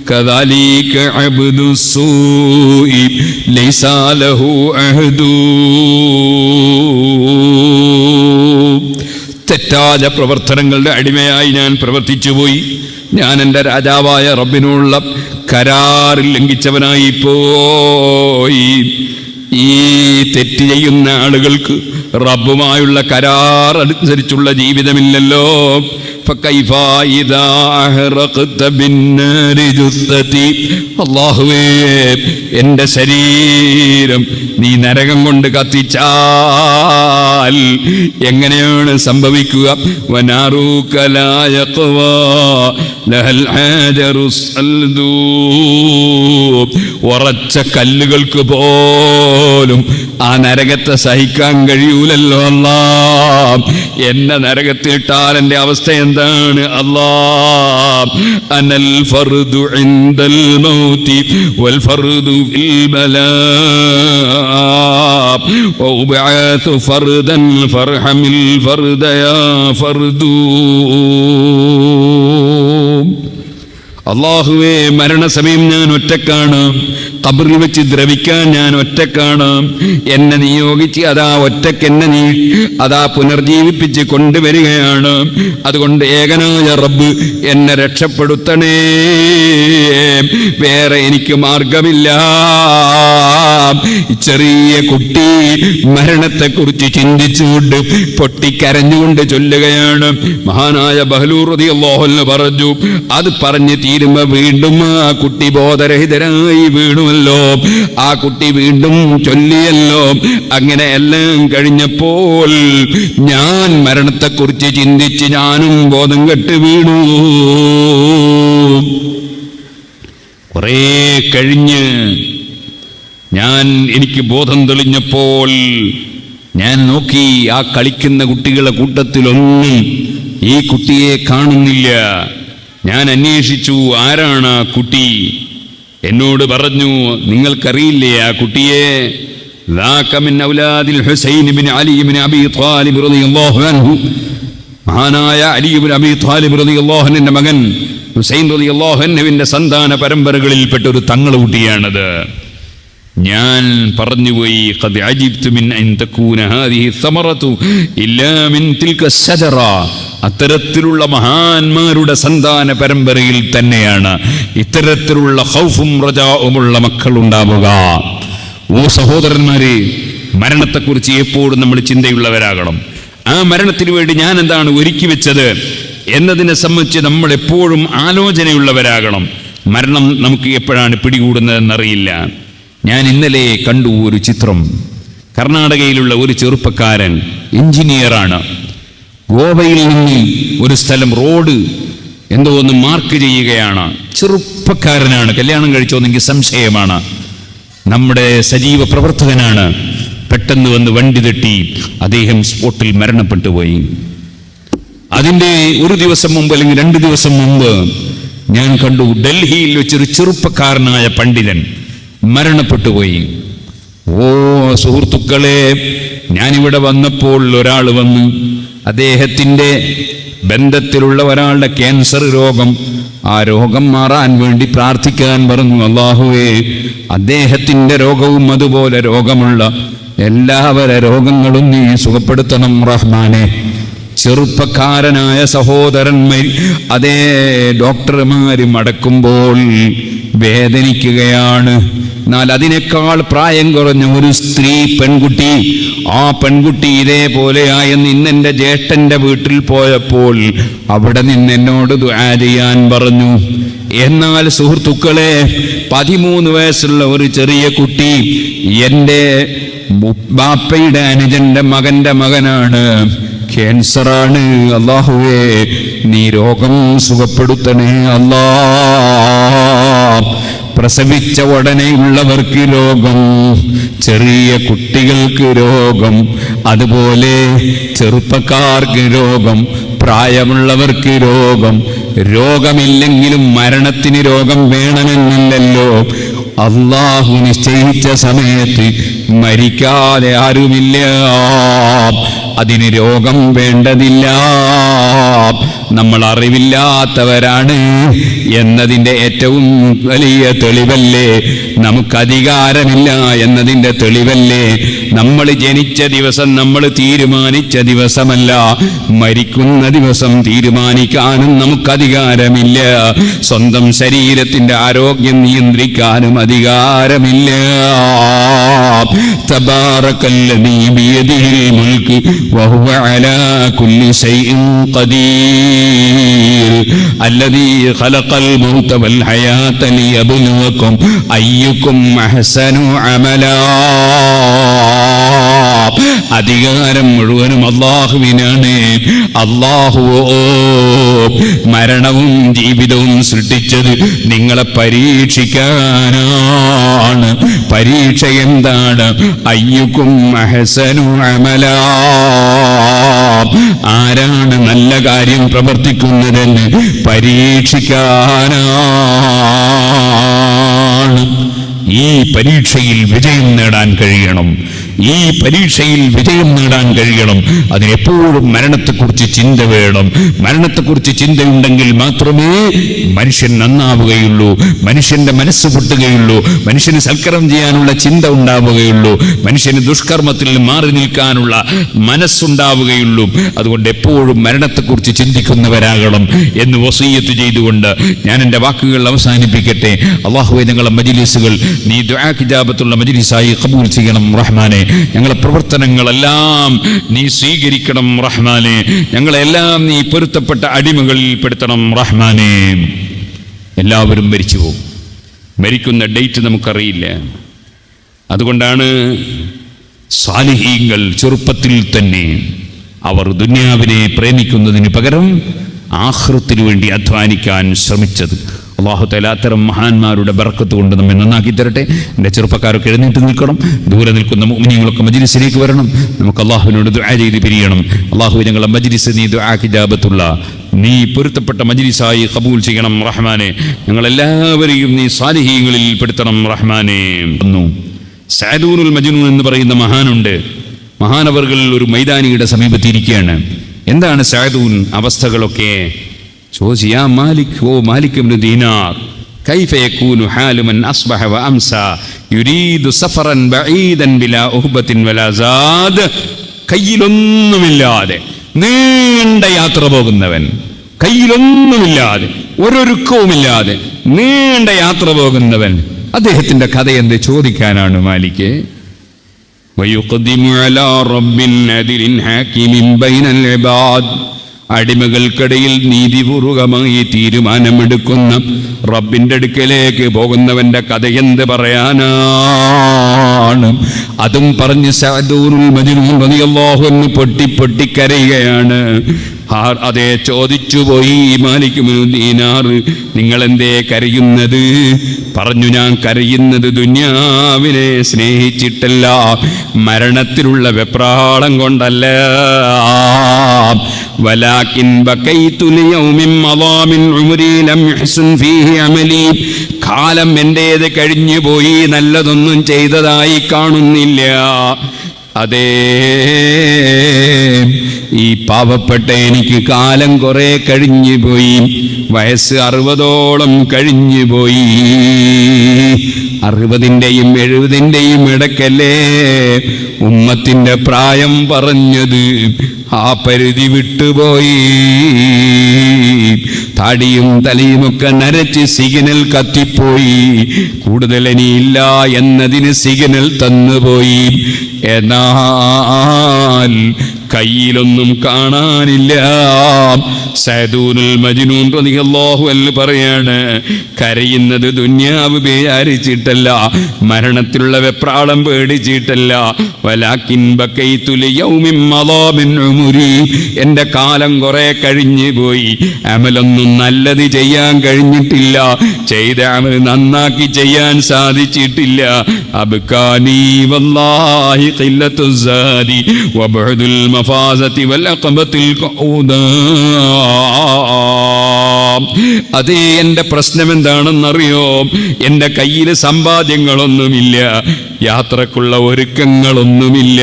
കദാലിക അബ്ദു സൂഇ ലൈസ ലഹു അഹ്ദു. തെറ്റായ പ്രവർത്തനങ്ങളുടെ അടിമയായി ഞാൻ പ്രവർത്തിച്ചുപോയി. ഞാൻ എൻ്റെ രാജാവായ റബ്ബിനുള്ള കരാറിൽ ലംഘിച്ചവനായി പോയി. ഈ തെറ്റ് ചെയ്യുന്ന ആളുകൾക്ക് റബ്ബുമായുള്ള കരാർ അനുസരിച്ചുള്ള ജീവിതമില്ലല്ലോ. അല്ലാഹുവേ, എൻ്റെ ശരീരം നീ നരകം കൊണ്ട് കത്തിച്ചാൽ എങ്ങനെയാണ് സംഭവിക്കുക? ഉറച്ച കല്ലുകൾക്ക് പോലും ആ നരകത്തെ സഹിക്കാൻ കഴിയൂലല്ലോ അല്ലാ. എന്നെ നരകത്തിലിട്ടാൽ എൻ്റെ അവസ്ഥ എന്താണ് അല്ലാ? അനൽ ഫർദു ഇൻദൽ മൗതി വൽ ഫർദു ഫിൽ ബലാ വഉബഅതു ഫർദൻ ഫർഹമിൽ ഫർദ യാ ഫർദു. അല്ലാഹുവേ, മരണസമയം ഞാൻ ഒറ്റക്കാണ്, ഖബറിൽ വെച്ച് ദ്രവിക്കാൻ ഞാൻ ഒറ്റക്കാണ്. എന്നെ നിയോഗിച്ച് അതാ ഒറ്റക്ക് എന്നെ നീ അതാ പുനർജീവിപ്പിച്ച് കൊണ്ടുവരികയാണ്. അതുകൊണ്ട് ഏകനായ റബ്ബ് എന്നെ രക്ഷപ്പെടുത്തണേ, വേറെ എനിക്ക് മാർഗമില്ല. ചെറിയ കുട്ടി മരണത്തെക്കുറിച്ച് ചിന്തിച്ചുകൊണ്ട് പൊട്ടിക്കരഞ്ഞുകൊണ്ട് ചൊല്ലുകയാണ്. മഹാനായ ബഹ്ലൂൽ റളിയല്ലാഹു അൻഹു പറഞ്ഞു, അത് പറഞ്ഞ് തീരുമ്പോ വീണ്ടും ആ കുട്ടി ബോധരഹിതരായി വീണുമല്ലോ. ആ കുട്ടി വീണ്ടും ചൊല്ലിയല്ലോ. അങ്ങനെ എല്ലാം കഴിഞ്ഞപ്പോൾ ഞാൻ മരണത്തെക്കുറിച്ച് ചിന്തിച്ച് ഞാനും ബോധം കെട്ട് വീണു. കുറേ കഴിഞ്ഞ് എനിക്ക് ബോധം തെളിഞ്ഞപ്പോൾ ഞാൻ നോക്കി, ആ കളിക്കുന്ന കുട്ടികളുടെ കൂട്ടത്തിലൊന്നും ഈ കുട്ടിയെ കാണുന്നില്ല. ഞാൻ അന്വേഷിച്ചു, ആരാണ് ആ കുട്ടി? എന്നോട് പറഞ്ഞു, നിങ്ങൾക്കറിയില്ലേ ആ കുട്ടിയെ? മഹാനായ അലി ഇബ്നു അബീ ത്വാലിബ് റളിയല്ലാഹു അൻഹുവിന്റെ മകൻ ഹുസൈൻ റളിയല്ലാഹു അൻഹുവിന്റെ സന്താന പരമ്പരകളിൽപ്പെട്ട ഒരു തങ്ങളെ കുട്ടിയാണത്. ഞാൻ പറഞ്ഞുപോയി, ഖദ് അജിബ്തു മിൻ അൻ തകൂന ഹാദിഹി സമറതു ഇല്ലാ മിൻ തിൽക ശജറ. അത്തരത്തിലുള്ള മഹാന്മാരുടെ സന്താന പരമ്പരയിൽ തന്നെയാണ് ഇത്തരത്തിലുള്ള ഖൗഫും റജാഉമുള്ള മക്കൾ ഉണ്ടാവുക. ഓ സഹോദരന്മാരെ, മരണത്തെക്കുറിച്ച് എപ്പോഴും നമ്മൾ ചിന്തയുള്ളവരാകണം. ആ മരണത്തിന് വേണ്ടി ഞാൻ എന്താണ് ഒരുക്കി വെച്ചത് എന്നതിനെ സംബന്ധിച്ച് നമ്മൾ എപ്പോഴും ആലോചനയുള്ളവരാകണം. മരണം നമുക്ക് എപ്പോഴാണ് പിടികൂടുന്നതെന്നറിയില്ല. ഞാൻ ഇന്നലെ കണ്ടു ഒരു ചിത്രം. കർണാടകയിലുള്ള ഒരു ചെറുപ്പക്കാരൻ എഞ്ചിനീയറാണ്. ഗോവയിൽ നിന്ന് ഒരു സ്ഥലം റോഡ് എന്തോ ഒന്ന് മാർക്ക് ചെയ്യുകയാണ്. ചെറുപ്പക്കാരനാണ്, കല്യാണം കഴിച്ചോന്നെങ്കിൽ സംശയമാണ്. നമ്മുടെ സജീവ പ്രവർത്തകനാണ്. പെട്ടെന്ന് വന്ന് വണ്ടി തട്ടി അദ്ദേഹം സ്പോട്ടിൽ മരണപ്പെട്ടു പോയി. അതിൻ്റെ ഒരു ദിവസം മുമ്പ് അല്ലെങ്കിൽ 2 ദിവസം മുമ്പ് ഞാൻ കണ്ടു, ഡൽഹിയിൽ വെച്ചൊരു ചെറുപ്പക്കാരനായ പണ്ഡിതൻ മരണപ്പെട്ടുപോയി. ഓ സുഹൃത്തുക്കളെ, ഞാനിവിടെ വന്നപ്പോൾ ഒരാൾ വന്ന് അദ്ദേഹത്തിൻ്റെ ബന്ധത്തിലുള്ള ഒരാളുടെ ക്യാൻസർ രോഗം, ആ രോഗം മാറാൻ വേണ്ടി പ്രാർത്ഥിക്കാൻ പറഞ്ഞു. അല്ലാഹുവേ, അദ്ദേഹത്തിൻ്റെ രോഗവും അതുപോലെ രോഗമുള്ള എല്ലാവരുടെ രോഗങ്ങളും നീ സുഖപ്പെടുത്തണം റഹ്മാനെ. ചെറുപ്പക്കാരനായ സഹോദരന്മാർ അതേ ഡോക്ടർമാര് മടക്കുമ്പോൾ വേദനിക്കുകയാണ്. എന്നാൽ അതിനേക്കാൾ പ്രായം കുറഞ്ഞ ഒരു സ്ത്രീ പെൺകുട്ടി, ആ പെൺകുട്ടി ഇതേപോലെയായെന്ന് ഇന്നെൻ്റെ ജ്യേഷ്ഠൻ്റെ വീട്ടിൽ പോയപ്പോൾ അവിടെ നിന്ന് എന്നോട് ദുആ ചെയ്യാൻ പറഞ്ഞു. എന്നാൽ സുഹൃത്തുക്കളെ, 13 വയസ്സുള്ള ഒരു ചെറിയ കുട്ടി എൻ്റെ ബാപ്പയുടെ അനുജന്റെ മകന്റെ മകനാണ്, ക്യാൻസറാണ്. അല്ലാഹുവേ, നീ രോഗം സുഖപ്പെടുത്തണേ അല്ലാ. പ്രസവിച്ച ഉടനെയുള്ളവർക്ക് രോഗം, ചെറിയ കുട്ടികൾക്ക് രോഗം, അതുപോലെ ചെറുപ്പക്കാർക്ക് രോഗം, പ്രായമുള്ളവർക്ക് രോഗം. രോഗമില്ലെങ്കിലും മരണത്തിന് രോഗം വേണമെന്നില്ലല്ലോ. അല്ലാഹു നിശ്ചയിച്ച സമയത്ത് മരിക്കാതെ ആരുമില്ല. അതിന് രോഗം വേണ്ടതില്ല. നമ്മൾ അറിവില്ലാത്തവരാണ് എന്നതിൻ്റെ ഏറ്റവും വലിയ തെളിവല്ലേ? നമുക്ക് അധികാരമില്ല എന്നതിൻ്റെ തെളിവല്ലേ? നമ്മൾ ജനിച്ച ദിവസം നമ്മൾ തീരുമാനിച്ച ദിവസമല്ല, മരിക്കുന്ന ദിവസം തീരുമാനിക്കാനും നമുക്കധികാരമില്ല. സ്വന്തം ശരീരത്തിൻ്റെ ആരോഗ്യം നിയന്ത്രിക്കാനും അധികാരമില്ല. തബാറകല്ലദീ ബിയദിഹിൽ മുൽക്ക് വഹുവ അലാ കുല്ലി ശൈഇൻ ഖദീർ അല്ലദീ ഖലഖൽ മൗത വൽ ഹയാത ലിയബ്ലുവകും അയ്യുക്കും അഹ്സനു അമലാ. അധികാരം മുഴുവനും അല്ലാഹുവിനാണ്. അല്ലാഹുവോ മരണവും ജീവിതവും സൃഷ്ടിച്ചത് നിങ്ങളെ പരീക്ഷിക്കാനാണ്. പരീക്ഷ എന്താണ്? അയ്യുക്കും അഹ്സനു അമലാ. ആരാണ് നല്ല കാര്യം പ്രവർത്തിക്കുന്നതെന്ന് പരീക്ഷിക്കാനാണ്. ഈ പരീക്ഷയിൽ വിജയം നേടാൻ കഴിയണം. ഈ പരീക്ഷയിൽ വിജയം നേടാൻ കഴിയണം. അതിനെപ്പോഴും മരണത്തെക്കുറിച്ച് ചിന്ത വേണം. മരണത്തെക്കുറിച്ച് ചിന്തയുണ്ടെങ്കിൽ മാത്രമേ മനുഷ്യൻ നന്നാവുകയുള്ളൂ, മനുഷ്യന്റെ മനസ്സ് പൊട്ടുകയുള്ളൂ, മനുഷ്യന് സൽക്കരം ചെയ്യാനുള്ള ചിന്ത ഉണ്ടാവുകയുള്ളൂ, മനുഷ്യന് ദുഷ്കർമ്മത്തിൽ മാറി നിൽക്കാനുള്ള മനസ്സുണ്ടാവുകയുള്ളൂ. അതുകൊണ്ട് എപ്പോഴും മരണത്തെക്കുറിച്ച് ചിന്തിക്കുന്നവരാകണം എന്ന് വസിയ്യത്ത് ചെയ്തുകൊണ്ട് ഞാൻ എൻ്റെ വാക്കുകൾ അവസാനിപ്പിക്കട്ടെ. അല്ലാഹുവേ, ഞങ്ങളുടെ മജ്‌ലിസുകൾ നീ ദുആ ഇജാബത്തുള്ള മജ്‌ലിസായി ഖബൂൽ ചെയ്യണം റഹ്മാനെ. ഞങ്ങളുടെ പ്രവർത്തനങ്ങളെല്ലാം നീ സ്വീകരിക്കണം റഹ്മാനെ. ഞങ്ങളെല്ലാം നീ പൊരുത്തപ്പെട്ട അടിമകളിൽ പെടുത്തണം റഹ്മാനെ. എല്ലാവരും മരിച്ചു പോകും. മരിക്കുന്ന ഡേറ്റ് നമുക്കറിയില്ല. അതുകൊണ്ടാണ് സാലിഹീങ്ങൾ ചെറുപ്പത്തിൽ തന്നെ അവർ ദുനിയാവിനെ പ്രേമിക്കുന്നതിന് പകരം ആഖിറത്തിന് വേണ്ടി അധ്വാനിക്കാൻ ശ്രമിച്ചത്. അല്ലാഹു തആല അത്തരം മഹാന്മാരുടെ ബർക്കത്ത് കൊണ്ട് നമ്മെ നന്നാക്കി തരട്ടെ. എൻ്റെ ചെറുപ്പക്കാരൊക്കെ എഴുന്നേറ്റ് നിൽക്കണം. ദൂരെ നിൽക്കുന്ന മുഅ്മിനീങ്ങളൊക്കെ മജ്‌ലിസിലേക്ക് വരണം. നമുക്ക് അല്ലാഹുവിനോട് ദുആ ചെയ്ത് പിരിയണം. അല്ലാഹു ഞങ്ങളുടെ മജ്‌ലിസ് നീ ദുആക്ക് ഇജാബത്തുള്ള നീ പൊരുത്തപ്പെട്ട മജ്‌ലിസായി ഖബൂൽ ചെയ്യണം റഹ്മാനെ. ഞങ്ങളെല്ലാവരെയും നീ സാലിഹീങ്ങളിൽ പെടുത്തണം റഹ്മാനെ. സഅദൂനുൽ മജ്നൂൻ എന്ന് പറയുന്ന മഹാനുണ്ട്. മഹാനവർകൾ ഒരു മൈതാനിയുടെ സമീപത്തിരിക്കുകയാണ്. എന്താണ് സഅദൂൻ അവസ്ഥകളൊക്കെ ചോദിച്ചു. യാ മാലിക്, ഓ മാലിക് ഇബ്നു ദീനാർ, കൈഫ യകൂനു ഹാലു മൻ അസ്ബഹ വ അംസ യുരീദു സഫറൻ ബഈദൻ ബിലാ ഉഹ്ബത്തിൻ വലാ സാദ്. കയ്യിലൊന്നുമില്ലാതെ നീണ്ട യാത്ര പോകുന്നവൻ, കയ്യിലൊന്നുമില്ലാതെ ഒരൊരുക്കവുമില്ലാതെ നീണ്ട യാത്ര പോകുന്നവൻ, അദ്ദേഹത്തിന്റെ കഥ എന്ത് ചോദിക്കാനാണ് മാലിക്. വയുഖ്ദിമു അലാ റബ്ബിൻ അദിലിൻ ഹാകിമിൻ ബൈനൽ ഇബാദ്. അടിമകൾക്കിടയിൽ നീതിപൂർവകമായി തീരുമാനമെടുക്കുന്ന റബ്ബിന്റെ അടുക്കലേക്ക് പോകുന്നവന്റെ കഥ എന്ത് പറയാനാണ്? അതും പറഞ്ഞ് സഅദൂനുൽ മജ്നൂൻ റളിയല്ലാഹു അൻഹു പൊട്ടിക്കരയുകയാണ്. അതേ ചോദിച്ചുപോയി മാലിക് ഇബ്നു ദീനാർ, നിങ്ങളെന്തേ കരയുന്നത്? പറഞ്ഞു, ഞാൻ കരയുന്നത് ദുനിയാവിനെ സ്നേഹിച്ചിട്ടല്ല, മരണത്തിലുള്ള വെപ്രാളം കൊണ്ടല്ല. വലാകിൻ ബകൈതു ലിയൗമിൻ മദാ മിൻ ഉംരി ലം യഹ്സുൻ ഫീഹി അമലി. കാലം എന്റേത് കഴിഞ്ഞു പോയി, നല്ലതൊന്നും ചെയ്തതായി കാണുന്നില്ല. അതേ, ഈ പാവപ്പെട്ട എനിക്ക് കാലം കുറെ കഴിഞ്ഞു പോയി, വയസ്സ് 60ഓളം കഴിഞ്ഞു പോയി. 60ന്റെയും 70ന്റെയും ഇടയ്ക്കല്ലേ ഉമ്മത്തിന്റെ പ്രായം പറഞ്ഞത്. ആ പരിധി വിട്ടുപോയി. താടിയും തലയുമൊക്കെ നരച്ച് സിഗ്നൽ കത്തിപ്പോയി. കൂടുതൽ ഇനിയില്ല എന്നതിന് സിഗ്നൽ തന്നുപോയി. എന്നാൽ കയ്യിലൊന്നും കാണാനില്ല. സഅദുൽ മജ്നൂൻ റളിയല്ലാഹു അൻഹു പറയാണ്, കരയുന്നത് ദുനിയാവ് വിചാരിച്ചിട്ടല്ല, മരണത്തിലുള്ള വെപ്രാളം പേടിച്ചിട്ടല്ല. വലാകിൻ ബകൈതു ലിയൗമിൻ മദാ മിൻ ഉംരി. എൻ്റെ കാലം കുറെ കഴിഞ്ഞു പോയി, അമലൊന്നും നല്ലത് ചെയ്യാൻ കഴിഞ്ഞിട്ടില്ല, ചെയ്ത അമൽ നന്നാക്കി ചെയ്യാൻ സാധിച്ചിട്ടില്ല. അബ്കാനി വല്ലാഹി ഖില്ലത്തു സാദി വബഅദുൽ മഫാസതി വൽ അഖബത്തിൽ ഖൗദാ. അതേ, എൻ്റെ പ്രശ്നം എന്താണെന്നറിയോ? എൻ്റെ കയ്യിൽ സമ്പാദ്യങ്ങളൊന്നുമില്ല, യാത്രക്കുള്ള ഒരുക്കങ്ങളൊന്നുമില്ല.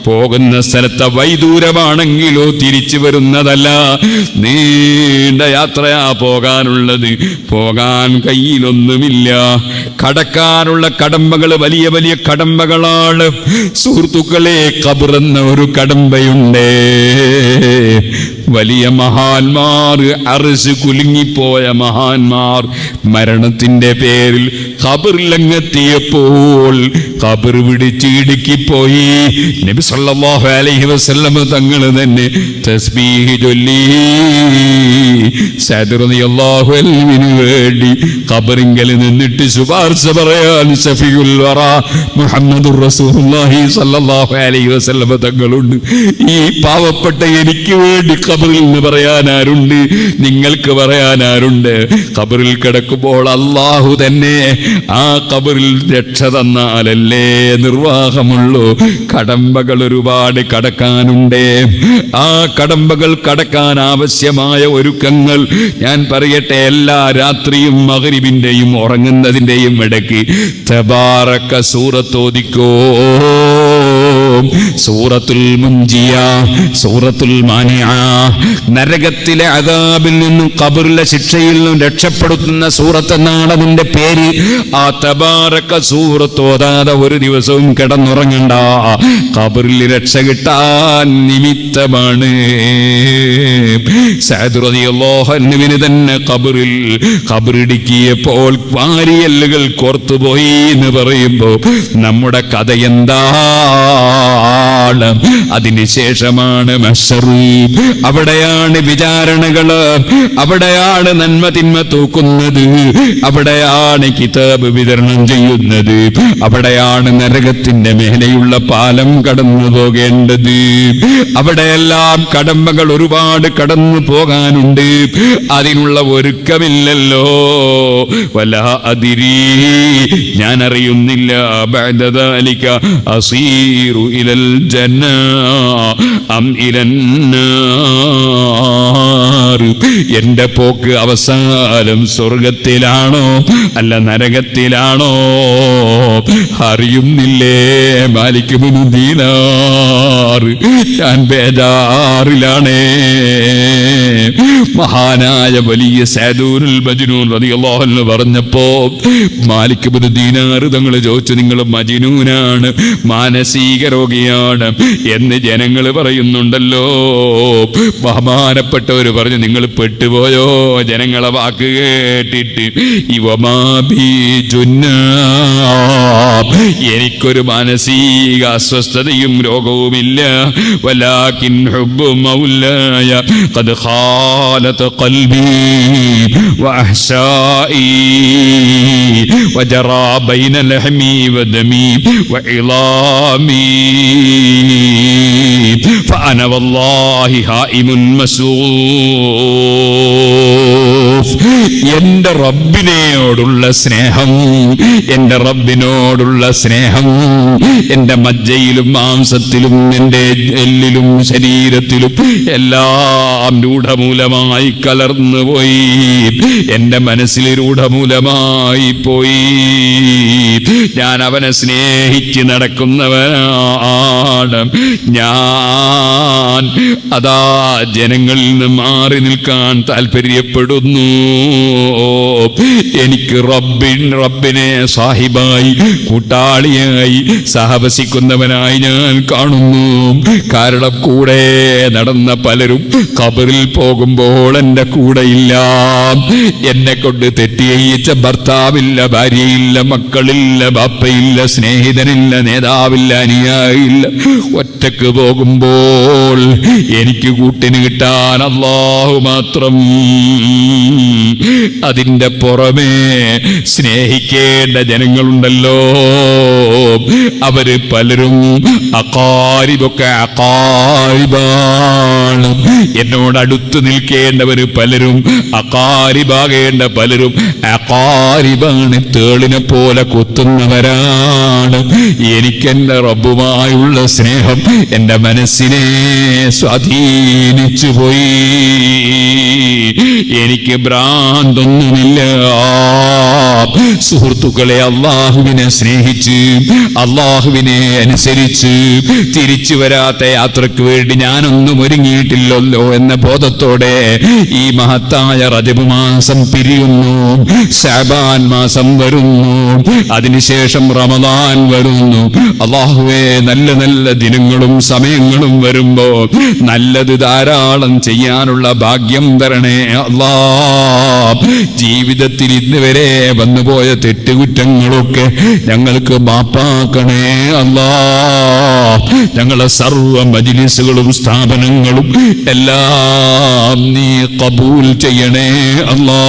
പോകുന്ന സ്ഥലത്തെ വൈദൂരമാണെങ്കിലോ തിരിച്ചു വരുന്നതല്ല, നീണ്ട യാത്രയാ പോകാനുള്ളത്. പോകാൻ കയ്യിലൊന്നുമില്ല. കടക്കാനുള്ള കടമ്പകൾ വലിയ വലിയ കടമ്പകളാണ് സുഹൃത്തുക്കളെ. ഖബർ എന്ന ഒരു കടമ്പയുണ്ട്. വലിയ മഹാന്മാർ, അർശ് കുലുങ്ങിപ്പോയ മഹാന്മാർ മരണത്തിന്റെ പേരിൽ ഖബറിലെത്തിയപ്പോൾ ഖബർ പിടിച്ച് ഇടുക്കിപ്പോയി. നബി സല്ലല്ലാഹു അലൈഹി വസല്ലം തങ്ങൾ തന്നെ തസ്ബീഹ് ചൊല്ലി സഅദ് റളിയല്ലാഹു അൻഹുവിന് വേണ്ടി ഖബറിങ്കൽ നിന്നിട്ട് ശുപാർശ പറയാൻ ശഫീഉൽ വറ മുഹമ്മദുർ റസൂലുള്ളാഹി സല്ലല്ലാഹു അലൈഹി വസല്ലം തങ്ങളുണ്ട്. ഈ പാവപ്പെട്ട എനിക്ക് വേണ്ടി ഖബറിൽ നിന്ന് പറയാൻ ആരുണ്ട്? നിങ്ങൾക്ക് പറയാൻ ആരുണ്ട്? ഖബറിൽ കിടക്കുമ്പോൾ അല്ലാഹു തന്നെ ആ ഖബറിൽ രക്ഷ തന്നാലല്ലേ നിർവാഹമുള്ളൂ. കടമ്പകൾ ഒരുപാട് കടക്കാനുണ്ട്. ആ കടമ്പകൾ കടക്കാൻ ആവശ്യമായ ഒരുക്കങ്ങൾ ഞാൻ പറയട്ടെ. എല്ലാ രാത്രിയും മഗ്രിബിന്റെയും ഉറങ്ങുന്നതിന്റെയും ഇടയ്ക്ക് തബാറക സൂറത്ത് ഓതിക്കോ. സൂറത്തുൽ മുൻജിയ, സൂറത്തുൽ മാനിഅ. നരകത്തിലെ അദാബിൽ നിന്നും ഖബറിലെ ശിക്ഷയിൽ നിന്നും രക്ഷപ്പെടുത്തുന്ന സൂറത്ത് എന്നാണ് അതിന്റെ പേര്. ആ തബാറക സൂറത്ത് ഓതാതെ ഒരു ദിവസവും കിടന്നുറങ്ങണ്ട. ഖബറിൽ രക്ഷ കിട്ടാൻ നിമിത്തമാണ്. സഅദ് റളിയല്ലാഹു അൻഹുവിന് തന്നെ ഖബറിടിക്കിയപ്പോൾ വാരിയല്ലുകൾ കോർത്തുപോയി എന്ന് പറയുമ്പോൾ നമ്മുടെ കഥ എന്താണ്? അതിനുശേഷമാണ് മഹ്ശർ. അവിടെയാണ് വിചാരണകള്, അവിടെയാണ് നന്മ തിന്മ തൂക്കുന്നത്, അവിടെയാണ് കിതാബ് വിതരണം ചെയ്യുന്നത്, അവിടെയാണ് നരകത്തിന്റെ മേലെയുള്ള പാലം കടന്നു പോകേണ്ടത്. അവിടെയെല്ലാം കടമ്പകൾ ഒരുപാട് കടന്നു പോകാനുണ്ട്. അതിനുള്ള ഒരുക്കമില്ലല്ലോ. വലാ അദിരി, ഞാൻ അറിയുന്നില്ല. ബഅദ ദാലിക അസീറു ഇലൽ ജന്ന അം ഇലൻ നാർ. എന്റെ പോക്ക് അവസാനം സ്വർഗത്തിലാണോ അല്ല നരകത്തിലാണോ അറിയുന്നില്ലേ? മാലിക് ഇബ്നു ദീനാർ, ഞാൻ ബേജാറിലാണേ. മഹാനായ വലിയ സഅദുൽ മജ്നൂൻ റളിയല്ലാഹു അൻഹു പറഞ്ഞപ്പോ മാലിക് ഇബ്നു ദീനാർ തങ്ങൾ ചോദിച്ചു, നിങ്ങൾ മജ്നൂനാണ്, മാനസിക രോഗിയാണ് എന്ന് ജനങ്ങൾ പറയുന്നുണ്ടല്ലോ. ബഹുമാനപ്പെട്ടവർ പറഞ്ഞു, നിങ്ങൾ പെട്ടുപോയോ ജനങ്ങളെ വാക്ക് കേട്ടിട്ട്? എനിക്കൊരു മാനസിക അസ്വസ്ഥതയും രോഗവുമില്ല. വലാകിൻ ഹുബ്ബു മൗലായ ഖദ് ഖാലത ഖൽബി വഅഹ്ശാഇ വജറാ ബൈന ലഹ്മി വദമി വഇളാമി. ഫഅന വല്ലാഹി ഹായിമുൻ മസൂഫ്. എൻ്റെ റബ്ബിനോടുള്ള സ്നേഹം, എൻ്റെ റബ്ബിനോടുള്ള സ്നേഹം എൻ്റെ മജ്ജയിലും മാംസത്തിലും എൻ്റെ എല്ലിലും ശരീരത്തിലും എല്ലാം രൂഢമൂലമായി കലർന്നു പോയി. എൻ്റെ മനസ്സിൽ രൂഢമൂലമായി പോയി. ഞാൻ അവനെ സ്നേഹിച്ച് നടക്കുന്നവനാണ്. ഞാൻ അതാ ജനങ്ങളിൽ നിന്ന് മാറി നിൽക്കാൻ താല്പര്യപ്പെടുന്നു. എനിക്ക് റബ്ബിനെ സാഹിബായി, കൂട്ടാളിയായി, സഹവസിക്കുന്നവനായി ഞാൻ കാണുന്നു. കാരണം കൂടെ നടന്ന പലരും ഖബറിൽ പോകുമ്പോൾ എൻ്റെ കൂടെയില്ല. എന്നെ കൊണ്ട് തെറ്റ് ചെയ്യിച്ച ഭർത്താവില്ല, ഭാര്യയില്ല, മക്കളില്ല, ബാപ്പയില്ല, സ്നേഹിതനില്ല, നേതാവില്ല, അനുയായില്ല. ഒറ്റക്ക് പോകുമ്പോൾ എനിക്ക് കൂട്ടിന് കിട്ടാൻ അല്ലാഹു മാത്രം. അതിൻ്റെ പുറമേ സ്നേഹിക്കേണ്ട ജനങ്ങളുണ്ടല്ലോ, അവര് പലരും അഖാരിബൊക്കെ അഖാരിബാണ്. എന്നോട് അടുത്ത് നിൽക്കേണ്ടവര് പലരും അഖാരിബാകേണ്ട പലരും അഖാരിബാണ്. തേളിനെ പോലെ കൊത്തുന്നവരാണ്. എനിക്കെന്റെ റബ്ബുമായുള്ള സ്നേഹം എൻ്റെ മനസ്സിനെ സ്വാധീനിച്ചു പോയി. എനിക്ക് ഭ്രാന്തൊന്നുമില്ല. സുഹൃത്തുക്കളെ, അള്ളാഹുവിനെ സ്നേഹിച്ച് അള്ളാഹുവിനെ അനുസരിച്ച് തിരിച്ചു വരാത്ത യാത്രക്ക് വേണ്ടി ഞാനൊന്നും ഒരുങ്ങിയിട്ടില്ലല്ലോ എന്ന ബോധത്തോടെ ഈ മഹത്തായ റജബ് മാസം പിരിയുന്നു. ശഅബാൻ മാസം വരുന്നു. അതിനുശേഷം റമദാൻ വരുന്നു. അള്ളാഹുവേ, നല്ല നല്ല ദിനങ്ങളും സമയങ്ങളും വരുമ്പോ നല്ലത് ധാരാളം ചെയ്യാനുള്ള ഭാഗ്യം തരണേ അല്ലാ. ജീവിതത്തിൽ ഇന്നുവരെ വന്നുപോയ തെറ്റുകുറ്റങ്ങളൊക്കെ ഞങ്ങൾക്ക് മാപ്പാക്കണേ അല്ലാ. ഞങ്ങളെ സർവ മജ്‌ലിസുകളും സ്ഥാപനങ്ങളും എല്ലാം നീ ഖബൂൽ ചെയ്യണേ അല്ലാ.